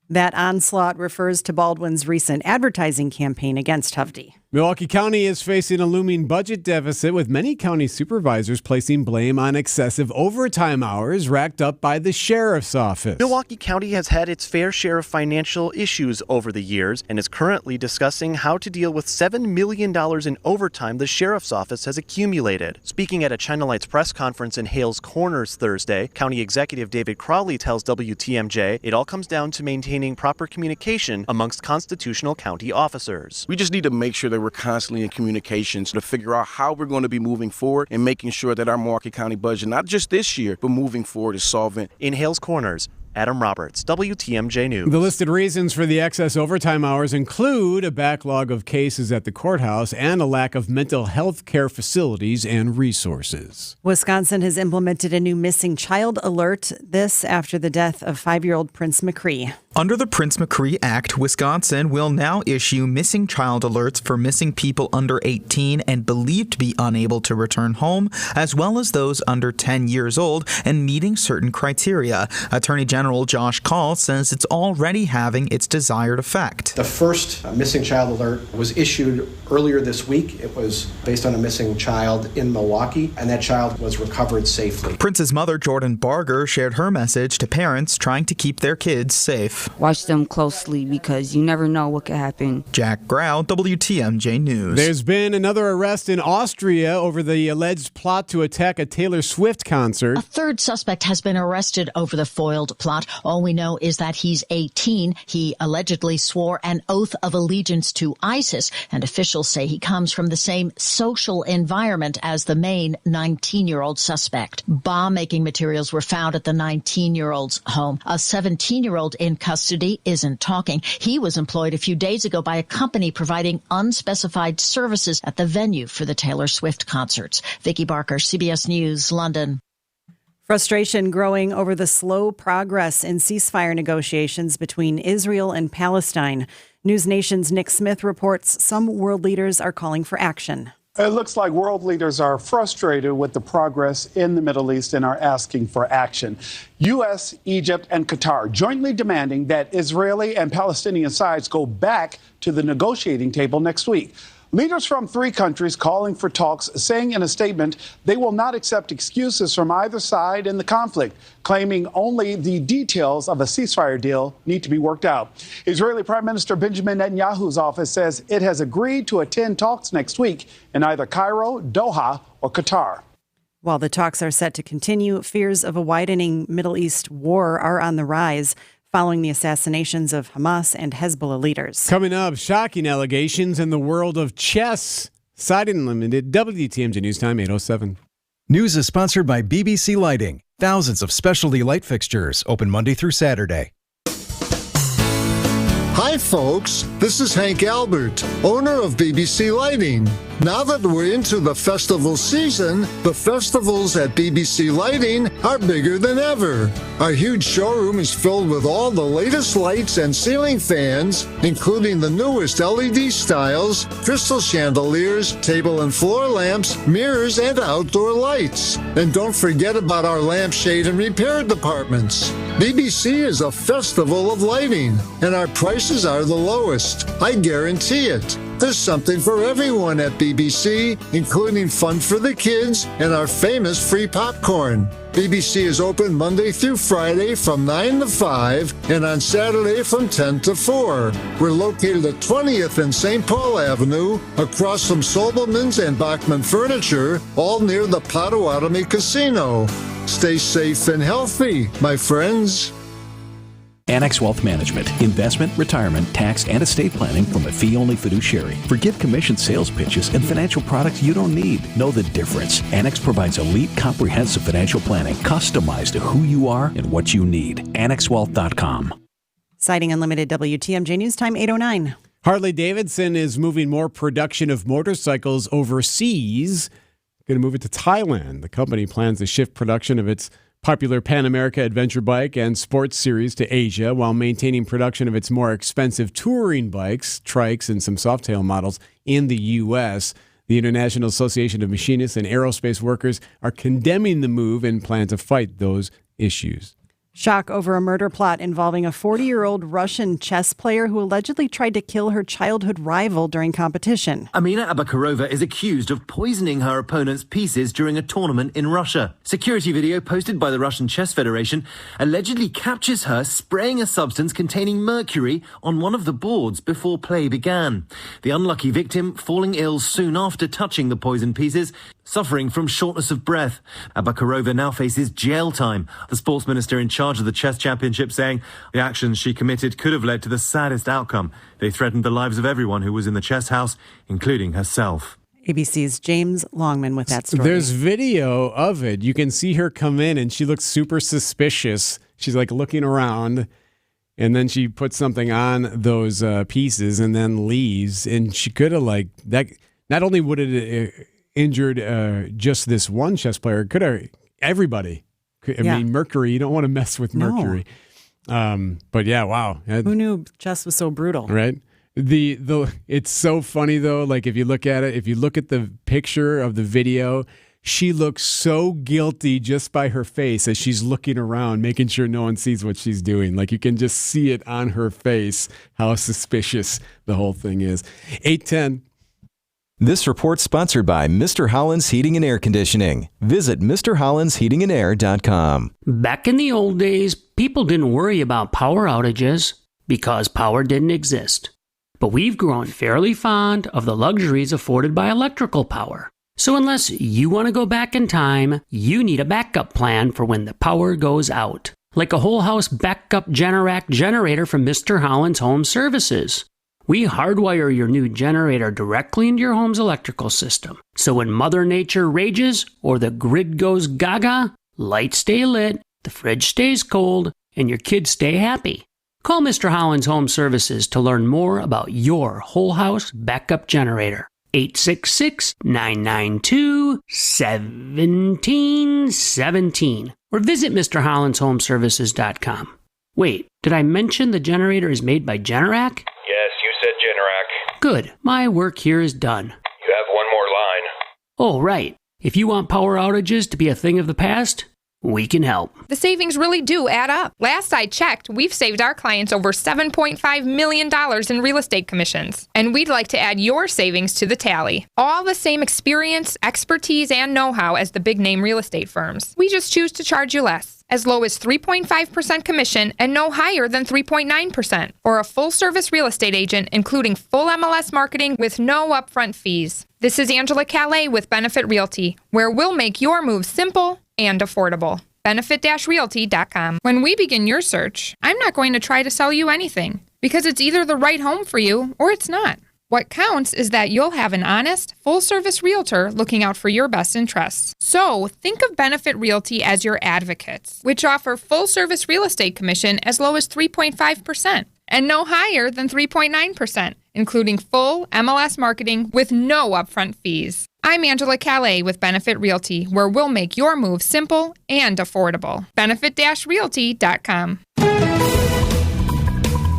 That onslaught refers to Baldwin's recent advertising campaign against Hovde. Milwaukee County is facing a looming budget deficit, with many county supervisors placing blame on excessive overtime hours racked up by the sheriff's office. Milwaukee County has had its fair share of financial issues over the years and is currently discussing how to deal with $7 million in overtime the sheriff's office has accumulated. Speaking at a China Lights press conference in Hales Corners Thursday, County Executive David Crowley tells WTMJ it all comes down to maintaining proper communication amongst constitutional county officers. We just need to make sure that we're constantly in communications to figure out how we're going to be moving forward and making sure that our Milwaukee County budget, not just this year, but moving forward, is solvent. In Hales Corners, Adam Roberts, WTMJ News. The listed reasons for the excess overtime hours include a backlog of cases at the courthouse and a lack of mental health care facilities and resources. Wisconsin has implemented a new missing child alert, this after the death of 5-year-old Prince McCree. Under the Prince McCree Act, Wisconsin will now issue missing child alerts for missing people under 18 and believed to be unable to return home, as well as those under 10 years old and meeting certain criteria. Attorney General Josh Call says it's already having its desired effect. The first missing child alert was issued earlier this week. It was based on a missing child in Milwaukee, and that child was recovered safely. Prince's mother, Jordan Barger, shared her message to parents trying to keep their kids safe. Watch them closely because you never know what could happen. Jack Grau, WTMJ News. There's been another arrest in Austria over the alleged plot to attack a Taylor Swift concert. A third suspect has been arrested over the foiled plot. All we know is that he's 18. He allegedly swore an oath of allegiance to ISIS, and officials say he comes from the same social environment as the main 19-year-old suspect. Bomb-making materials were found at the 19-year-old's home. A 17-year-old in custody isn't talking. He was employed a few days ago by a company providing unspecified services at the venue for the Taylor Swift concerts. Vicki Barker, CBS News, London. Frustration growing over the slow progress in ceasefire negotiations between Israel and Palestine. News Nation's Nick Smith reports some world leaders are calling for action. It looks like world leaders are frustrated with the progress in the Middle East and are asking for action. U.S., Egypt, and Qatar jointly demanding that Israeli and Palestinian sides go back to the negotiating table next week. Leaders from 3 countries calling for talks, saying in a statement they will not accept excuses from either side in the conflict, claiming only the details of a ceasefire deal need to be worked out. Israeli Prime Minister Benjamin Netanyahu's office says it has agreed to attend talks next week in either Cairo, Doha, or Qatar. While the talks are set to continue, fears of a widening Middle East war are on the rise following the assassinations of Hamas and Hezbollah leaders. Coming up, shocking allegations in the world of chess. Siding Unlimited, WTMJ News Time, 8:07. News is sponsored by BBC Lighting. Thousands of specialty light fixtures open Monday through Saturday. Hi folks, this is Hank Albert, owner of BBC Lighting. Now that we're into the festival season, the festivals at BBC Lighting are bigger than ever. Our huge showroom is filled with all the latest lights and ceiling fans, including the newest LED styles, crystal chandeliers, table and floor lamps, mirrors, and outdoor lights. And don't forget about our lampshade and repair departments. BBC is a festival of lighting, and our prices are the lowest. I guarantee it. There's something for everyone at BBC, including fun for the kids and our famous free popcorn. BBC is open Monday through Friday from 9 to 5 and on Saturday from 10 to 4. We're located at 20th and St. Paul Avenue, across from Sobelman's and Bachman Furniture, all near the Potawatomi Casino. Stay safe and healthy, my friends. Annex Wealth Management. Investment, retirement, tax, and estate planning from a fee-only fiduciary. Forgive commission sales pitches and financial products you don't need. Know the difference. Annex provides elite, comprehensive financial planning customized to who you are and what you need. AnnexWealth.com. Citing Unlimited, WTMJ News Time, 8:09. Harley-Davidson is moving more production of motorcycles overseas. Going to move it to Thailand. The company plans to shift production of its popular Pan America adventure bike and sports series to Asia while maintaining production of its more expensive touring bikes, trikes, and some softail models in the U.S. The International Association of Machinists and Aerospace Workers are condemning the move and plan to fight those issues. Shock over a murder plot involving a 40-year-old Russian chess player who allegedly tried to kill her childhood rival during competition. Amina Abakarova is accused of poisoning her opponent's pieces during a tournament in Russia. Security video posted by the Russian Chess Federation allegedly captures her spraying a substance containing mercury on one of the boards before play began. The unlucky victim falling ill soon after touching the poisoned pieces, suffering from shortness of breath. Abakarova now faces jail time. The sports minister in charge of the chess championship saying the actions she committed could have led to the saddest outcome. They threatened the lives of everyone who was in the chess house, including herself. ABC's James Longman with that story. There's video of it. You can see her come in and she looks super suspicious. She's like looking around and then she puts something on those pieces and then leaves. And she could have like that. Not only would it injured just this one chess player, it could have everybody. I mean, mercury, you don't want to mess with mercury. No. But yeah, wow. Who knew chess was so brutal? Right? It's so funny though, like if you look at it, if you look at the picture of the video, she looks so guilty just by her face as she's looking around, making sure no one sees what she's doing. Like you can just see it on her face, how suspicious the whole thing is. 8:10. This report's sponsored by Mr. Holland's Heating and Air Conditioning. Visit MrHollandsHeatingandAir.com. Back in the old days, people didn't worry about power outages because power didn't exist. But we've grown fairly fond of the luxuries afforded by electrical power. So unless you want to go back in time, you need a backup plan for when the power goes out. Like a whole house backup Generac generator from Mr. Holland's Home Services. We hardwire your new generator directly into your home's electrical system. So when Mother Nature rages or the grid goes gaga, lights stay lit, the fridge stays cold, and your kids stay happy. Call Mr. Holland's Home Services to learn more about your whole house backup generator. 866-992-1717 or visit MrHollandsHomeservices.com. Wait, did I mention the generator is made by Generac? Yes, you said Generac. Good. My work here is done. You have one more line. Oh, right. If you want power outages to be a thing of the past, we can help. The savings really do add up. Last I checked, we've saved our clients over $7.5 million in real estate commissions. And we'd like to add your savings to the tally. All the same experience, expertise, and know-how as the big-name real estate firms. We just choose to charge you less. As low as 3.5% commission and no higher than 3.9%. For a full-service real estate agent, including full MLS marketing with no upfront fees. This is Angela Calais with Benefit Realty, where we'll make your move simple and affordable. Benefit-realty.com. When we begin your search, I'm not going to try to sell you anything, because it's either the right home for you or it's not. What counts is that you'll have an honest, full-service realtor looking out for your best interests. So, think of Benefit Realty as your advocates, which offer full-service real estate commission as low as 3.5% and no higher than 3.9%, including full MLS marketing with no upfront fees. I'm Angela Calais with Benefit Realty, where we'll make your move simple and affordable. Benefit-realty.com.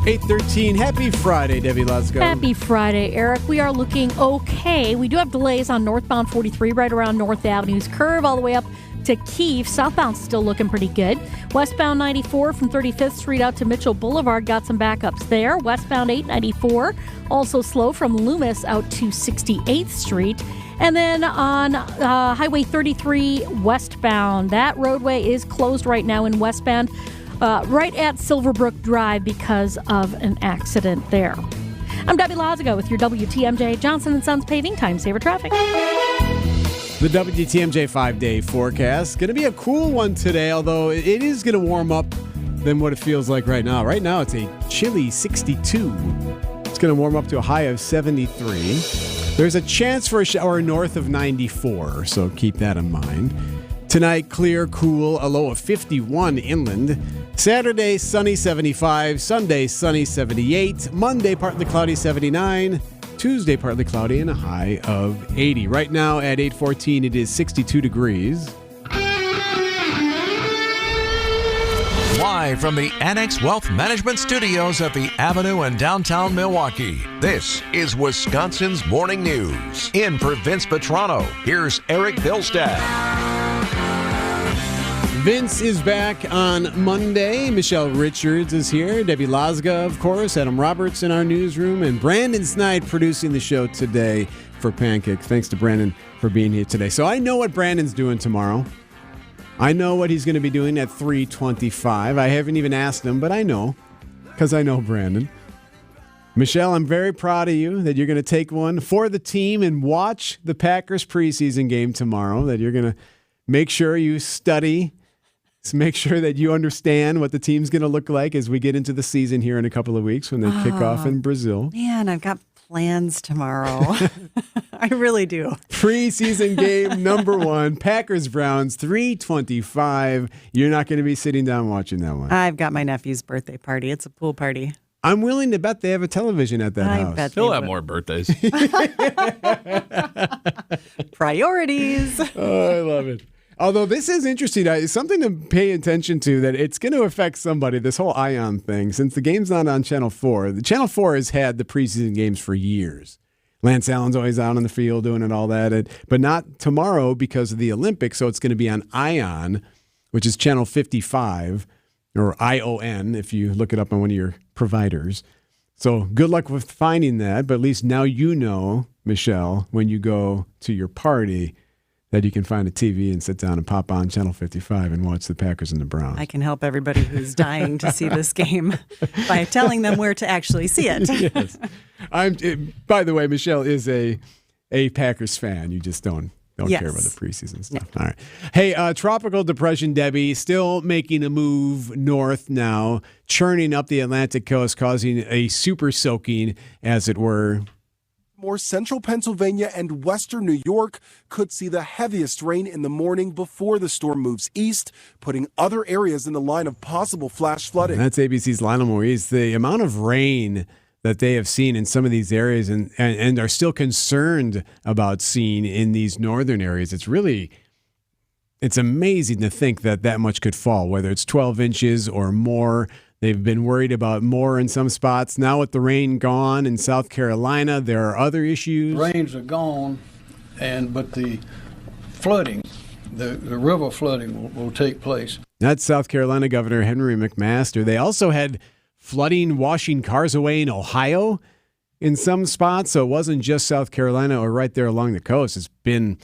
8:13. Happy Friday, Debbie Lasco. Happy Friday, Eric. We are looking okay. We do have delays on northbound 43 right around North Avenue's curve all the way up to Keefe. Southbound's still looking pretty good. Westbound 94 from 35th Street out to Mitchell Boulevard got some backups there. Westbound 894 also slow from Loomis out to 68th Street. And then on Highway 33 westbound, that roadway is closed right now in westbound right at Silverbrook Drive because of an accident there. I'm Debbie Lazago with your WTMJ Johnson & Sons Paving Time Saver Traffic. The WTMJ 5-day forecast. Going to be a cool one today, although it is going to warm up than what it feels like right now. Right now, it's a chilly 62. It's going to warm up to a high of 73. There's a chance for a shower north of 94, so keep that in mind. Tonight, clear, cool, a low of 51 inland. Saturday, sunny 75. Sunday, sunny 78. Monday, partly cloudy 79. Tuesday, partly cloudy and a high of 80. Right now at 8:14, it is 62 degrees. Live from the Annex Wealth Management Studios at the Avenue in downtown Milwaukee, this is Wisconsin's Morning News. In for Vince Petrano, here's Eric Bilstad. Vince is back on Monday. Michelle Richards is here. Debbie Lasga, of course. Adam Roberts in our newsroom. And Brandon Snide producing the show today for Pancake. Thanks to Brandon for being here today. So I know what Brandon's doing tomorrow. I know what he's going to be doing at 3:25. I haven't even asked him, but I know because I know Brandon. Michelle, I'm very proud of you that you're going to take one for the team and watch the Packers preseason game tomorrow, that you're going to make sure you study. So make sure that you understand what the team's going to look like as we get into the season here in a couple of weeks when they kick off in Brazil. Man, I've got plans tomorrow. I really do. Preseason game number 1, Packers-Browns, 3:25. You're not going to be sitting down watching that one. I've got my nephew's birthday party. It's a pool party. I'm willing to bet they have a television at that house. Bet He'll have more birthdays. Priorities. Oh, I love it. Although this is interesting, it's something to pay attention to, that it's going to affect somebody, this whole Ion thing, since the game's not on Channel 4. The Channel 4 has had the preseason games for years. Lance Allen's always out on the field doing it, all that, but not tomorrow because of the Olympics, so it's going to be on Ion, which is Channel 55, or ION, if you look it up on one of your providers. So good luck with finding that, but at least now you know, Michelle, when you go to your party, that you can find a TV and sit down and pop on Channel 55 and watch the Packers and the Browns. I can help everybody who's dying to see this game by telling them where to actually see it. Yes. By the way, Michelle is a Packers fan. You just don't care about the preseason stuff. No. All right. Hey, tropical depression Debbie still making a move north now, churning up the Atlantic coast, causing a super soaking, as it were. More central Pennsylvania and western New York could see the heaviest rain in the morning before the storm moves east, putting other areas in the line of possible flash flooding. That's ABC's Lionel Moise. The amount of rain that they have seen in some of these areas and are still concerned about seeing in these northern areas, it's amazing to think that much could fall, whether it's 12 inches or more. They've been worried about more in some spots. Now with the rain gone in South Carolina, there are other issues. Rains are gone, but the flooding the river flooding will take place. That's South Carolina Governor Henry McMaster. They also had flooding washing cars away in Ohio in some spots, so it wasn't just South Carolina or right there along the coast. It's been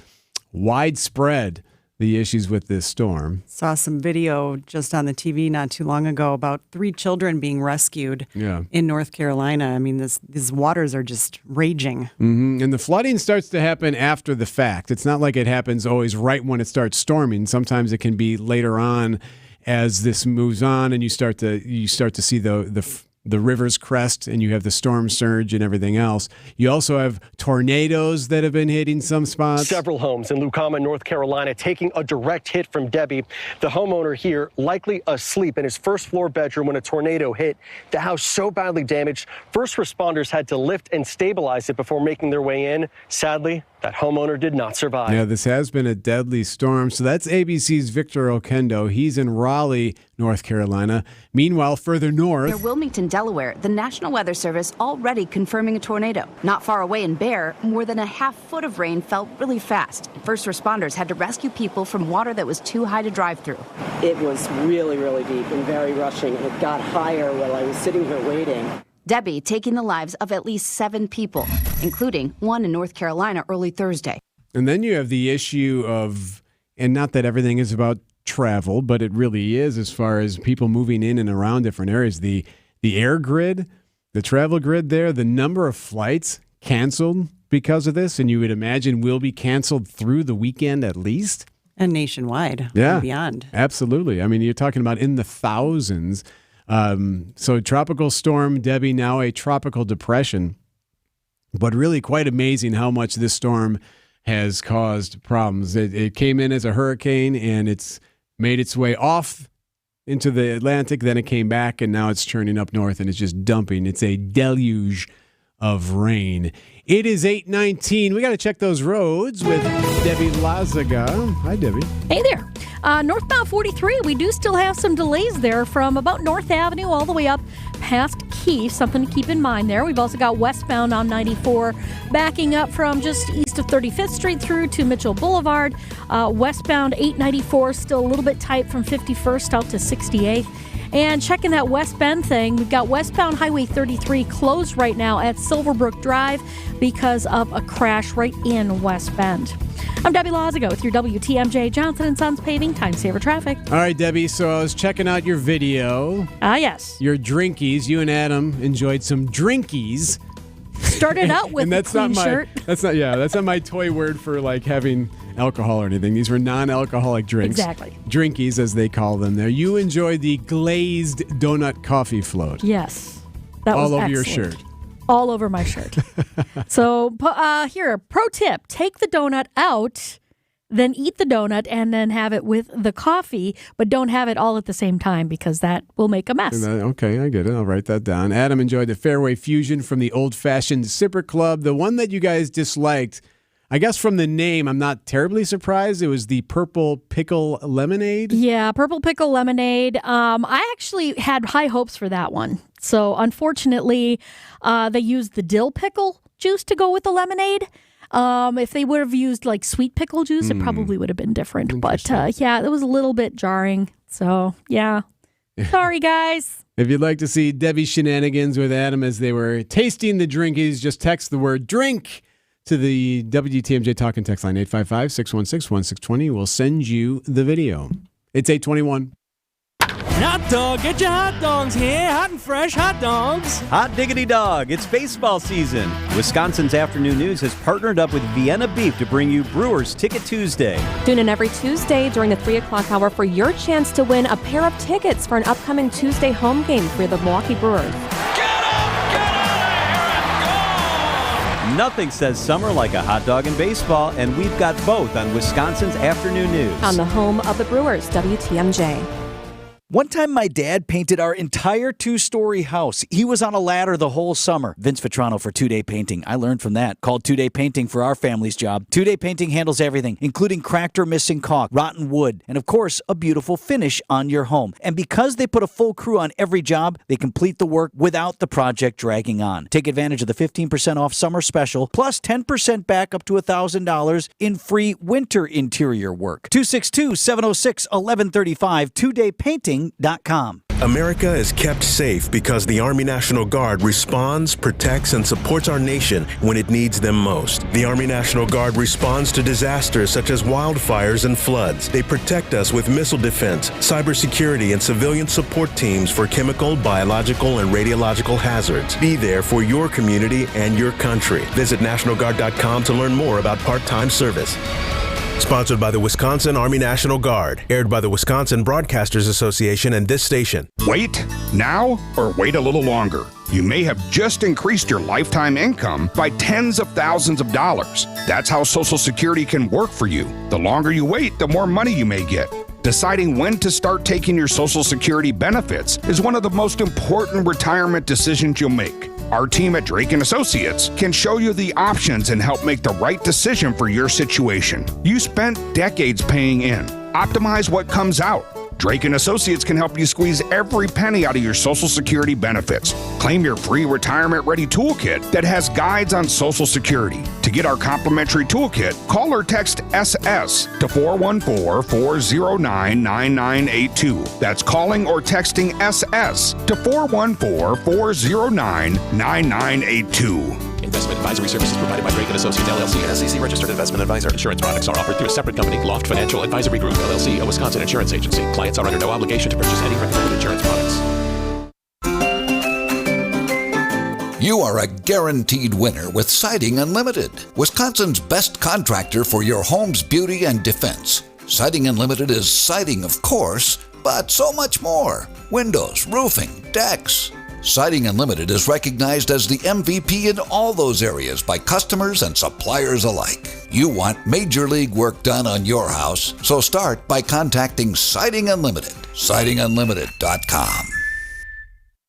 widespread, the issues with this storm. Saw some video just on the TV not too long ago about 3 children being rescued in North Carolina. I mean, these waters are just raging. Mm-hmm. And the flooding starts to happen after the fact. It's not like it happens always right when it starts storming. Sometimes it can be later on as this moves on and you start to see the river's crest and you have the storm surge and everything else. You also have tornadoes that have been hitting some spots. Several homes in Lucama, North Carolina, taking a direct hit from Debbie. The homeowner here likely asleep in his first floor bedroom when a tornado hit. The house so badly damaged, first responders had to lift and stabilize it before making their way in. Sadly, that homeowner did not survive. Yeah, this has been a deadly storm. So that's ABC's Victor Oquendo. He's in Raleigh, North Carolina. Meanwhile, further north, near Wilmington, Delaware, the National Weather Service already confirming a tornado. Not far away in Bear, more than a half foot of rain fell really fast. First responders had to rescue people from water that was too high to drive through. It was really, really deep and very rushing. It got higher while I was sitting here waiting. Debbie taking the lives of at least 7 people, including one in North Carolina early Thursday. And then you have the issue of, and not that everything is about travel, but it really is as far as people moving in and around different areas. The air grid, the travel grid there, the number of flights canceled because of this, and you would imagine will be canceled through the weekend at least. And nationwide and beyond. Absolutely. I mean, you're talking about in the thousands. So tropical storm Debbie, now a tropical depression, but really quite amazing how much this storm has caused problems. It came in as a hurricane and it's made its way off into the Atlantic. Then it came back and now it's churning up north and it's just dumping. It's a deluge of rain. It is 8:19. We got to check those roads with Debbie Lazaga. Hi, Debbie. Hey there. Northbound 43, we do still have some delays there from about North Avenue all the way up past Keith. Something to keep in mind there. We've also got westbound on 94 backing up from just east of 35th Street through to Mitchell Boulevard. Westbound 894 still a little bit tight from 51st out to 68th. And checking that West Bend thing, we've got westbound Highway 33 closed right now at Silverbrook Drive because of a crash right in West Bend. I'm Debbie Lazago with your WTMJ Johnson & Sons Paving Time Saver Traffic. All right, Debbie, so I was checking out your video. Yes. Your drinkies. You and Adam enjoyed some drinkies. Started out with and that's a clean not shirt. That's not my toy word for like having alcohol or anything. These were non-alcoholic drinks. Exactly. Drinkies, as they call them there. You enjoyed the glazed donut coffee float. Yes. That was all over excellent. your shirt. All over my shirt. So here, pro tip, take the donut out, then eat the donut, and then have it with the coffee, but don't have it all at the same time because that will make a mess. Okay, I get it. I'll write that down. Adam enjoyed the Fairway Fusion from the Old Fashioned Sipper Club. The one that you guys disliked, I guess from the name, I'm not terribly surprised. It was the Purple Pickle Lemonade. Yeah, Purple Pickle Lemonade. I actually had high hopes for that one. So unfortunately, they used the dill pickle juice to go with the lemonade. If they would have used like sweet pickle juice, it probably would have been different. But yeah, it was a little bit jarring. So yeah, sorry guys. If you'd like to see Debbie's shenanigans with Adam as they were tasting the drinkies, just text the word drink to the WTMJ Talk and Text line 855-616-1620. We'll send you the video. It's 8:21. Hot dog, get your hot dogs here. Hot and fresh hot dogs. Hot diggity dog, it's baseball season. Wisconsin's Afternoon News has partnered up with Vienna Beef to bring you Brewers Ticket Tuesday. Tune in every Tuesday during the 3 o'clock hour for your chance to win a pair of tickets for an upcoming Tuesday home game for the Milwaukee Brewers. Nothing says summer like a hot dog in baseball, and we've got both on Wisconsin's Afternoon News. On the home of the Brewers, WTMJ. One time my dad painted our entire 2-story house. He was on a ladder the whole summer. Vince Vitrano for 2-Day Painting. I learned from that. Called 2-Day Painting for our family's job. 2-Day Painting handles everything, including cracked or missing caulk, rotten wood, and of course, a beautiful finish on your home. And because they put a full crew on every job, they complete the work without the project dragging on. Take advantage of the 15% off summer special, plus 10% back up to $1,000 in free winter interior work. 262-706-1135, 2daypainting.com. America is kept safe because the Army National Guard responds, protects, and supports our nation when it needs them most. The Army National Guard responds to disasters such as wildfires and floods. They protect us with missile defense, cybersecurity, and civilian support teams for chemical, biological, and radiological hazards. Be there for your community and your country. Visit NationalGuard.com to learn more about part-time service. Sponsored by the Wisconsin Army National Guard. Aired by the Wisconsin Broadcasters Association and this station. Wait now or wait a little longer. You may have just increased your lifetime income by tens of thousands of dollars. That's how Social Security can work for you. The longer you wait, the more money you may get. Deciding when to start taking your Social Security benefits is one of the most important retirement decisions you'll make. Our team at Drake & Associates can show you the options and help make the right decision for your situation. You spent decades paying in. Optimize what comes out. Drake & Associates can help you squeeze every penny out of your Social Security benefits. Claim your free retirement-ready toolkit that has guides on Social Security. To get our complimentary toolkit, call or text SS to 414-409-9982. That's calling or texting SS to 414-409-9982. Investment advisory services provided by Drake & Associates, LLC, an SEC-registered investment advisor. Insurance products are offered through a separate company, Loft Financial Advisory Group, LLC, a Wisconsin insurance agency. Clients are under no obligation to purchase any recommended insurance products. You are a guaranteed winner with Siding Unlimited, Wisconsin's best contractor for your home's beauty and defense. Siding Unlimited is siding, of course, but so much more. Windows, roofing, decks. Siding Unlimited is recognized as the MVP in all those areas by customers and suppliers alike. You want major league work done on your house, so start by contacting Siding Unlimited. SidingUnlimited.com.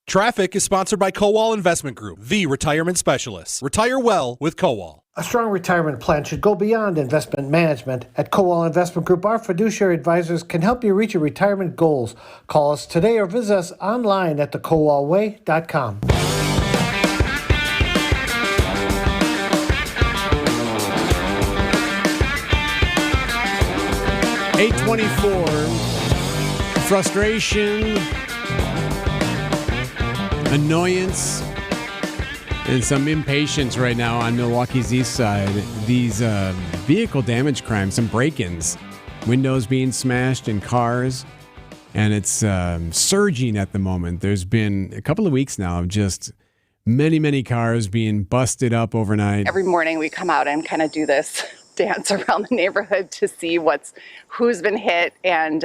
Traffic is sponsored by Kowal Investment Group, the retirement specialists. Retire well with Kowal. A strong retirement plan should go beyond investment management. At Kowal Investment Group, our fiduciary advisors can help you reach your retirement goals. Call us today or visit us online at thekowalway.com. .824, frustration, annoyance, and some impatience right now on Milwaukee's east side. These vehicle damage crimes, some break-ins, windows being smashed in cars, and it's surging at the moment. There's been a couple of weeks now of just many cars being busted up overnight. Every morning we come out and kind of do this dance around the neighborhood to see who's been hit, and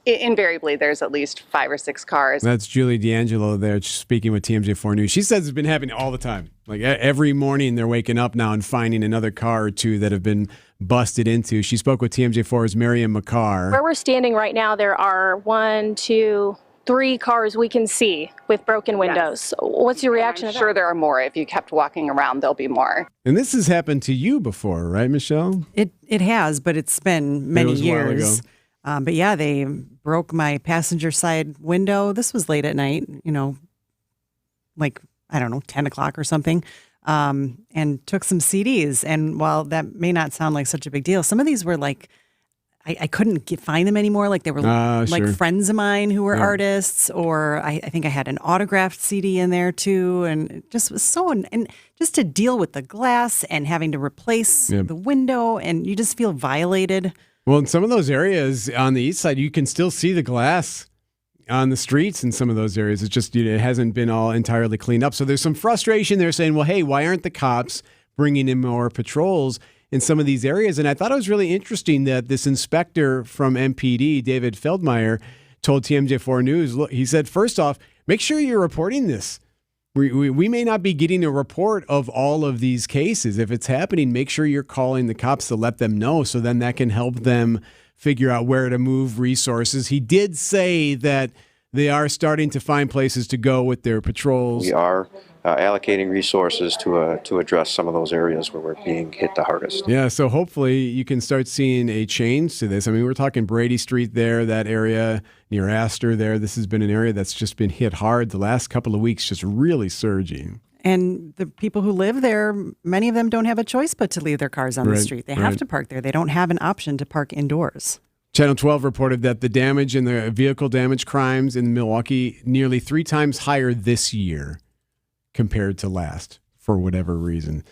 invariably there's at least 5 or 6 cars. That's Julie D'Angelo there speaking with TMJ4 News. She says it's been happening all the time. Like every morning they're waking up now and finding another car or two that have been busted into. She spoke with TMJ4's Miriam McCarr. Where we're standing right now, there are 1, 2, 3 cars we can see with broken windows. Yes. What's your reaction? I'm sure there are more. If you kept walking around, there'll be more. And this has happened to you before, right, Michelle? It has, but it's been many years. But yeah, they broke my passenger side window. This was late at night, like, I don't know, 10 o'clock or something, and took some CDs. And while that may not sound like such a big deal, some of these were like, I couldn't find them anymore. Like they were like friends of mine who were artists, or I think I had an autographed CD in there too. And it just was and just to deal with the glass and having to replace the window, and you just feel violated. Well, in some of those areas on the east side, you can still see the glass on the streets in some of those areas. It's just, it hasn't been all entirely cleaned up. So there's some frustration. They're saying, well, hey, why aren't the cops bringing in more patrols in some of these areas? And I thought it was really interesting that this inspector from MPD, David Feldmeyer, told TMJ4 News, look, he said, first off, make sure you're reporting this. We may not be getting a report of all of these cases. If it's happening, make sure you're calling the cops to let them know, so then that can help them figure out where to move resources. He did say that they are starting to find places to go with their patrols. We are allocating resources to address some of those areas where we're being hit the hardest. Yeah, so hopefully you can start seeing a change to this. I mean, we're talking Brady Street there, that area near Astor there. This has been an area that's just been hit hard the last couple of weeks, just really surging. And the people who live there, many of them don't have a choice but to leave their cars on the street. They have to park there. They don't have an option to park indoors. Channel 12 reported that the damage and the vehicle damage crimes in Milwaukee nearly 3 times higher this year compared to last, for whatever reason.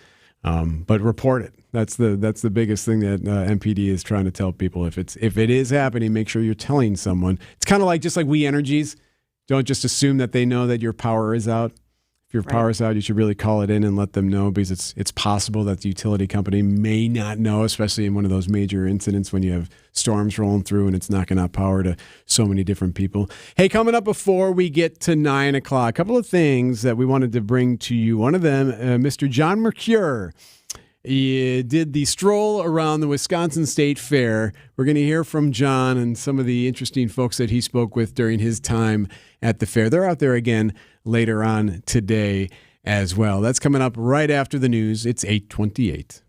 But report it. That's the biggest thing that MPD is trying to tell people. If it is happening, make sure you're telling someone. It's kind of like just like We Energies. Don't just assume that they know that your power is out. If your power is out, you should really call it in and let them know, because it's possible that the utility company may not know, especially in one of those major incidents when you have storms rolling through and it's knocking out power to so many different people. Hey, coming up before we get to 9 o'clock, a couple of things that we wanted to bring to you. One of them, Mr. John Mercure. He did the stroll around the Wisconsin State Fair. We're going to hear from John and some of the interesting folks that he spoke with during his time at the fair. They're out there again later on today as well. That's coming up right after the news. It's 8:28.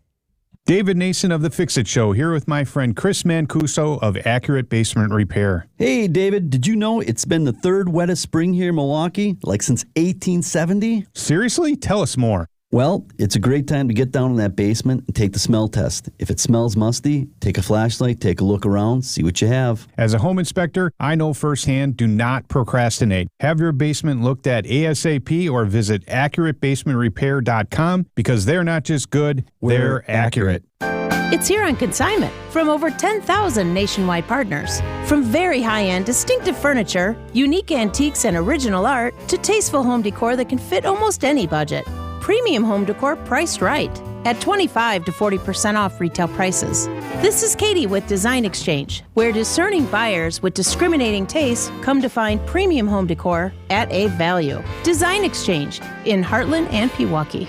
David Nason of The Fix-It Show here with my friend Chris Mancuso of Accurate Basement Repair. Hey, David, did you know it's been the 3rd wettest spring here in Milwaukee, like since 1870? Seriously? Tell us more. Well, it's a great time to get down in that basement and take the smell test. If it smells musty, take a flashlight, take a look around, see what you have. As a home inspector, I know firsthand, do not procrastinate. Have your basement looked at ASAP or visit AccurateBasementRepair.com, because they're not just good, they're accurate. It's here on consignment from over 10,000 nationwide partners. From very high-end, distinctive furniture, unique antiques and original art, to tasteful home decor that can fit almost any budget. Premium home decor priced right at 25 to 40% off retail prices. This is Katie with Design Exchange, where discerning buyers with discriminating tastes come to find premium home decor at a value. Design Exchange in Heartland and Pewaukee.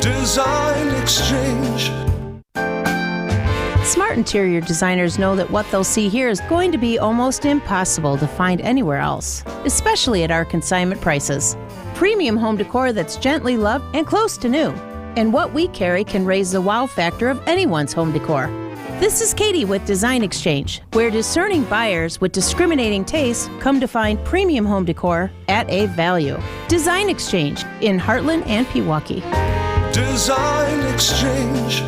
Design Exchange. Smart interior designers know that what they'll see here is going to be almost impossible to find anywhere else, especially at our consignment prices. Premium home decor that's gently loved and close to new. And what we carry can raise the wow factor of anyone's home decor. This is Katie with Design Exchange, where discerning buyers with discriminating tastes come to find premium home decor at a value. Design Exchange in Heartland and Pewaukee. Design Exchange.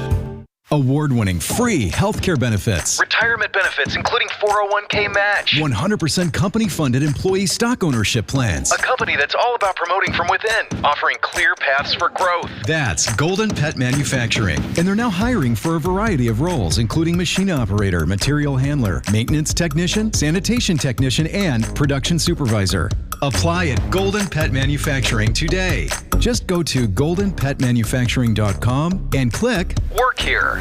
Award-winning free healthcare benefits. Retirement benefits, including 401k match. 100% company-funded employee stock ownership plans. A company that's all about promoting from within, offering clear paths for growth. That's Golden Pet Manufacturing. And they're now hiring for a variety of roles, including machine operator, material handler, maintenance technician, sanitation technician, and production supervisor. Apply at Golden Pet Manufacturing today. Just go to goldenpetmanufacturing.com and click Work Here.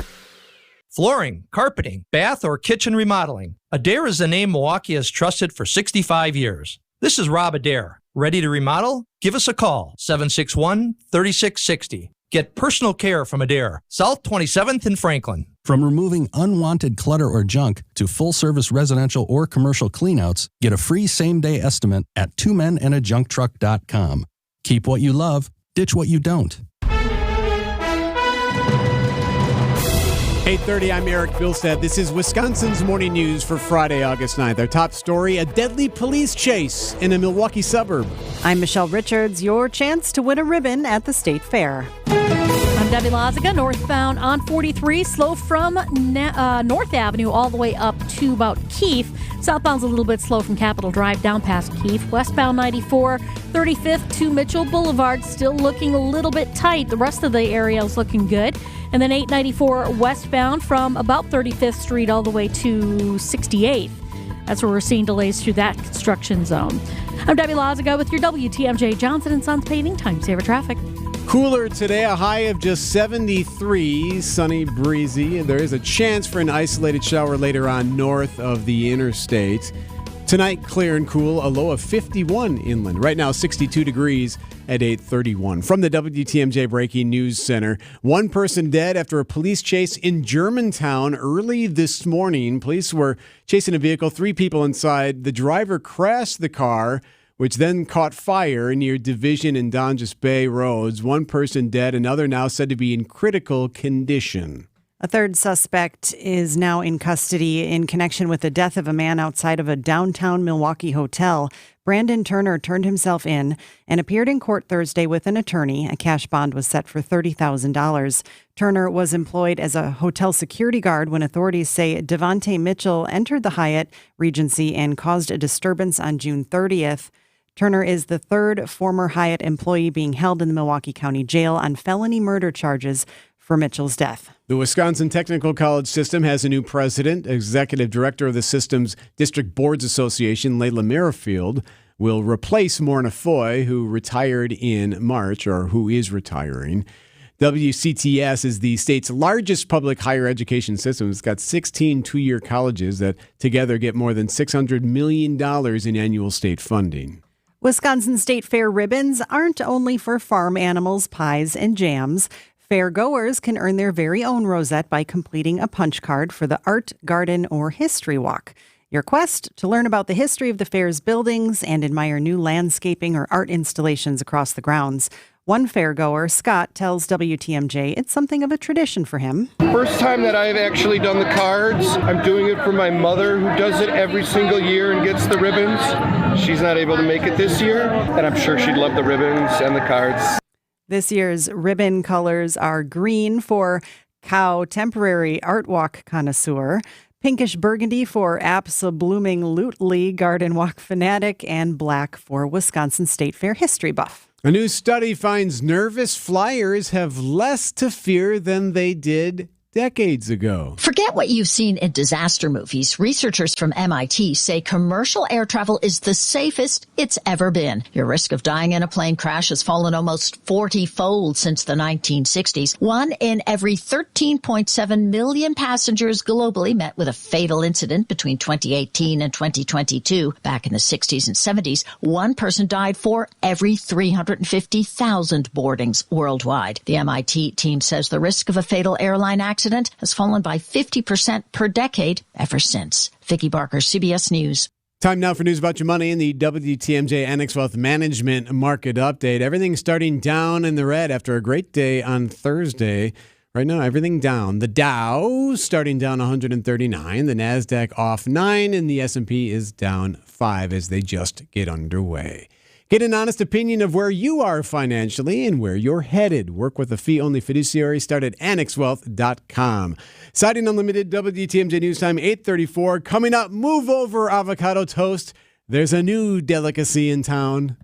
Flooring, carpeting, bath, or kitchen remodeling. Adair is the name Milwaukee has trusted for 65 years. This is Rob Adair. Ready to remodel? Give us a call, 761-3660. Get personal care from Adair, South 27th in Franklin. From removing unwanted clutter or junk to full-service residential or commercial cleanouts, get a free same-day estimate at twomenandajuncktruck.com. Keep what you love, ditch what you don't. 8:30, I'm Eric Bilstead. This is Wisconsin's Morning News for Friday, August 9th. Our top story, a deadly police chase in a Milwaukee suburb. I'm Michelle Richards. Your chance to win a ribbon at the State Fair. I'm Debbie Loziga, northbound on 43, slow from North Avenue all the way up to about Keefe. Southbound's a little bit slow from Capitol Drive down past Keefe. Westbound 94, 35th to Mitchell Boulevard, still looking a little bit tight. The rest of the area is looking good. And then 894 westbound from about 35th Street all the way to 68th. That's where we're seeing delays through that construction zone. I'm Debbie Loziga with your WTMJ Johnson & Sons Paving Time Saver Traffic. Cooler today, a high of just 73, sunny, breezy. There is a chance for an isolated shower later on north of the interstate. Tonight, clear and cool, a low of 51 inland. Right now, 62 degrees at 8:31. From the WTMJ Breaking News Center, one person dead after a police chase in Germantown early this morning. Police were chasing a vehicle, 3 people inside. The driver crashed the car, which then caught fire near Division and Donjas Bay roads. One person dead, another now said to be in critical condition. A third suspect is now in custody in connection with the death of a man outside of a downtown Milwaukee hotel. Brandon Turner turned himself in and appeared in court Thursday with an attorney. A cash bond was set for $30,000. Turner was employed as a hotel security guard when authorities say Devontae Mitchell entered the Hyatt Regency and caused a disturbance on June 30th. Turner is the third former Hyatt employee being held in the Milwaukee County Jail on felony murder charges for Mitchell's death. The Wisconsin Technical College System has a new president. Executive director of the system's District Boards Association, Layla Merrifield, will replace Morna Foy, who retired in March, or who is retiring. WCTS is the state's largest public higher education system. It's got 16 two-year colleges that together get more than $600 million in annual state funding. Wisconsin State Fair ribbons aren't only for farm animals, pies, and jams. Fair goers can earn their very own rosette by completing a punch card for the Art, Garden, or History Walk. Your quest to learn about the history of the fair's buildings and admire new landscaping or art installations across the grounds. One fairgoer, Scott, tells WTMJ it's something of a tradition for him. First time that I've actually done the cards. I'm doing it for my mother, who does it every single year and gets the ribbons. She's not able to make it this year, and I'm sure she'd love the ribbons and the cards. This year's ribbon colors are green for Cow Temporary Art Walk Connoisseur, pinkish burgundy for Absolutely Garden Walk Fanatic, and black for Wisconsin State Fair History Buff. A new study finds nervous flyers have less to fear than they did decades ago. Forget what you've seen in disaster movies. Researchers from MIT say commercial air travel is the safest it's ever been. Your risk of dying in a plane crash has fallen almost 40-fold since the 1960s. 1 in every 13.7 million passengers globally met with a fatal incident between 2018 and 2022. Back in the 60s and 70s, 1 person died for every 350,000 boardings worldwide. The MIT team says the risk of a fatal airline accident has fallen by 50% per decade ever since. Vicki Barker, CBS News. Time now for news about your money in the WTMJ Annex Wealth Management Market Update. Everything starting down in the red after a great day on Thursday. Right now, everything down. The Dow starting down 139, the NASDAQ off 9, and the S&P is down 5 as they just get underway. Get an honest opinion of where you are financially and where you're headed. Work with a fee-only fiduciary. Start at annexwealth.com. Siding Unlimited, WTMJ News Time, 8:34. Coming up, move over avocado toast. There's a new delicacy in town.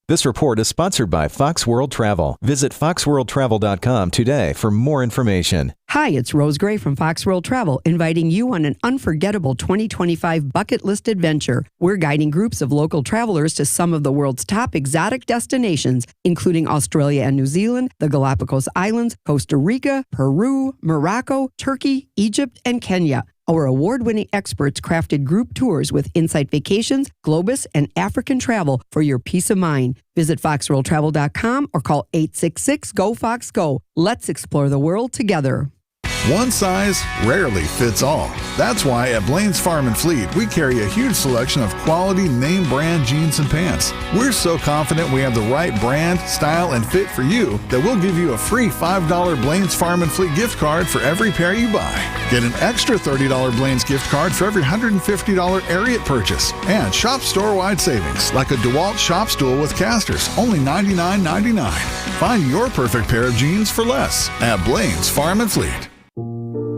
This report is sponsored by Fox World Travel. Visit foxworldtravel.com today for more information. Hi, it's Rose Gray from Fox World Travel, inviting you on an unforgettable 2025 bucket list adventure. We're guiding groups of local travelers to some of the world's top exotic destinations, including Australia and New Zealand, the Galapagos Islands, Costa Rica, Peru, Morocco, Turkey, Egypt, and Kenya. Our award-winning experts crafted group tours with Insight Vacations, Globus, and African Travel for your peace of mind. Visit foxworldtravel.com or call 866-GO-FOX-GO. Let's explore the world together. One size rarely fits all. That's why at Blaine's Farm and Fleet, we carry a huge selection of quality name brand jeans and pants. We're so confident we have the right brand, style, and fit for you that we'll give you a free $5 Blaine's Farm and Fleet gift card for every pair you buy. Get an extra $30 Blaine's gift card for every $150 Ariat purchase. And shop store-wide savings, like a DeWalt shop stool with casters, only $99.99. Find your perfect pair of jeans for less at Blaine's Farm and Fleet.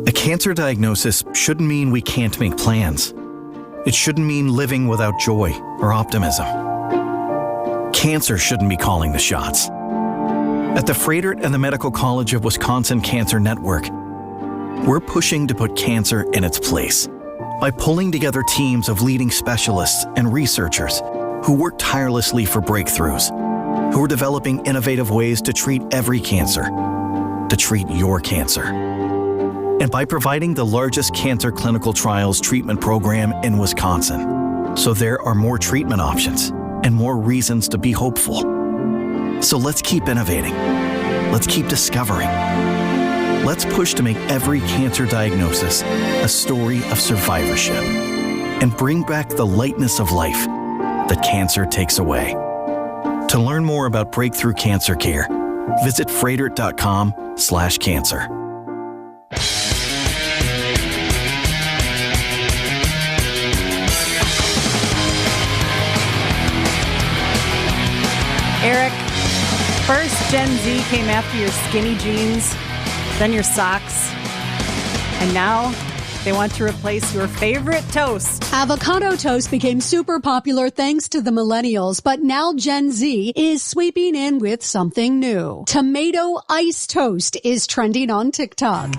A cancer diagnosis shouldn't mean we can't make plans. It shouldn't mean living without joy or optimism. Cancer shouldn't be calling the shots. At the Froedtert and the Medical College of Wisconsin Cancer Network, we're pushing to put cancer in its place by pulling together teams of leading specialists and researchers who work tirelessly for breakthroughs, who are developing innovative ways to treat every cancer, to treat your cancer. And by providing the largest cancer clinical trials treatment program in Wisconsin, So there are more treatment options and more reasons to be hopeful. So let's keep innovating. Let's keep discovering. Let's push to make every cancer diagnosis a story of survivorship and bring back the lightness of life that cancer takes away. To learn more about breakthrough cancer care, visit froedtert.com/cancer. Eric, first Gen Z came after your skinny jeans, then your socks, and now they want to replace your favorite toast. Avocado toast became super popular thanks to the millennials, but now Gen Z is sweeping in with something new. Tomato ice toast is trending on TikTok.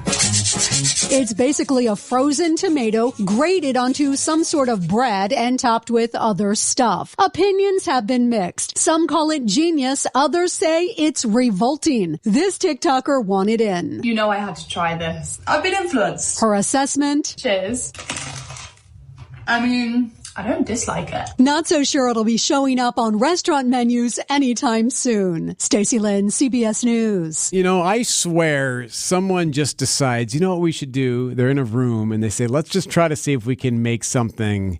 It's basically a frozen tomato grated onto some sort of bread and topped with other stuff. Opinions have been mixed. Some call it genius, others say it's revolting. This TikToker wanted in. You know I had to try this. I've been influenced. Her assessment? Cheers. I mean, I don't dislike it. Not so sure it'll be showing up on restaurant menus anytime soon. Stacey Lynn, CBS News. You know, I swear someone just decides, you know what we should do? They're in a room and they say, let's just try to see if we can make something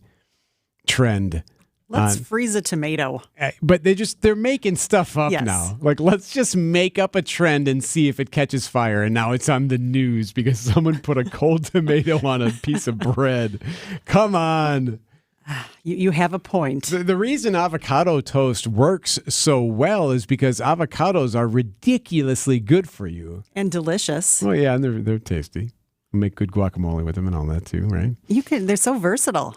trend. Let's freeze a tomato. But they're making stuff up Yes. now. Like, let's just make up a trend and see if it catches fire. And now it's on the news because someone put a cold tomato on a piece of bread. Come on. You have a point. The reason avocado toast works so well is because avocados are ridiculously good for you. And delicious. Well, yeah, and they're tasty. Make good guacamole with them and all that too, right? They're so versatile.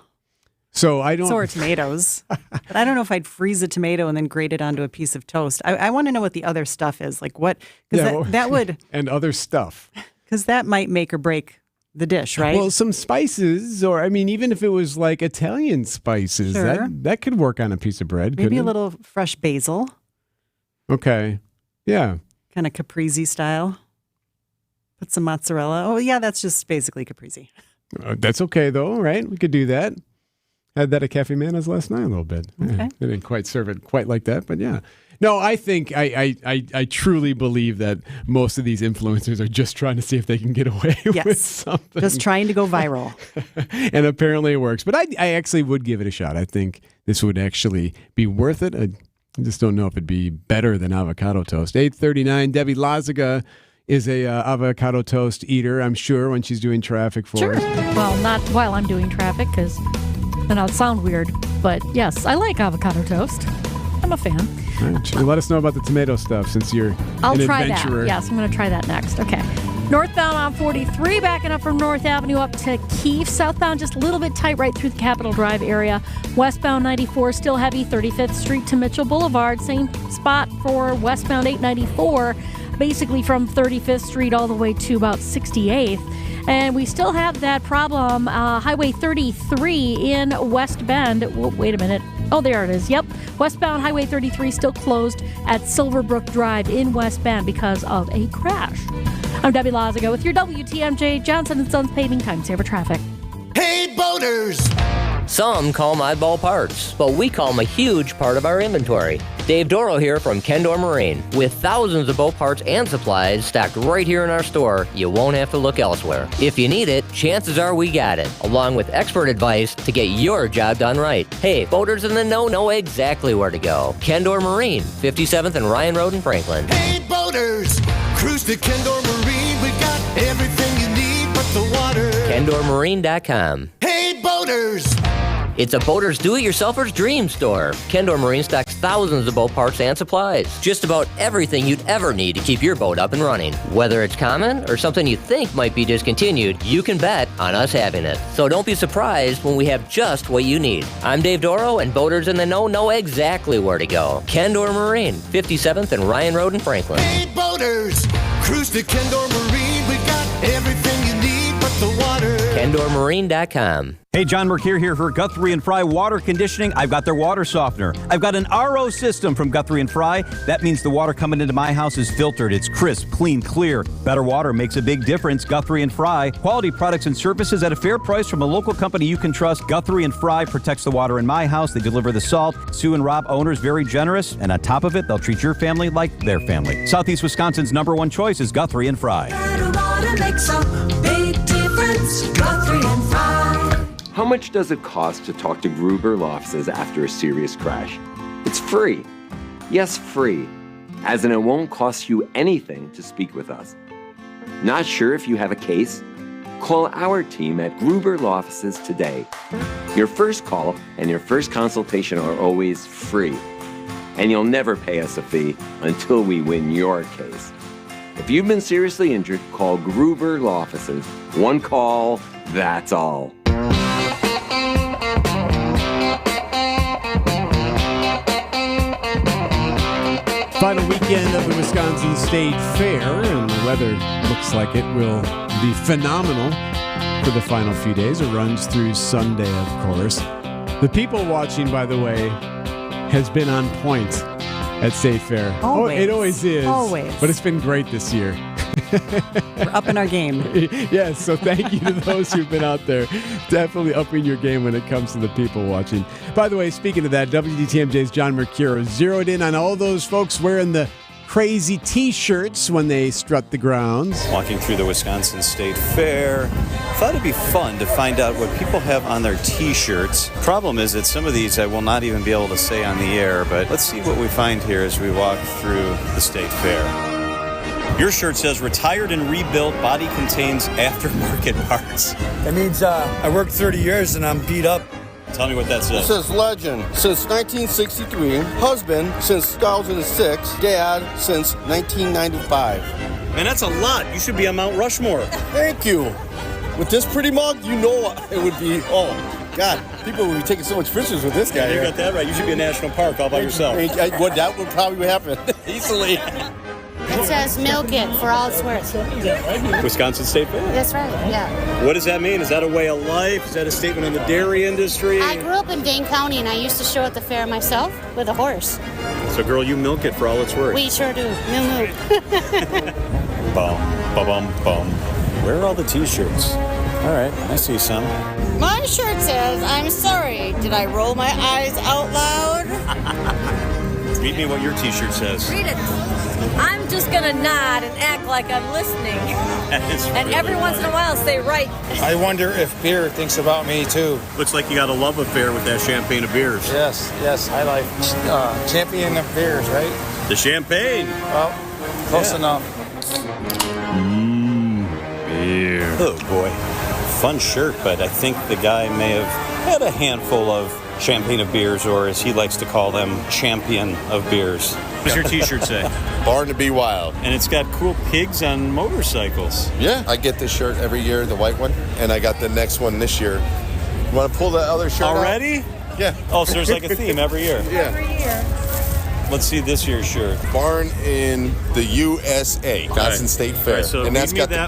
So I don't. So are tomatoes. But I don't know if I'd freeze a tomato and then grate it onto a piece of toast. I want to know what the other stuff is. Like what? Because that would. And other stuff. Because that might make or break the dish, right? Well, some spices, or I mean, even if it was like Italian spices, Sure. that could work on a piece of bread. Maybe couldn't a it? little fresh basil, Okay. Yeah. kind of caprese style. Put some mozzarella. Oh, yeah, that's just basically caprese. That's okay though, right? We could do that. Had that at Cafe Mana's last night a little bit. Okay. Yeah, they didn't quite serve it quite like that, but yeah. No, I think I truly believe that most of these influencers are just trying to see if they can get away with something. Just trying to go viral. And apparently it works. But I actually would give it a shot. I think this would actually be worth it. I just don't know if it'd be better than avocado toast. 8:39, Debbie Lazaga is a avocado toast eater, I'm sure, when she's doing traffic for us. Well, not while I'm doing traffic, because then I'll sound weird. But yes, I like avocado toast. I'm a fan. All right, let us know about the tomato stuff since you're I'll an try adventurer. that. Yes, I'm going to try that next. Okay. Northbound on 43, backing up from North Avenue up to Keefe. Southbound just a little bit tight right through the Capitol Drive area. Westbound 94 still heavy, 35th Street to Mitchell Boulevard. Same spot for westbound 894, basically from 35th Street all the way to about 68th. And we still have that problem, Highway 33 in West Bend. Whoa, wait a minute. Oh, there it is. Yep. Westbound Highway 33 still closed at Silverbrook Drive in West Bend because of a crash. I'm Debbie Lazaga with your WTMJ Johnson & Sons Paving Time Saver Traffic. Hey, boaters! Some call them oddball parts, but we call them a huge part of our inventory. Dave Doro here from Kendor Marine. With thousands of boat parts and supplies stacked right here in our store, you won't have to look elsewhere. If you need it, chances are we got it, along with expert advice to get your job done right. Hey, boaters in the know exactly where to go. Kendor Marine, 57th and Ryan Road in Franklin. Hey, boaters! Cruise to Kendor Marine. We got everything you need but the water. KendorMarine.com. Hey, boaters! It's a boater's do-it-yourselfer's dream store. Kendor Marine stocks thousands of boat parts and supplies. Just about everything you'd ever need to keep your boat up and running. Whether it's common or something you think might be discontinued, you can bet on us having it. So don't be surprised when we have just what you need. I'm Dave Doro, and boaters in the know exactly where to go. Kendor Marine, 57th and Ryan Road in Franklin. Hey, boaters! Cruise to Kendor Marine. We got everything you need but the water. KendorMarine.com. Hey, John Mercure here for Guthrie and Fry Water Conditioning. I've got their water softener. I've got an RO system from Guthrie and Fry. That means the water coming into my house is filtered. It's crisp, clean, clear. Better water makes a big difference. Guthrie and Fry. Quality products and services at a fair price from a local company you can trust. Guthrie and Fry protects the water in my house. They deliver the salt. Sue and Rob, owners, very generous. And on top of it, they'll treat your family like their family. Southeast Wisconsin's #1 choice is Guthrie and Fry. Better water makes a big difference. Guthrie and Fry. How much does it cost to talk to Gruber Law Offices after a serious crash? It's free. Yes, free. As in, it won't cost you anything to speak with us. Not sure if you have a case? Call our team at Gruber Law Offices today. Your first call and your first consultation are always free. And you'll never pay us a fee until we win your case. If you've been seriously injured, call Gruber Law Offices. One call, that's all. Final weekend of the Wisconsin State Fair, and the weather looks like it will be phenomenal for the final few days. It runs through Sunday, of course. The people watching, by the way, has been on point at State Fair. Always. Oh, it always is. Always. But it's been great this year. We're up in our game. Yes, so thank you to those who've been out there. Definitely upping your game when it comes to the people watching. By the way, speaking of that, WTMJ's John Mercure zeroed in on all those folks wearing the crazy T-shirts when they strut the grounds. Walking through the Wisconsin State Fair, thought it'd be fun to find out what people have on their T-shirts. Problem is that some of these I will not even be able to say on the air, but let's see what we find here as we walk through the State Fair. Your shirt says retired and rebuilt, body contains aftermarket parts. That means I worked 30 years and I'm beat up. Tell me what that says. It says legend since 1963, husband since 2006, dad since 1995. Man, that's a lot. You should be on Mount Rushmore. Thank you. With this pretty mug, you know it would be, oh, God, people would be taking so much pictures with this guy. You here. got that right. You should be a national park all by yourself. That would probably happen easily. It says milk it for all it's worth. Wisconsin State Fair? That's right, yeah. What does that mean? Is that a way of life? Is that a statement on the dairy industry? I grew up in Dane County and I used to show at the fair myself with a horse. So, girl, you milk it for all it's worth. We sure do. Moo moo. Bum, bum, bum. Where are all the T-shirts? All right, I see some. My shirt says, I'm sorry. Did I roll my eyes out loud? Read me what your T-shirt says. Read it. I'm just going to nod and act like I'm listening. And really every once in a while say right. I wonder if beer thinks about me too. Looks like you got a love affair with that champagne of beers. Yes, I like champion of beers, right? The champagne. Well, close enough. Beer. Oh boy, fun shirt, but I think the guy may have had a handful of champagne of beers, or as he likes to call them, champion of beers. What does your T-shirt say? Born to be wild. And it's got cool pigs on motorcycles. Yeah, I get this shirt every year, the white one, and I got the next one this year. You want to pull the other shirt already? Out? Yeah. Oh, so there's like a theme every year. Yeah. Every year. Let's see this year's shirt. Born in the USA, Wisconsin State Fair. Right, so and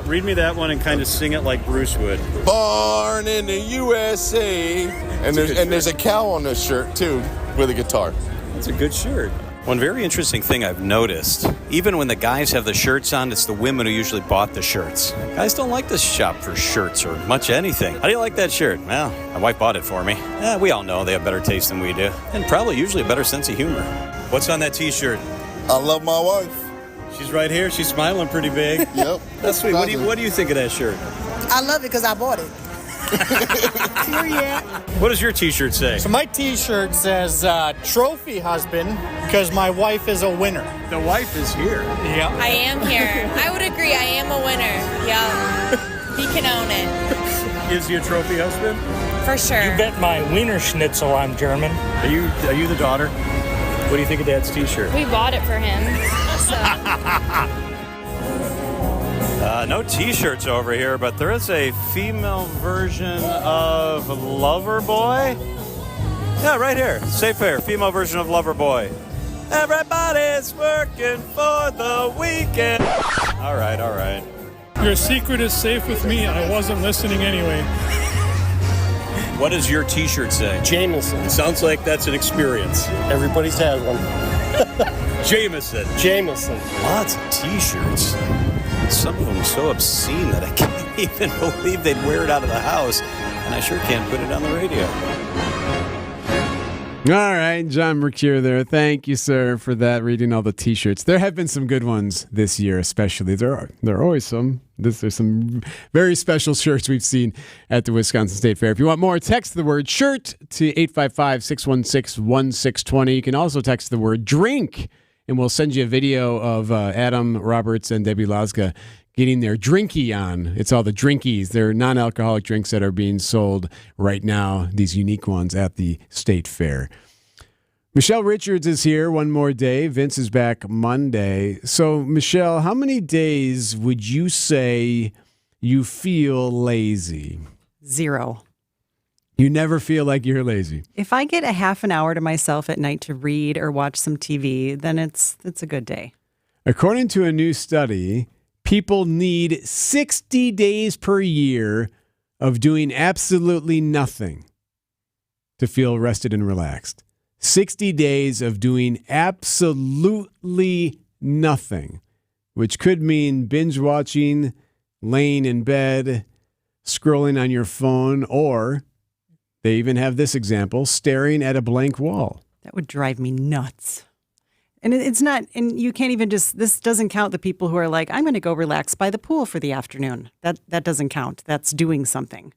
read me that one and kind of sing it like Bruce would. Born in the USA. And there's a cow on this shirt, too, with a guitar. It's a good shirt. One very interesting thing I've noticed, even when the guys have the shirts on, it's the women who usually bought the shirts. Guys don't like to shop for shirts or much anything. How do you like that shirt? Well, my wife bought it for me. We all know they have better taste than we do, and probably usually a better sense of humor. What's on that T-shirt? I love my wife. She's right here. She's smiling pretty big. Yep. That's sweet. What do you think of that shirt? I love it because I bought it. Period. What does your T-shirt say? So my T-shirt says trophy husband because my wife is a winner. The wife is here. Yeah. I am here. I would agree. I am a winner. Yeah. He can own it. Is he a trophy husband? For sure. You bet my Wiener Schnitzel I'm German. Are you the daughter? What do you think of Dad's T-shirt? We bought it for him. So. No T-shirts over here, but there is a female version of Loverboy. Yeah, right here. State Fair, female version of Loverboy. Everybody's working for the weekend. All right. Your secret is safe with me. I wasn't listening anyway. What does your T-shirt say? Jameson. Sounds like that's an experience. Everybody's had one. Jameson. Jameson. Lots of T-shirts. Some of them so obscene that I can't even believe they'd wear it out of the house, and I sure can't put it on the radio. All right, John Mercure there. Thank you, sir, for that, reading all the T-shirts. There have been some good ones this year, especially. There are always some. There's some very special shirts we've seen at the Wisconsin State Fair. If you want more, text the word shirt to 855-616-1620. You can also text the word drink, and we'll send you a video of Adam Roberts and Debbie Lazga getting their drinky on. It's all the drinkies. They're non-alcoholic drinks that are being sold right now, these unique ones at the State Fair. Michelle Richards is here one more day. Vince is back Monday. So, Michelle, how many days would you say you feel lazy? 0. You never feel like you're lazy? If I get a half an hour to myself at night to read or watch some TV, then it's a good day. According to a new study, people need 60 days per year of doing absolutely nothing to feel rested and relaxed. 60 days of doing absolutely nothing, which could mean binge watching, laying in bed, scrolling on your phone, or they even have this example, staring at a blank wall. That would drive me nuts. And it's not, and you can't even this doesn't count the people who are like, I'm going to go relax by the pool for the afternoon. That doesn't count. That's doing something.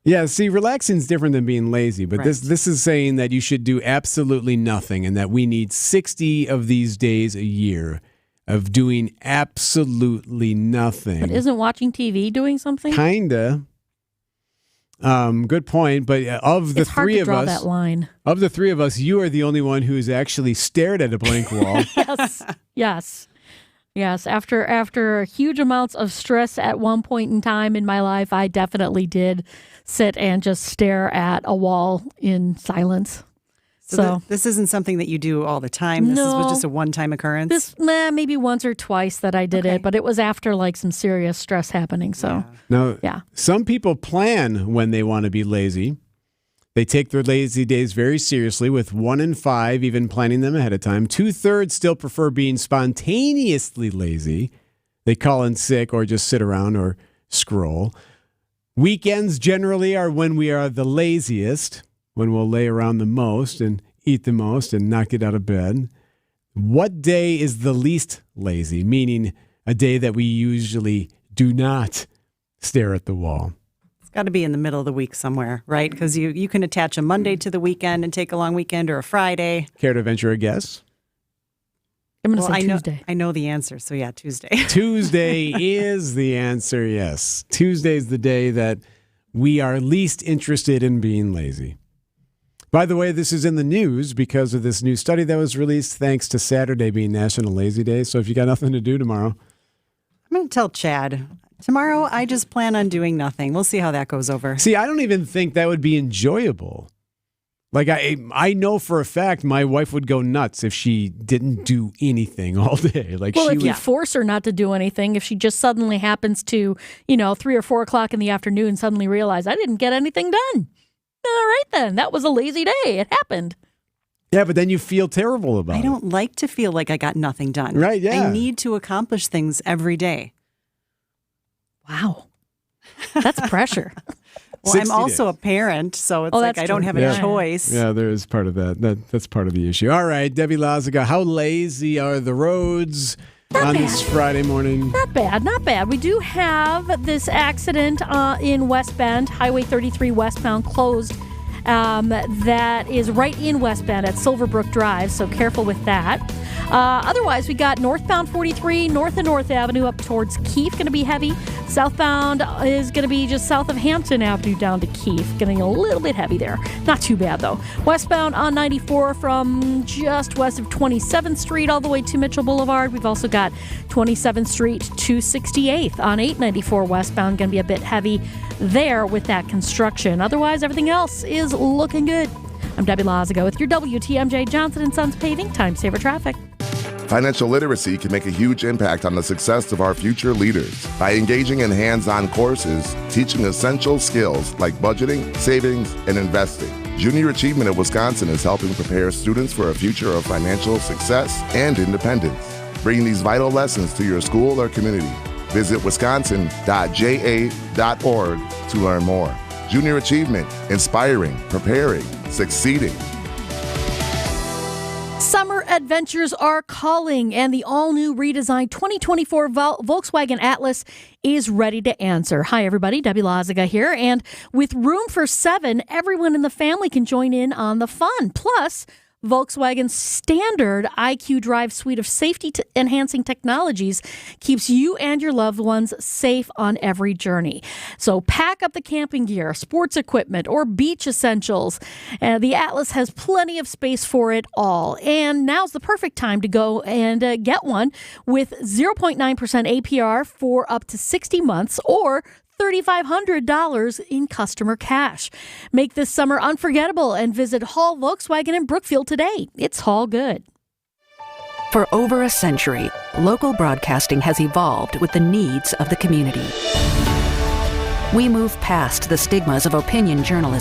Yeah, see, relaxing is different than being lazy, but Right. this is saying that you should do absolutely nothing and that we need 60 of these days a year of doing absolutely nothing. But isn't watching TV doing something? Kinda. Good point. But of the It's hard three to of draw us, that line. of the three of us, you are the only one who's actually stared at a blank wall. Yes. After huge amounts of stress at one point in time in my life, I definitely did sit and just stare at a wall in silence. So this isn't something that you do all the time. This No. was just a one-time occurrence. Maybe once or twice that I did it, but it was after like some serious stress happening. So Now, Yeah. some people plan when they want to be lazy. They take their lazy days very seriously, with 1 in 5 even planning them ahead of time. 2/3 still prefer being spontaneously lazy. They call in sick or just sit around or scroll. Weekends generally are when we are the laziest, when we'll lay around the most and eat the most and not get out of bed. What day is the least lazy, meaning a day that we usually do not stare at the wall? It's got to be in the middle of the week somewhere, right? Because you can attach a Monday to the weekend and take a long weekend, or a Friday. Care to venture a guess? I'm going to say I know, Tuesday. I know the answer, so yeah, Tuesday. Tuesday is the answer, yes. Tuesday is the day that we are least interested in being lazy. By the way, this is in the news because of this new study that was released, thanks to Saturday being National Lazy Day. So if you got nothing to do tomorrow, I'm going to tell Chad. Tomorrow, I just plan on doing nothing. We'll see how that goes over. see, I don't even think that would be enjoyable. Like, I know for a fact my wife would go nuts if she didn't do anything all day. Like, Well, she if would, you force her not to do anything, if she just suddenly happens to, 3 or 4 o'clock in the afternoon, suddenly realize I didn't get anything done. All right, then. That was a lazy day. It happened. yeah, but then you feel terrible about I it. don't like to feel like I got nothing done. Right, yeah. I need to accomplish things every day. Wow. That's pressure. Well, 60 I'm also days. a parent, so it's Oh, like that's I don't true. have a Yeah. choice. Yeah, there is part of that. That's part of the issue. All right, Debbie Lazaga, how lazy are the roads on this Friday morning? Not bad. We do have this accident in West Bend, Highway 33 westbound closed. That is right in West Bend at Silverbrook Drive, so careful with that. Otherwise, we got northbound 43, North and North Avenue up towards Keefe, going to be heavy. Southbound is going to be just south of Hampton Avenue down to Keefe, getting a little bit heavy there. Not too bad, though. Westbound on 94 from just west of 27th Street all the way to Mitchell Boulevard. We've also got 27th Street to 68th on 894 westbound, going to be a bit heavy there with that construction. Otherwise, everything else is looking good. I'm Debbie Lazago with your WTMJ Johnson & Sons Paving Time Saver Traffic. Financial literacy can make a huge impact on the success of our future leaders by engaging in hands-on courses, teaching essential skills like budgeting, savings, and investing. Junior Achievement of Wisconsin is helping prepare students for a future of financial success and independence. Bring these vital lessons to your school or community. Visit wisconsin.ja.org to learn more. Junior Achievement, inspiring, preparing, succeeding. Summer adventures are calling, and the all-new redesigned 2024 Volkswagen Atlas is ready to answer. Hi, everybody. Debbie Lazaga here. And with room for 7, everyone in the family can join in on the fun. Plus, Volkswagen's standard IQ Drive suite of safety-enhancing technologies keeps you and your loved ones safe on every journey. So pack up the camping gear, sports equipment, or beach essentials. The Atlas has plenty of space for it all. And now's the perfect time to go and get one with 0.9% APR for up to 60 months or $3,500 in customer cash. Make this summer unforgettable and visit Hall Volkswagen in Brookfield today. It's Hall good. For over a century, local broadcasting has evolved with the needs of the community. We move past the stigmas of opinion journalism